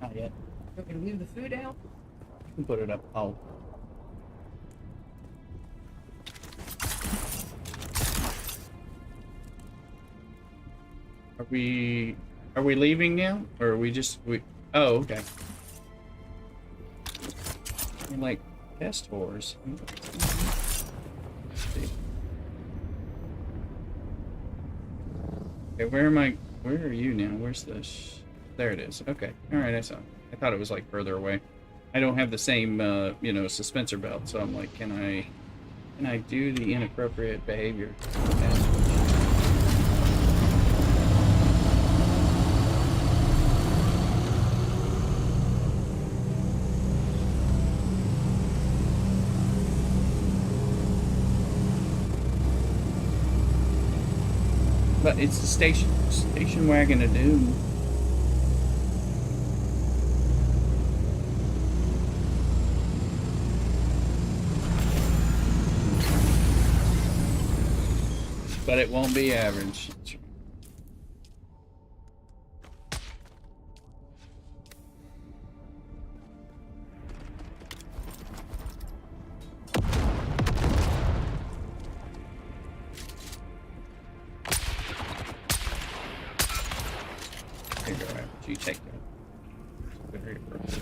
Not yet. We're gonna leave the food out. You can put it up. Oh. Are we leaving now? Or are we just oh, okay. We're like test whores. Okay, where am I? Where are you now? Where's this? There it is. Okay. Alright, I saw it. I thought it was like further away. I don't have the same you know, suspensor belt, so I'm like, can I do the inappropriate behavior? Okay. But it's the station wagon of Dune. But it won't be average. Here you go, average. You take that. It's very appropriate.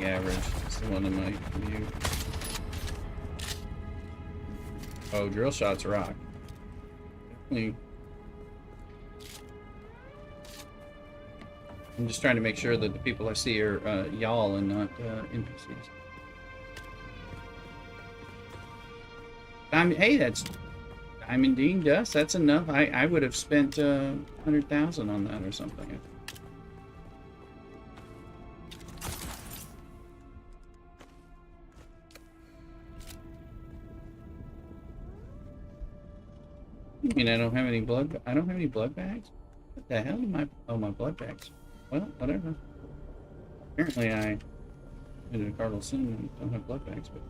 Average. It's the one in my view. Oh, drill shots rock. Definitely. I'm just trying to make sure that the people I see are y'all and not NPCs. Hey, that's Diamond Dean dust. That's enough. I would have spent 100,000 on that or something. I mean, I don't have any blood. I don't have any blood bags. What the hell am I? Oh, my blood bags. Well, whatever. Apparently, I did a cardinal sin and don't have blood bags, but.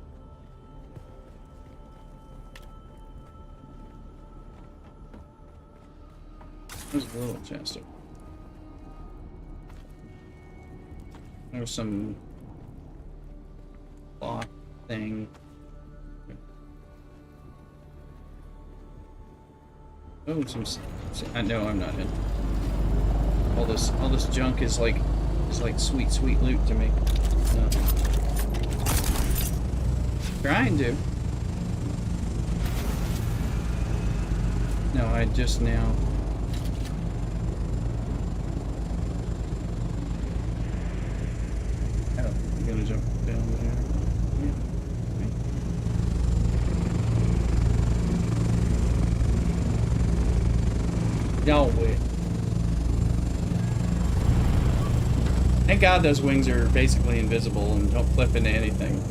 There's a little chest. There's some cloth thing. Oh, no, I'm not in. All this junk is like sweet, sweet loot to me. No. Trying to. No, I just now. Oh, I'm gonna jump down there. Yeah. No way. Thank God those wings are basically invisible and don't flip into anything.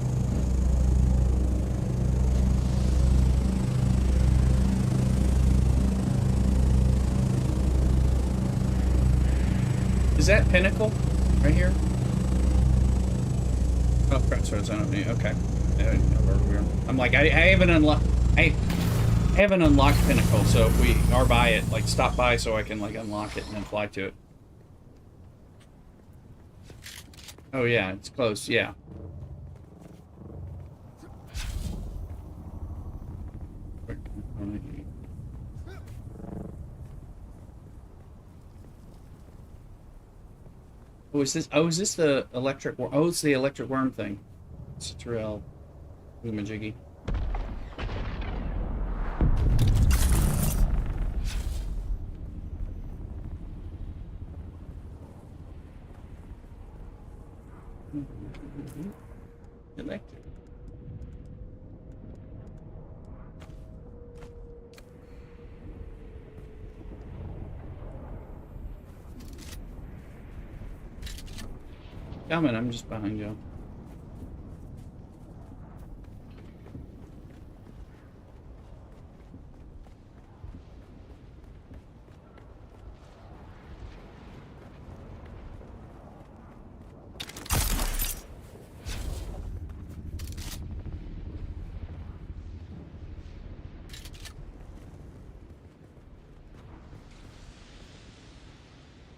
Is that Pinnacle? Right here? Oh, Crossroads, I don't need. Okay. I don't know where we are. I'm like, I haven't unlocked. I haven't unlocked Pinnacle, so if we are by it, like, stop by so I can, like, unlock it and then fly to it. Oh, yeah, it's close, yeah. Oh, is this the electric worm? Oh, it's the electric worm thing. It's a Terrell Boomajiggy. Electric. Coming, I'm just behind you.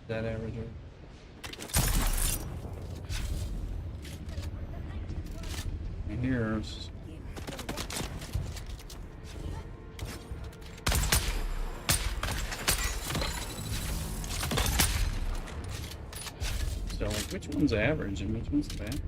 That averager. And here's so like which one's average and which one's bad?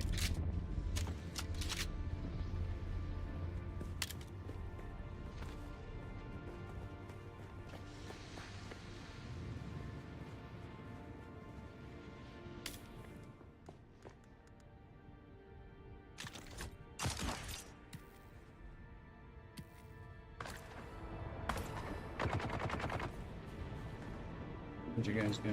Where'd you guys go?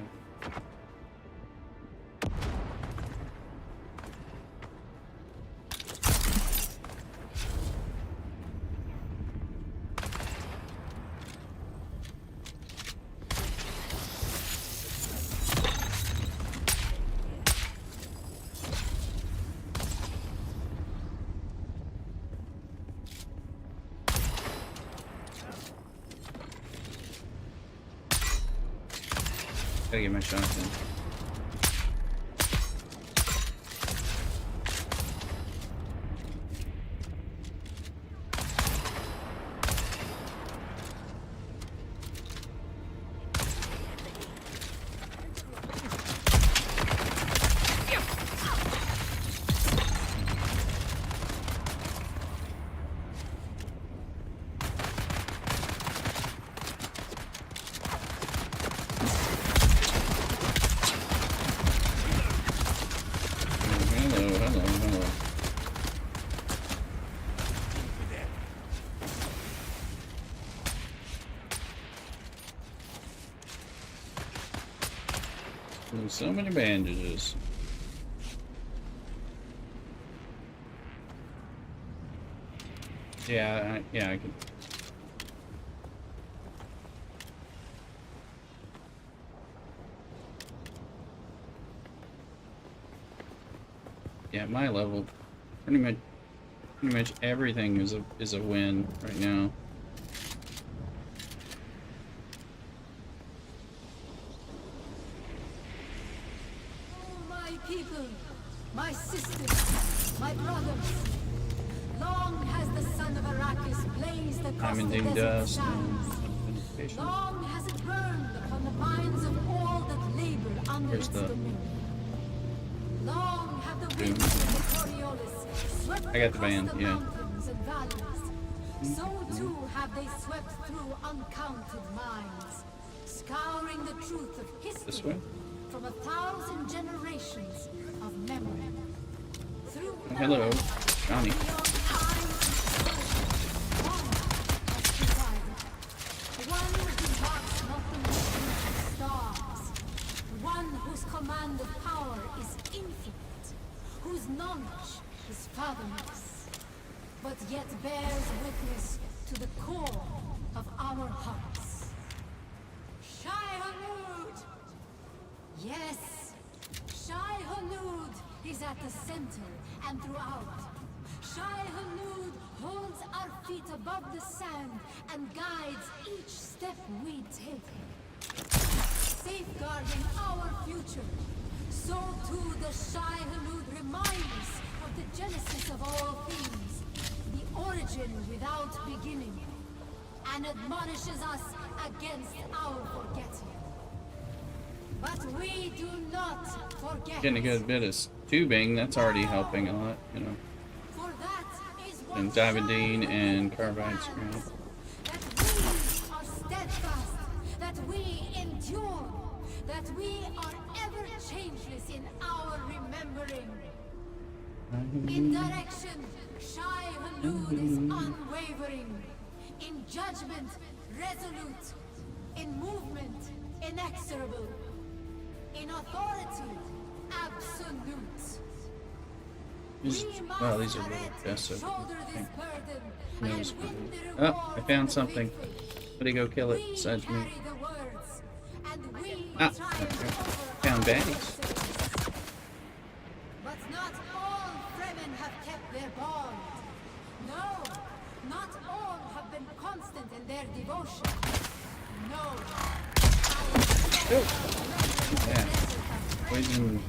Gotta get my shots in. There's so many bandages. Yeah, I could. Yeah, at my level, pretty much everything is a win right now. People, my sisters, my brothers, long has the son of Arrakis blazed across the desert sands. location. Long has it burned upon the minds of all that labor under Where's its the- dominion. Long have the Dune. winds of the Coriolis swept I got the across band, the yeah. mountains and valleys. So too have they swept through uncounted minds, scouring the truth of This history way? from 1,000 generations of memory. Through Oh, hello, Johnny. one who departs not the movement of stars, one whose command of power is infinite, whose knowledge is fathomless, but yet bears witness to the core of our hearts. Shai-Hulud! Yes, Shai-Hulud is at the center and throughout. Shai-Hulud holds our feet above the sand and guides each step we take. Safeguarding our future, so too does Shai-Hulud remind us of the genesis of all things, the origin without beginning, and admonishes us against our forgetting. But we do not forget. Getting a good bit of tubing, that's already helping a lot, you know. For that is what And Dividine and Shai-Hulud Carbide demands, Scrap. that we are steadfast, that we endure, that we are ever changeless in our remembering. In direction, Shai-Hulud is unwavering. In judgment, resolute. In movement, inexorable. In authority, absolute. Well, these are little chests. So knows. Oh, I found something. Somebody go kill it besides me. Ah, found baddies. But not all Fremen have kept their bond. No, not all have been constant in their devotion. No. Yeah. Poison.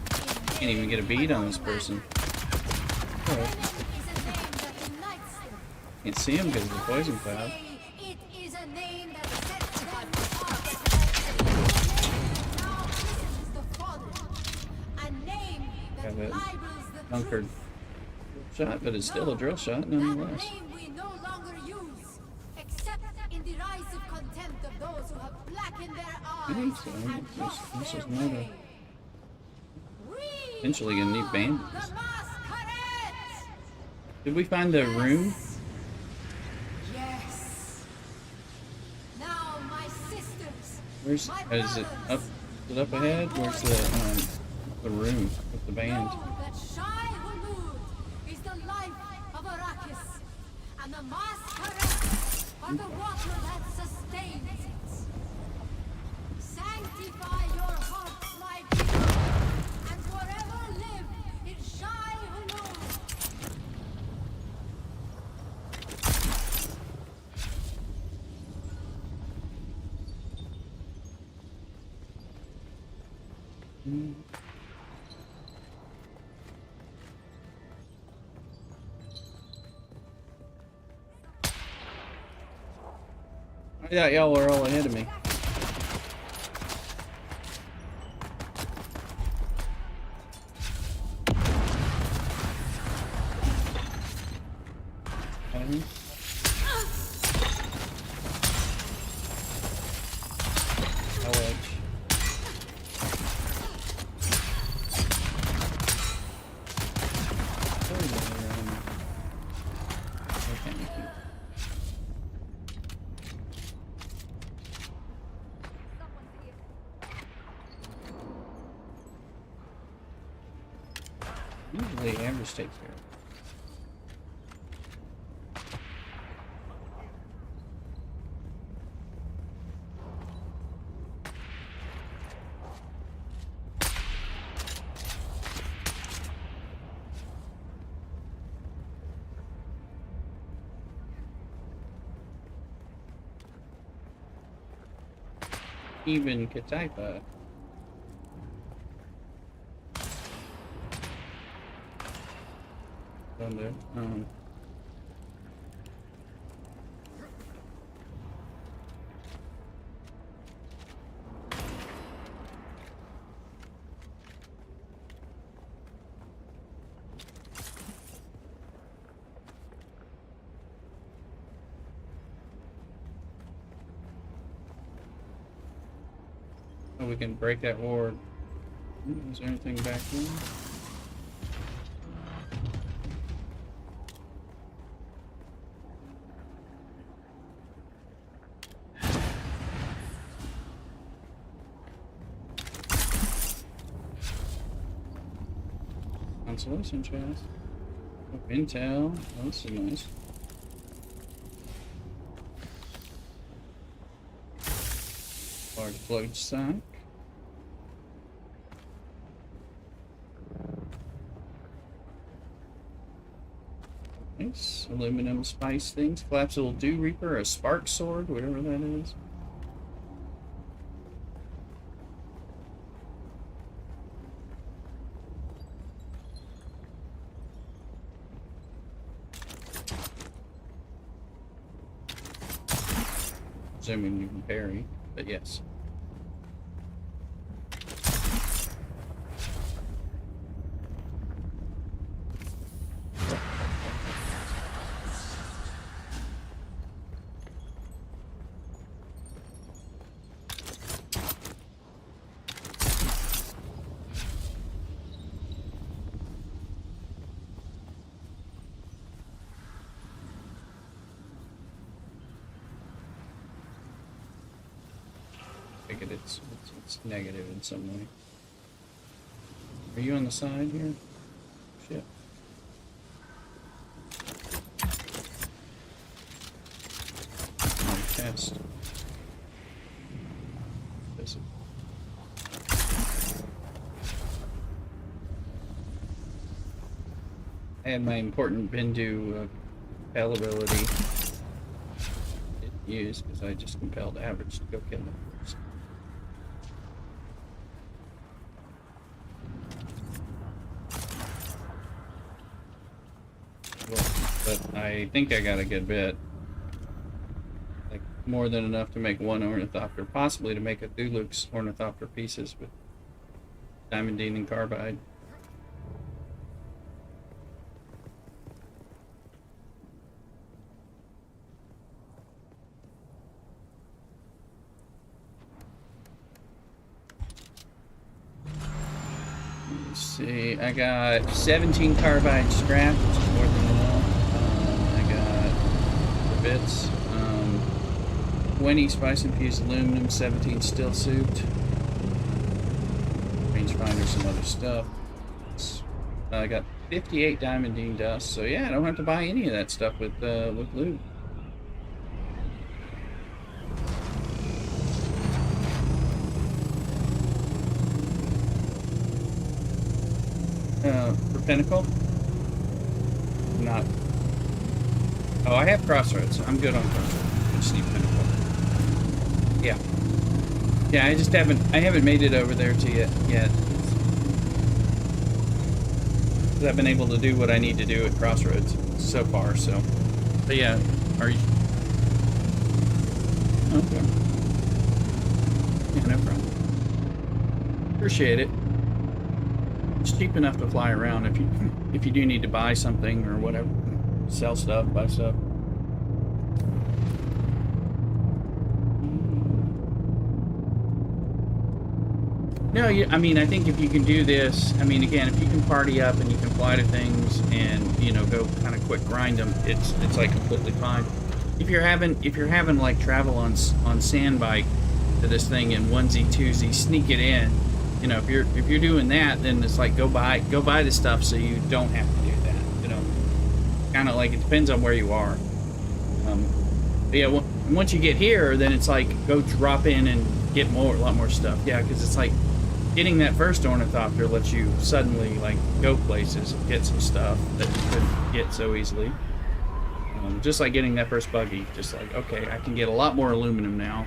Can't even get a bead on this person. Oh, can't see him because of the poison cloud. It is a name that sets them apart. Now this is the Father. A name that Have it libels the bunkered truth. shot, but it's still a drill shot That nonetheless. name we no longer use, except in derisive contempt of those who have blackened their eyes I think so. and lost This their is not a. way. We Eventually gonna need are bandits. the Masquerades! Did we find the room? Yes. Now, my sisters, Where's? my Is it brothers, up? Is it up ahead? Where's the room with the band? know that Shai-Hulud is the life of Arrakis, and the Masquerades are the water that sustains it. Sanctify your hearts, my people, and forever live in Shai-Hulud. I thought y'all were all ahead of me. Okay. I'll edge. Okay. Usually Amber's takes care of it. Even Kataipa. Down there. Oh, we can break that ward. Is there anything back here? Consolation chest. Oh, intel. Oh, this is nice. Large blood sack. Nice. Aluminum spice things. Collapsible Dew Reaper, a spark sword, whatever that is. Assuming you can parry, but yes. It's negative in some way. Are you on the side here? Shit. Chest. I had my important Bindu compel ability used because I just compelled average to go kill them first. But I think I got a good bit. Like, more than enough to make one Ornithopter, possibly to make a Thulux Ornithopter pieces with Diamondine and Carbide. Let's see, I got 17 Carbide scrap, which is more than enough. Bits, 20 spice infused aluminum, 17 still souped, rangefinder, some other stuff. I got 58 diamondine dust, so yeah, I don't have to buy any of that stuff with loot. For Pinnacle, not. Oh, I have Crossroads. I'm good on Crossroads. I just need Pinnacle. Yeah. Yeah, I just haven't made it over there to yet. Because I've been able to do what I need to do at Crossroads so far, so. But yeah, are you? Okay. Yeah, no problem. Appreciate it. It's cheap enough to fly around if you do need to buy something or whatever. Sell stuff, buy stuff. No, I mean, I think if you can do this, I mean, again, if you can party up and you can fly to things and, you know, go kind of quick grind them, it's like completely fine. If you're having like travel on sand bike to this thing in onesie, twosie, sneak it in, you know, if you're doing that, then it's like go buy the stuff so you don't have to do that, you know. Kind of like, it depends on where you are. But yeah, once you get here, then it's like go drop in and get a lot more stuff. Yeah, because it's like getting that first Ornithopter lets you suddenly like go places and get some stuff that you couldn't get so easily. Just like getting that first buggy, just like, okay, I can get a lot more aluminum now.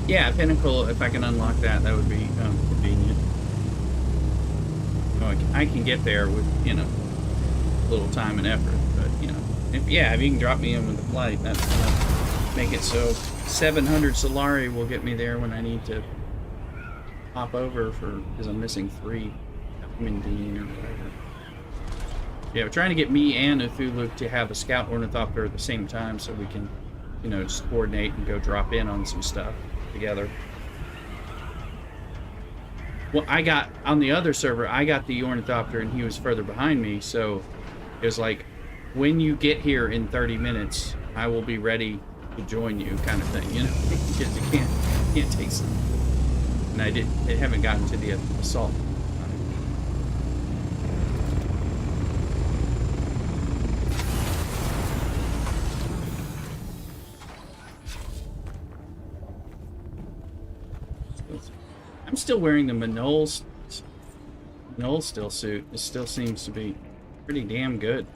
Yeah, Pinnacle, if I can unlock that, that would be convenient. Oh, I can get there with, you know, a little time and effort, but, you know, if you can drop me in with the flight, that's gonna make it so 700 Solari will get me there when I need to hop over because I'm missing 3. I'm in Dune or whatever. Yeah, we're trying to get me and Cthulhu to have a scout ornithopter at the same time so we can, you know, just coordinate and go drop in on some stuff together. Well, I got, on the other server, I got the ornithopter and he was further behind me, so it was like, when you get here in 30 minutes, I will be ready to join you, kind of thing, you know? Because you can't take some. And I haven't gotten to the assault. I'm still wearing the Manol still suit. It still seems to be pretty damn good.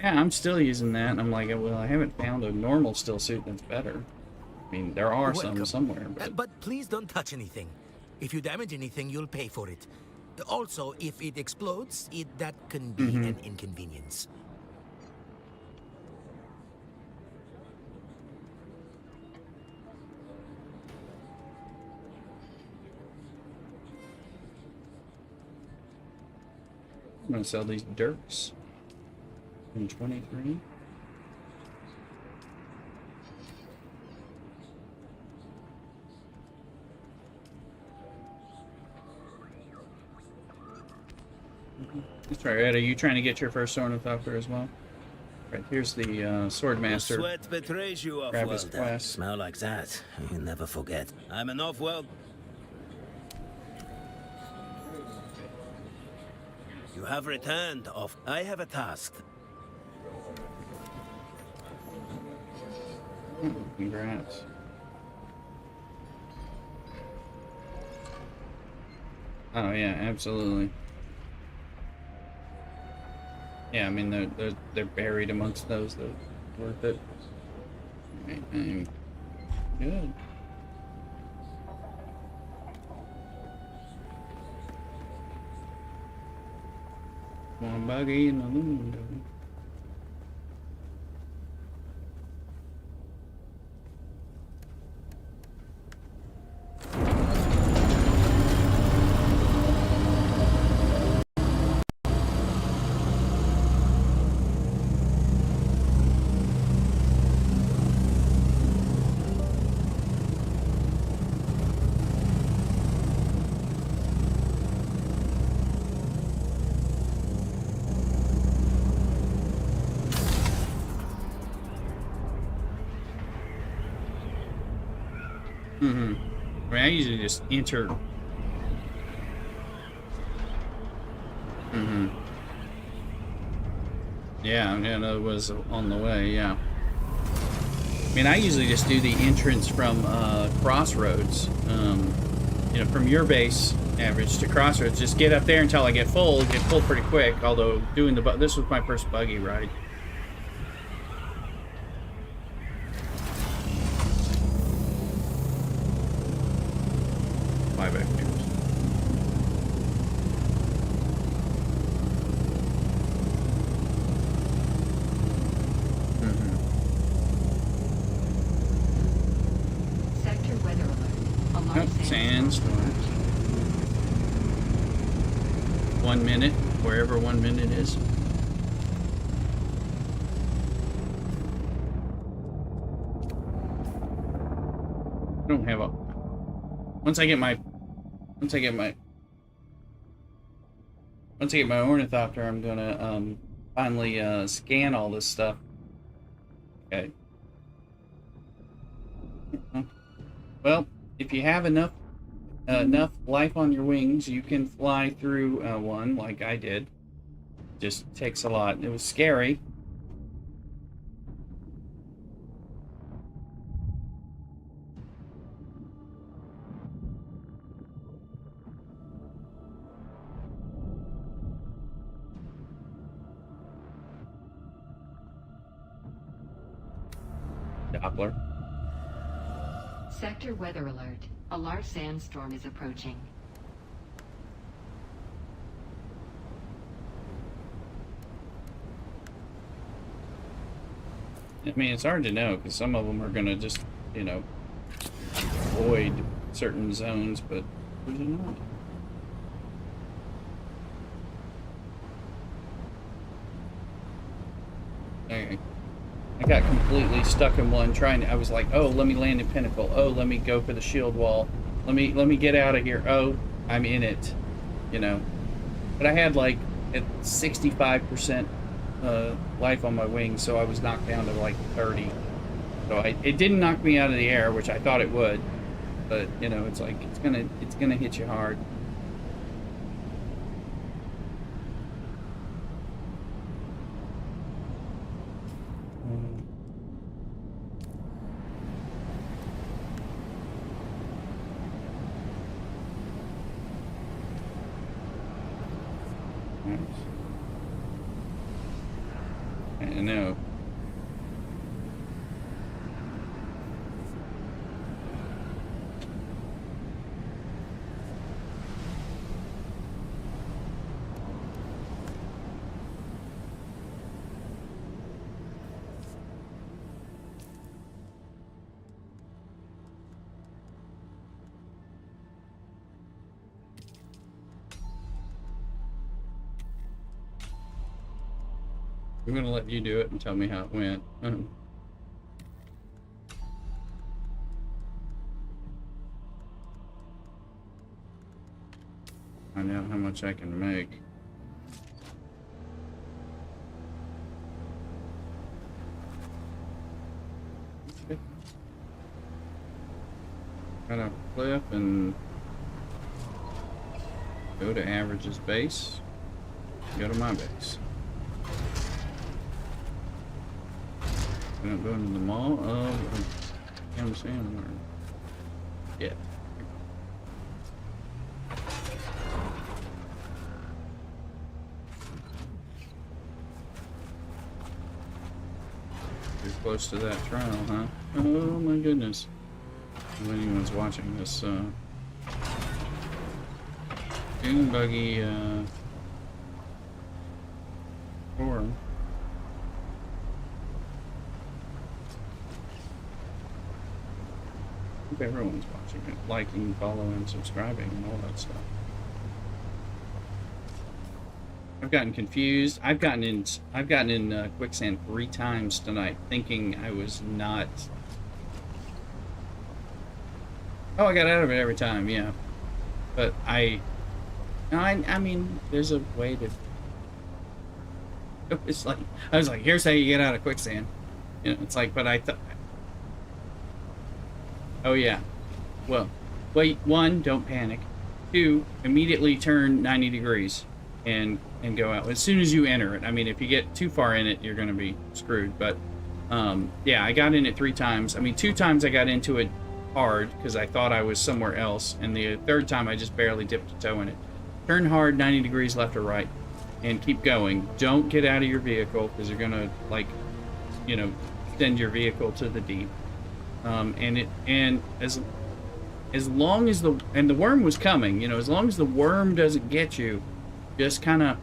Yeah, I'm still using that. I'm like, well, I haven't found a normal still suit that's better. I mean, there are some somewhere, But please don't touch anything. If you damage anything, you'll pay for it. Also, if it explodes, that can be an inconvenience. I'm gonna sell these dirks in 23. That's right, Ed. Are you trying to get your first ornithopter as well? Right, here's the Swordmaster. Sweat betrays you, Grab his off-worlder. quest. Smell like that, you never forget. I'm an off-world. You have returned, off. I have a task. Congrats. Oh yeah, absolutely. Yeah, I mean they're buried amongst those that are worth it. Right, good. One buggy in the window. I mean, I usually just enter. Yeah, it was on the way, yeah. I mean, I usually just do the entrance from Crossroads. You know, from your base average to Crossroads. Just get up there until I get full pretty quick, although doing this was my first buggy ride. Sandstorm. 1 minute, wherever 1 minute is. I don't have a. Once I get my ornithopter, I'm gonna finally scan all this stuff. Okay. Well, if you have enough life on your wings, you can fly through one like I did. Just takes a lot. It was scary. Doppler. Sector weather alert. A large sandstorm is approaching. I mean, it's hard to know because some of them are gonna just, you know, avoid certain zones, but there's not. I got completely stuck in one I was like, oh, let me land in Pinnacle. Oh, let me go for the shield wall. Let me get out of here. Oh, I'm in it. You know. But I had like at 65% life on my wings, so I was knocked down to like 30. So it didn't knock me out of the air, which I thought it would. But you know, it's like it's gonna hit you hard. I know. I'm gonna let you do it and tell me how it went. Find out how much I can make. Okay. Gotta flip and go to averages base. Go to my base. I'm not going to the mall of Amazon or yeah. You're close to that trial, huh? Oh my goodness. If anyone's watching this Dune buggy forum. I hope everyone's watching it, liking, following, subscribing, and all that stuff. I've gotten confused. I've gotten in quicksand 3 times tonight, thinking I was not. Oh, I got out of it every time, yeah. But I mean, there's a way to. It's like I was like, here's how you get out of quicksand. You know, it's like, but I thought. Oh yeah. Well, wait. 1, don't panic. 2, immediately turn 90 degrees and go out as soon as you enter it. I mean, if you get too far in it, you're going to be screwed. But yeah, I got in it 3 times. I mean, 2 times I got into it hard because I thought I was somewhere else, and the 3rd time I just barely dipped a toe in it. Turn hard 90 degrees left or right, and keep going. Don't get out of your vehicle because you're going to, like, you know, send your vehicle to the deep. And as long as the worm was coming, you know, as long as the worm doesn't get you, just kind of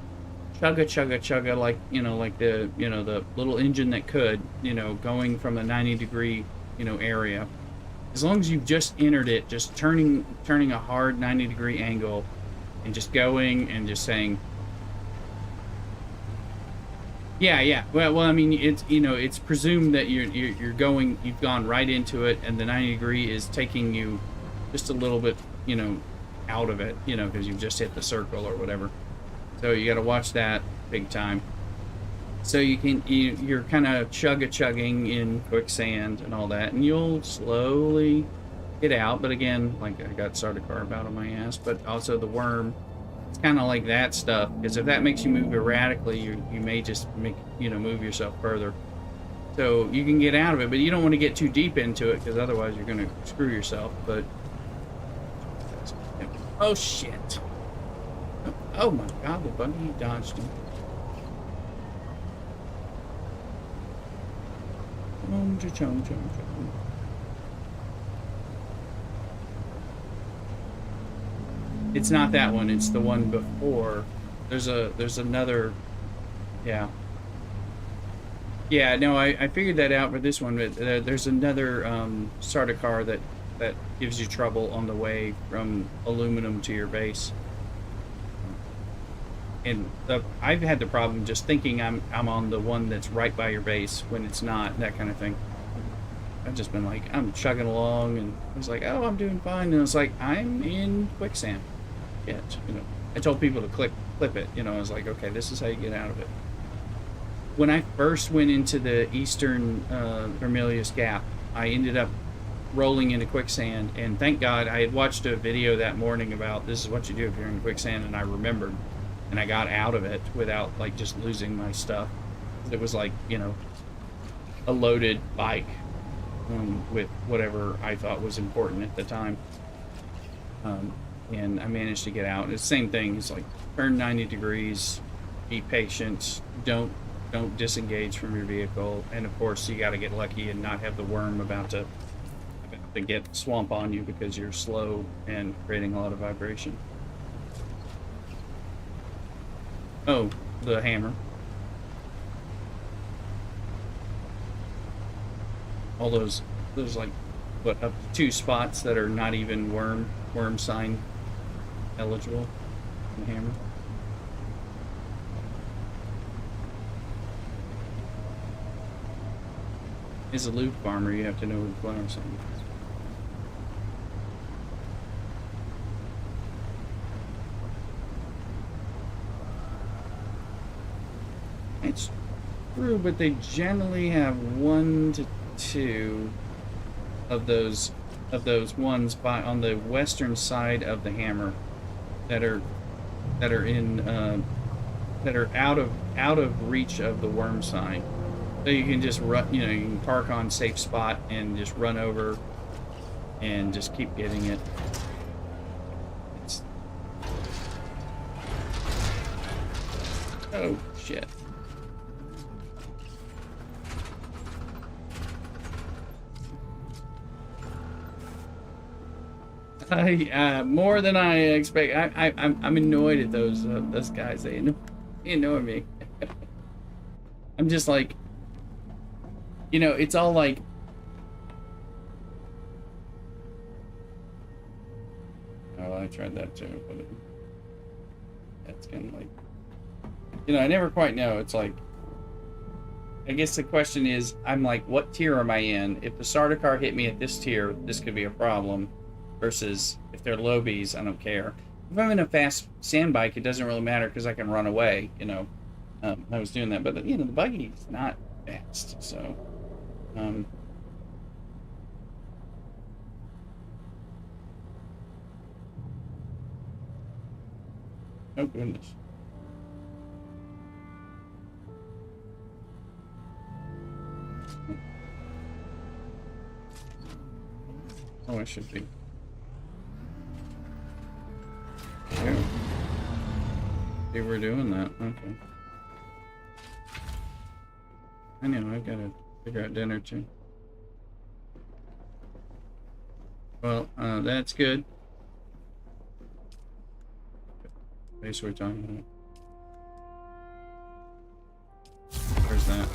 chugga like, you know, like the, you know, the little engine that could, you know, going from a 90 degree, you know, area. As long as you've just entered it, just turning a hard 90 degree angle and just going and just saying, yeah. Well, I mean, it's, you know, it's presumed that you've gone right into it, and the 90 degree is taking you just a little bit, you know, out of it, you know, because you've just hit the circle or whatever. So you got to watch that big time. So you're kind of chugging in quicksand and all that, and you'll slowly get out. But again, like I got started carb out of my ass, but also the worm. It's kind of like that stuff, because if that makes you move erratically, you may just move yourself further. So you can get out of it, but you don't want to get too deep into it, because otherwise you're going to screw yourself. But oh shit! Oh my god, the buggy dodged him. It's not that one, it's the one before. There's another, yeah. Yeah, no, I figured that out for this one, but there's another starter car that that gives you trouble on the way from aluminum to your base. And I've had the problem just thinking I'm on the one that's right by your base when it's not, that kind of thing. I've just been like, I'm chugging along, and I was like, oh, I'm doing fine, and it's like, I'm in quicksand. Yeah, you know, I told people to clip it, you know, I was like, okay, this is how you get out of it. When I first went into the eastern Vermilius Gap, I ended up rolling into quicksand, and thank God I had watched a video that morning about this is what you do if you're in quicksand, and I remembered, and I got out of it without like just losing my stuff. It was like, you know, a loaded bike with whatever I thought was important at the time, and I managed to get out. It's the same thing. It's like turn 90 degrees, be patient, don't disengage from your vehicle, and of course you got to get lucky and not have the worm about to get swamp on you because you're slow and creating a lot of vibration. Oh, the hammer. All those like, what, up to 2 spots that are not even worm sign eligible in the hammer. As a loot farmer, you have to know where the flower sign is. It's true, but they generally have 1 to 2 of those ones on the western side of the hammer that are out of reach of the worm sign. So you can just run, you know, you can park on safe spot and just run over and just keep getting it. Oh shit. More than I expect. I'm annoyed at those guys. They annoy me. I'm just like, you know, it's all like, oh, I tried that too, but that's kind of like, you know, I never quite know. It's like, I guess the question is, I'm like, what tier am I in? If the starter car hit me at this tier, this could be a problem. Versus if they're lobies, I don't care. If I'm in a fast sand bike, it doesn't really matter because I can run away, you know. I was doing that, but you know, the buggy is not fast, so. Oh goodness. Oh, I should be. Yeah. See, we're doing that. Okay. I know, I've got to figure out dinner too. Well, that's good. Base we're talking about. Where's that?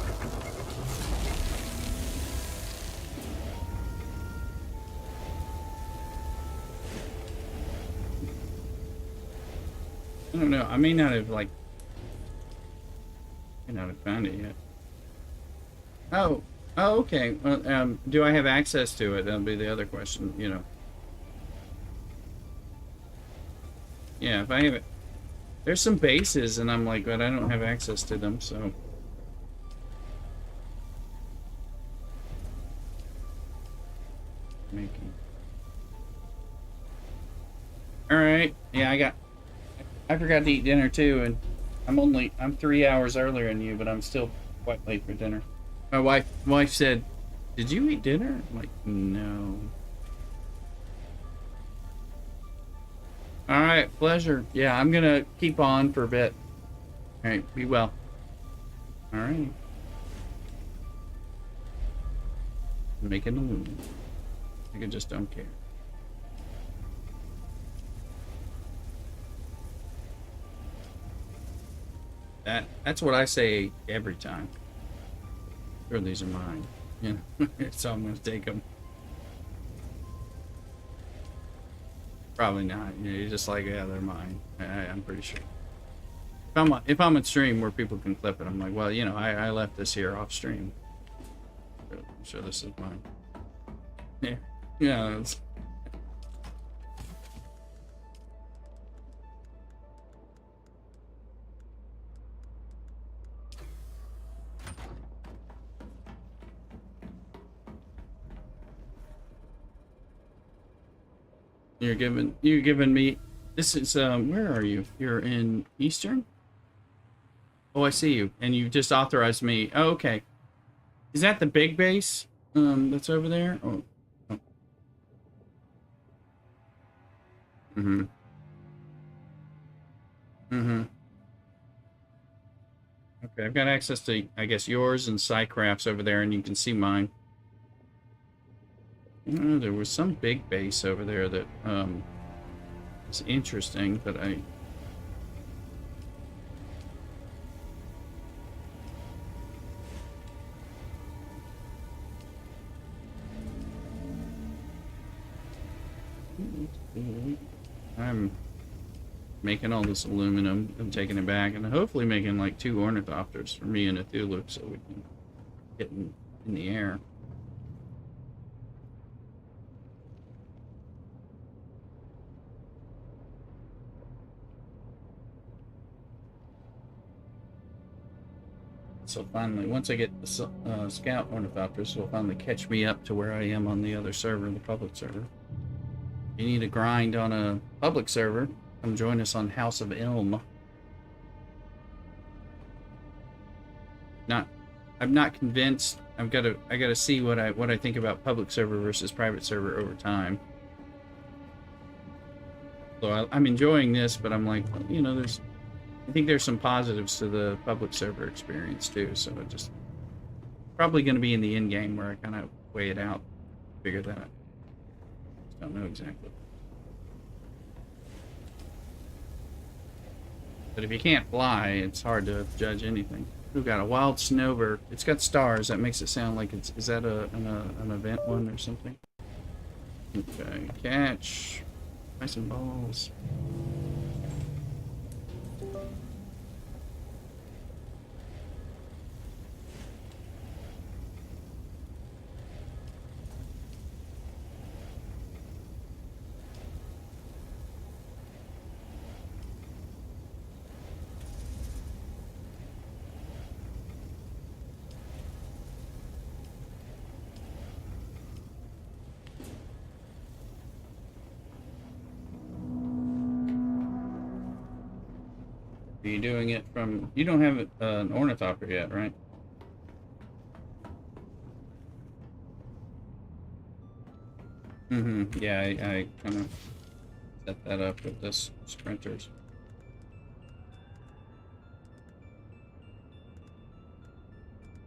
I don't know. I may not have found it yet. Oh, okay. Well, do I have access to it? That'll be the other question. You know. Yeah, if I have it, there's some bases, and I'm like, but I don't have access to them, so. Making. All right. Yeah, I forgot to eat dinner too, and I'm 3 hours earlier than you, but I'm still quite late for dinner. My wife said, "Did you eat dinner?" I'm like, "No." All right, pleasure. Yeah, I'm gonna keep on for a bit. All right, be well. All right. Making the moon. I just don't care. That's what I say every time. Sure, these are mine. You know, so I'm gonna take them. Probably not. You're just like, yeah, they're mine. I'm pretty sure. If I'm at stream where people can clip it, I'm like, well, you know, I left this here off stream. I'm sure this is mine. Yeah. Yeah. You're giving me. This is where are you? You're in Eastern? Oh, I see you. And you just authorized me. Oh, okay. Is that the big base? That's over there? Oh. Oh. Mm-hmm. Mm-hmm. Okay, I've got access to, I guess, yours and Psycraft's over there, and you can see mine. There was some big base over there that is interesting, but I... I'm making all this aluminum and taking it back, and hopefully making like 2 Ornithopters for me and Cthulhu so we can get in the air. So finally, once I get the scout Ornithopters, it'll finally catch me up to where I am on the other server, the public server. If you need to grind on a public server, come join us on House of Ilm. I'm not convinced. I gotta see what I think about public server versus private server over time. So I'm enjoying this, but I'm like, you know, I think there's some positives to the public server experience too, so it just probably going to be in the end game where I kind of weigh it out, figure that out. Just don't know exactly. But if you can't fly, it's hard to judge anything. We've got a wild snowbird. It's got stars. That makes it sound like is that an event one or something? Okay, catch. Nice and balls. Are you doing it from... You don't have an Ornithopter yet, right? Mm-hmm. Yeah, I kind of set that up with this sprinters.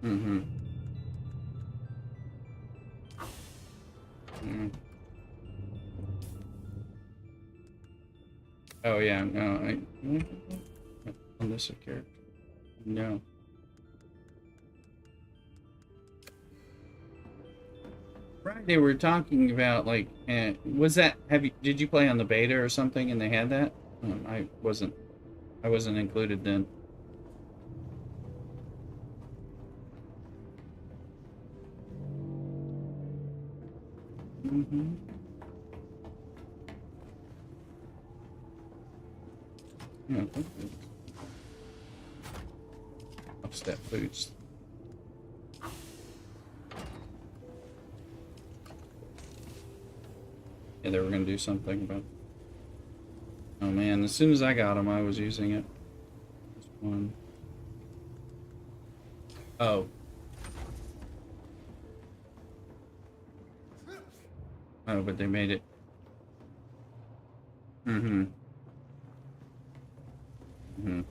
Mm-hmm. Mm. Oh, yeah, no, on this character. No. Friday we were talking about like, was that? Did you play on the beta or something and they had that? I wasn't included then. Mm-hmm. Yeah. Upstep boots. Yeah, they were gonna do something about. Oh man! As soon as I got them, I was using it. Just one. Oh. Oh, but they made it. Mm-hmm. Mm-hmm.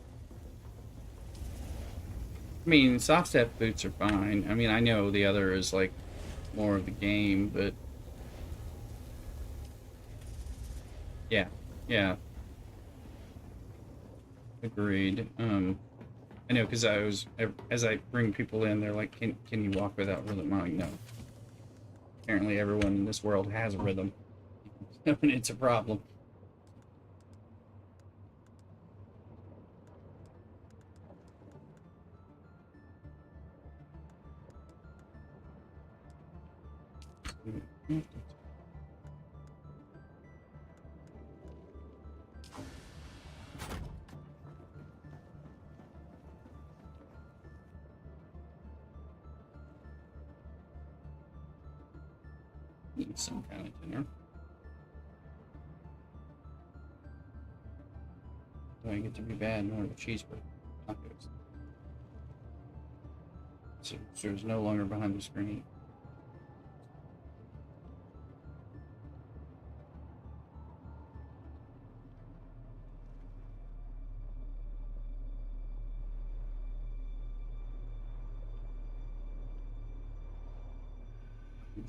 I mean, soft step boots are fine. I mean, I know the other is like more of the game, but yeah, yeah, agreed. I know because as I bring people in, they're like, "Can you walk without rhythm?" I'm like, no. Apparently, everyone in this world has a rhythm, and it's a problem. Need some kind of dinner. Do I get to be bad and order a cheeseburger? Tacos. So it's no longer behind the screen.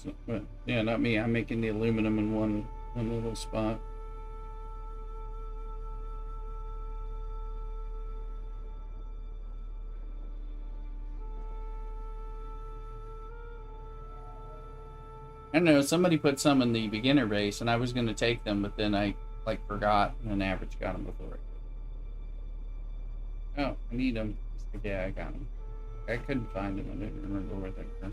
So, but yeah, not me. I'm making the aluminum in one little spot. I don't know. Somebody put some in the beginner base, and I was going to take them, but then I forgot, and then Average got them before I could. Oh, I need them. Yeah, I got them. I couldn't find them. I didn't remember where they were.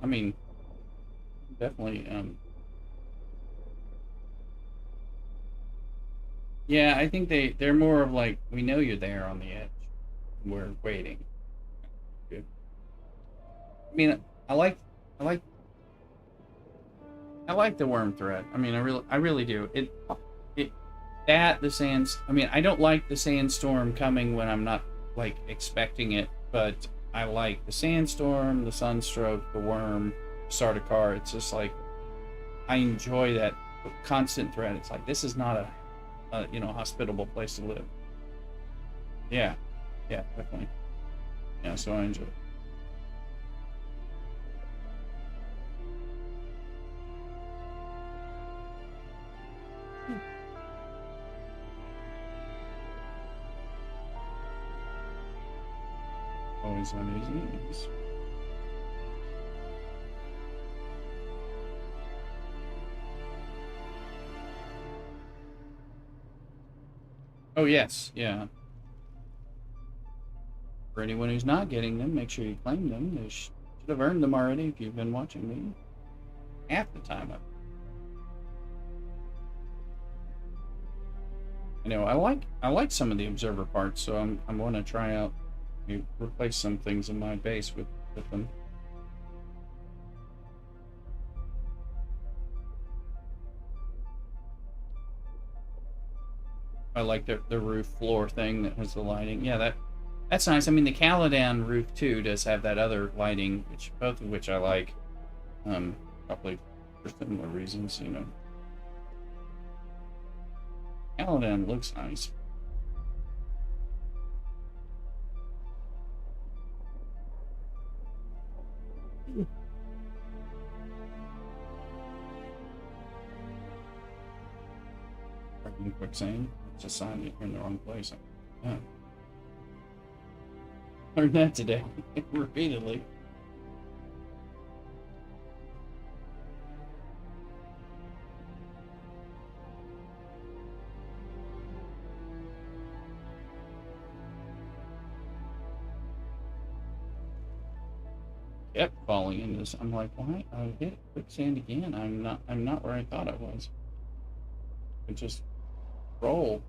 I mean, definitely. Yeah, I think they're more of like, we know you're there on the edge. We're waiting. Good. I mean, I like I like I like the worm threat. I mean, I really do. It that the sands. I mean, I don't like the sandstorm coming when I'm not like expecting it, but I like the sandstorm, the sunstroke, the worm, Sardaukar. It's just like I enjoy that constant threat. It's like this is not a hospitable place to live. Yeah, definitely. Yeah, so I enjoy it. Always on his knees. Oh yes, yeah. For anyone who's not getting them, make sure you claim them. They should have earned them already if you've been watching me. Half the time up. I know I like some of the observer parts, so I'm going to try out replace some things in my base with them. I like the roof floor thing that has the lighting. Yeah, that's nice. I mean, the Caladan roof too does have that other lighting, both of which I like. Probably for similar reasons, you know. Caladan looks nice. Quicksand. It's a sign that you're in the wrong place. Yeah. Learned that today repeatedly. Kept falling into this. I'm like, why? I hit quicksand again. I'm not where I thought I was. It just roll.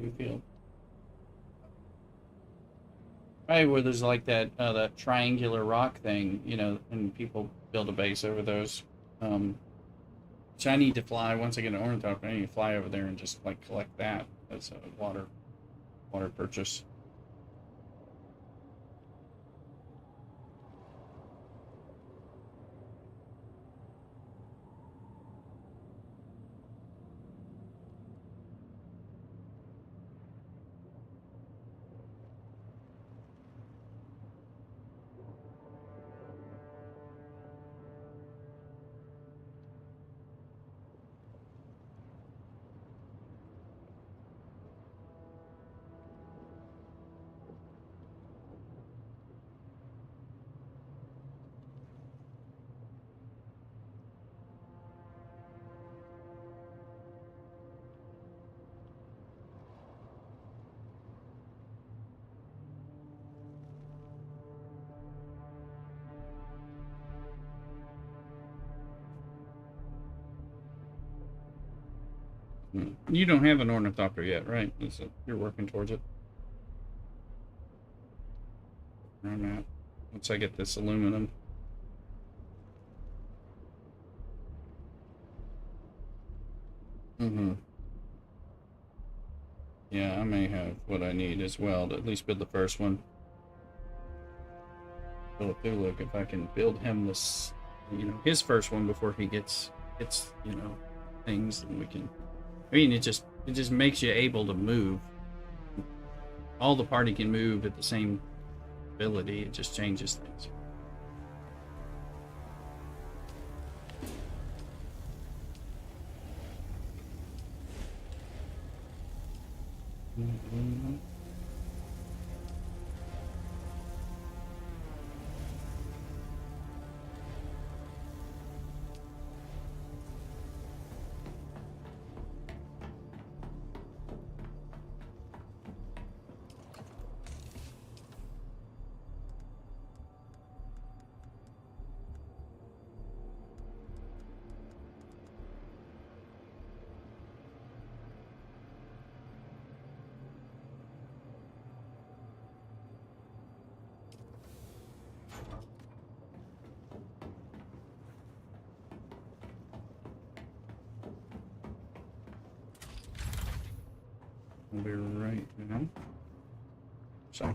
you feel? Right, where there's like that triangular rock thing, you know, and people build a base over those. Which I need to fly once I get an Ornithopter. I need to fly over there and just like collect that as a water purchase. You don't have an Ornithopter yet, right? You're working towards it. Where I'm at. Once I get this aluminum. Yeah, I may have what I need as well to at least build the first one. Look, if I can build him this, you know, his first one before he gets, you know, things, then we can. I mean, it just makes you able to move. All the party can move at the same ability. It just changes things. I'll be right now. So.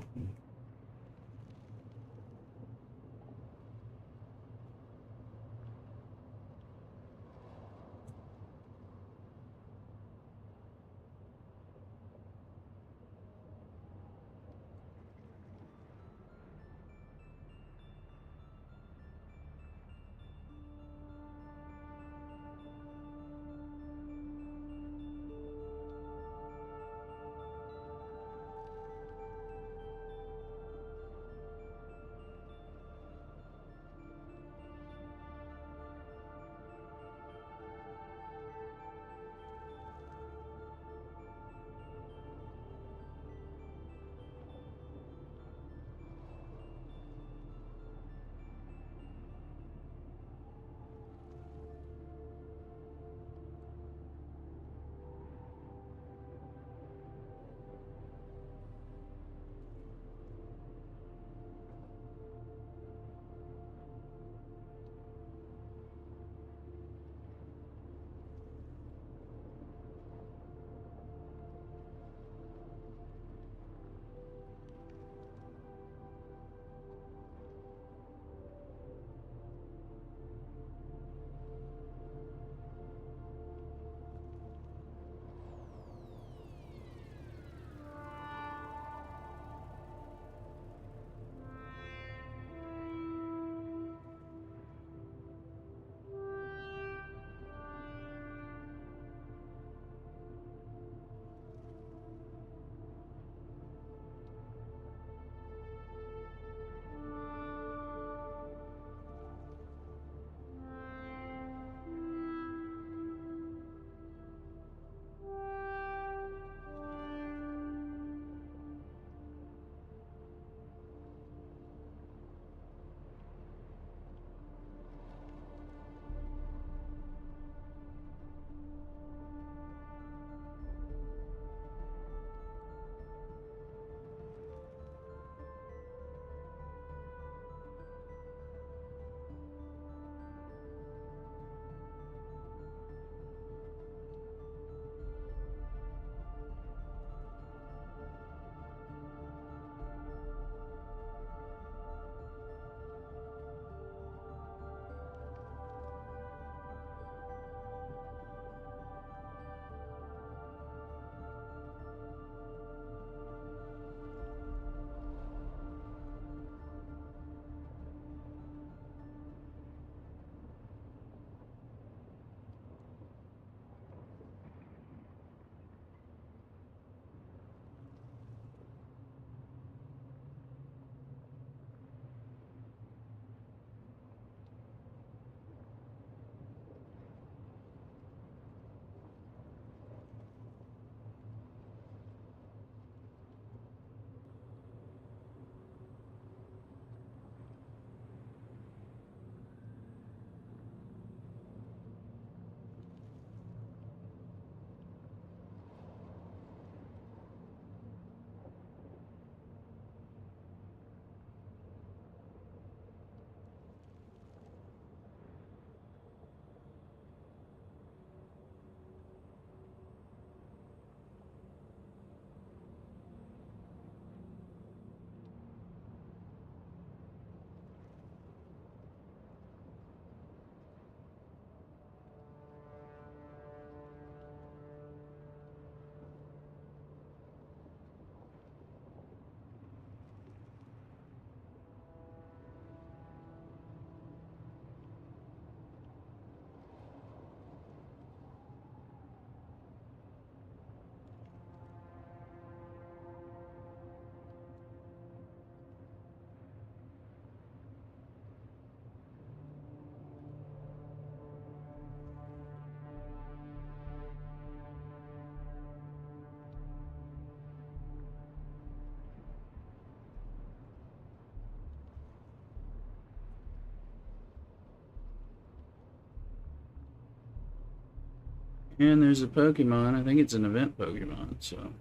And there's a Pokemon. I think it's an event Pokemon, so.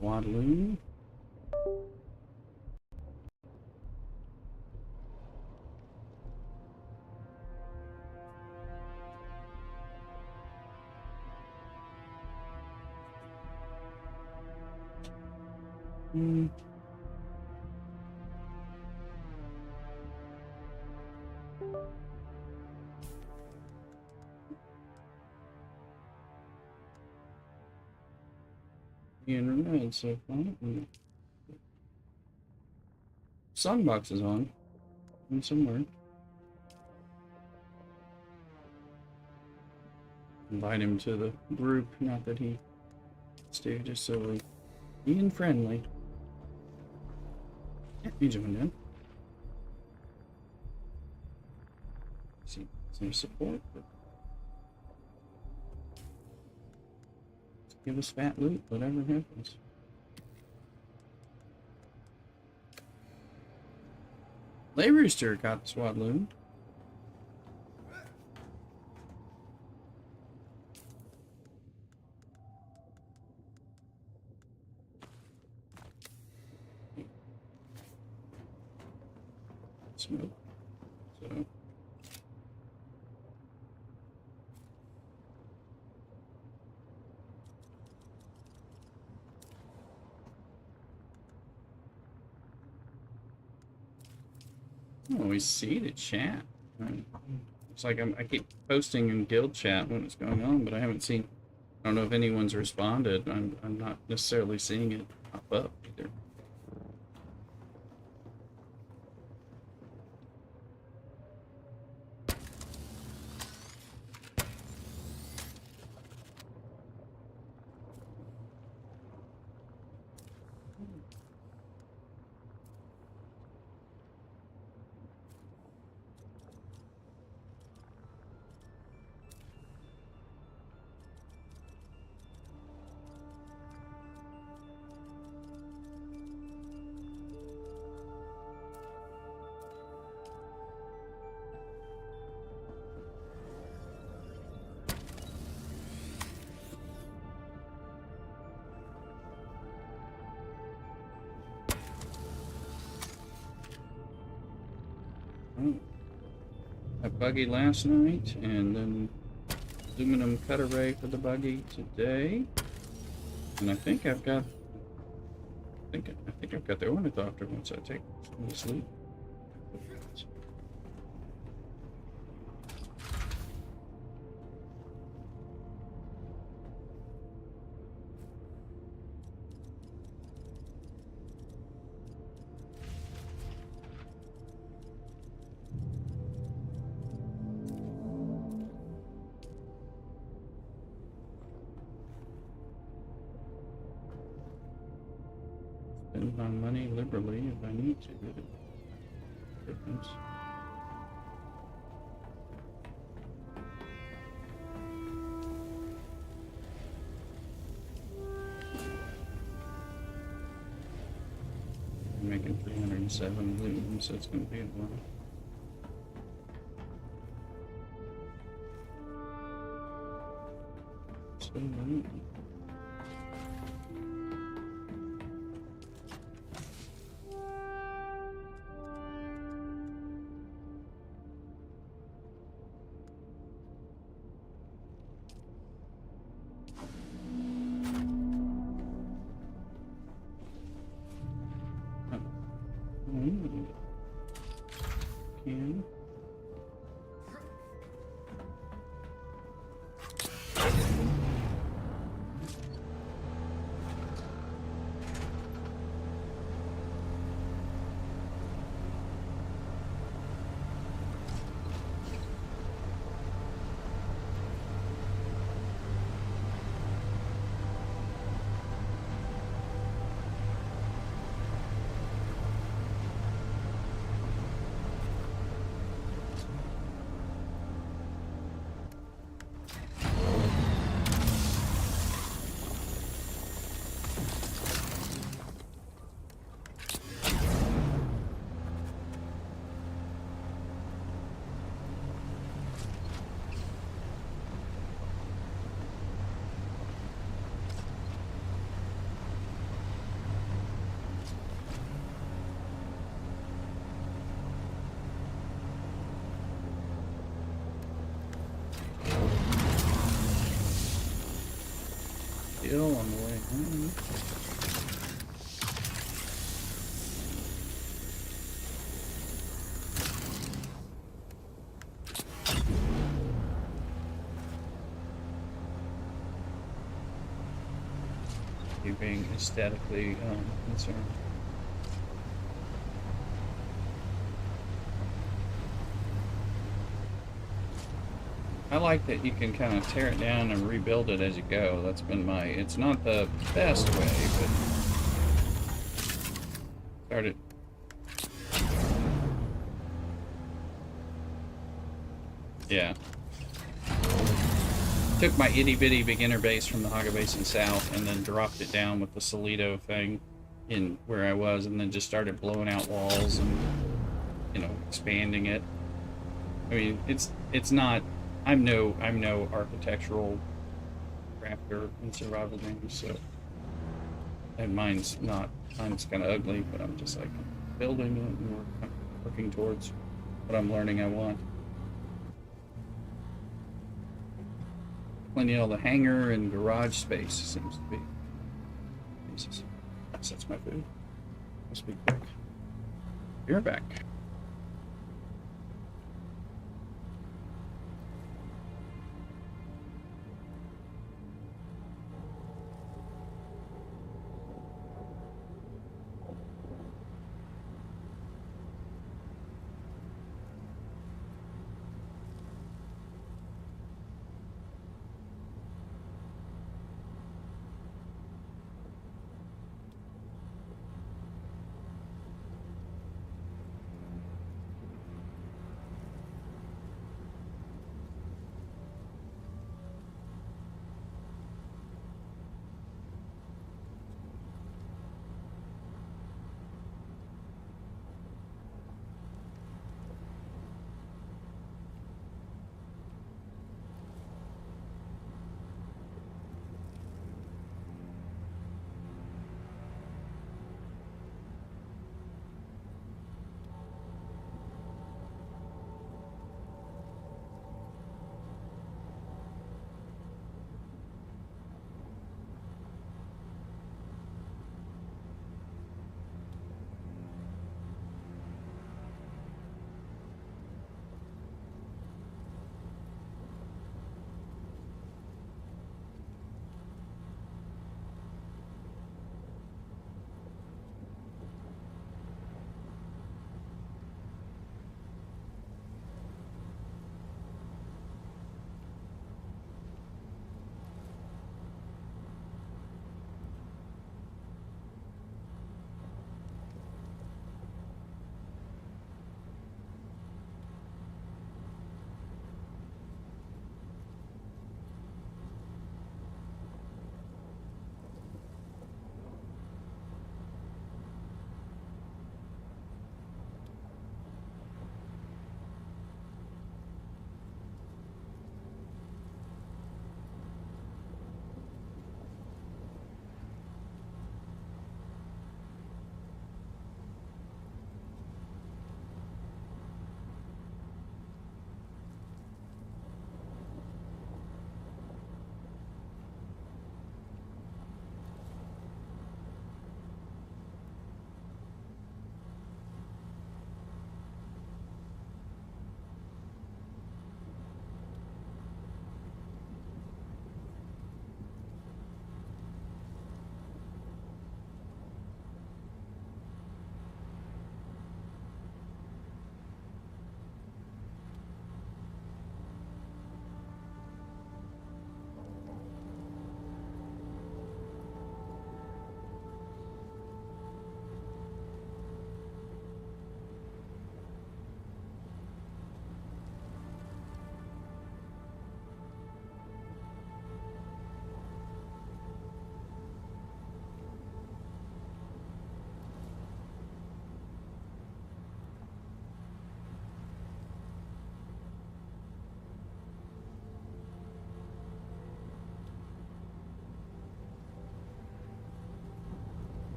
Waddloon. Hmm. In red so far. Sunbox is on. In somewhere. Invite him to the group, not that he stay just so like being friendly. Yeah, he's doing that. See some support, but give us fat loot, whatever happens. Lay Rooster got the Swadloon. Smoke. So. I don't always see the chat. It's like I keep posting in guild chat when it's going on, but I haven't seen. I don't know if anyone's responded. I'm not necessarily seeing it pop up either. A buggy last night, and then aluminum cut array for the buggy today. And I think I've got. I think I've got the Ornithopter once I take me to sleep. Spend my money liberally if I need to. Difference. I'm making 307 loot, so it's going to be a while. So loot. Can. still on the way home. You being aesthetically concerned. I like that you can kind of tear it down and rebuild it as you go. That's been my... It's not the best way, but... Started... Yeah. Took my itty-bitty beginner base from the Haga Basin South and then dropped it down with the Solido thing in where I was, and then just started blowing out walls and, you know, expanding it. I mean, it's not... I'm no architectural crafter in survival games, so, and mine's kind of ugly, but I'm just like building it and working towards what I'm learning I want. Plenty of the hangar and garage space seems to be. Jesus, that's my food. Must be quick. You're back.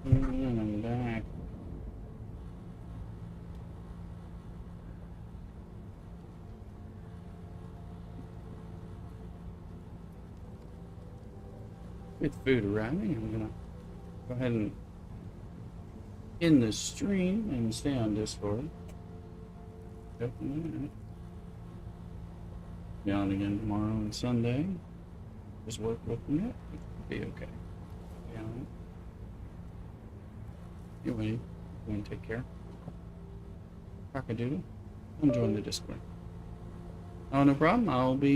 I'm back. with food arriving, I'm gonna go ahead and end the stream and stay on Discord. Be on again tomorrow and Sunday. Just work with it. Be okay. Yeah. Anyway, go and take care. Cockadoodle. Come join the Discord. Oh, no problem. I'll be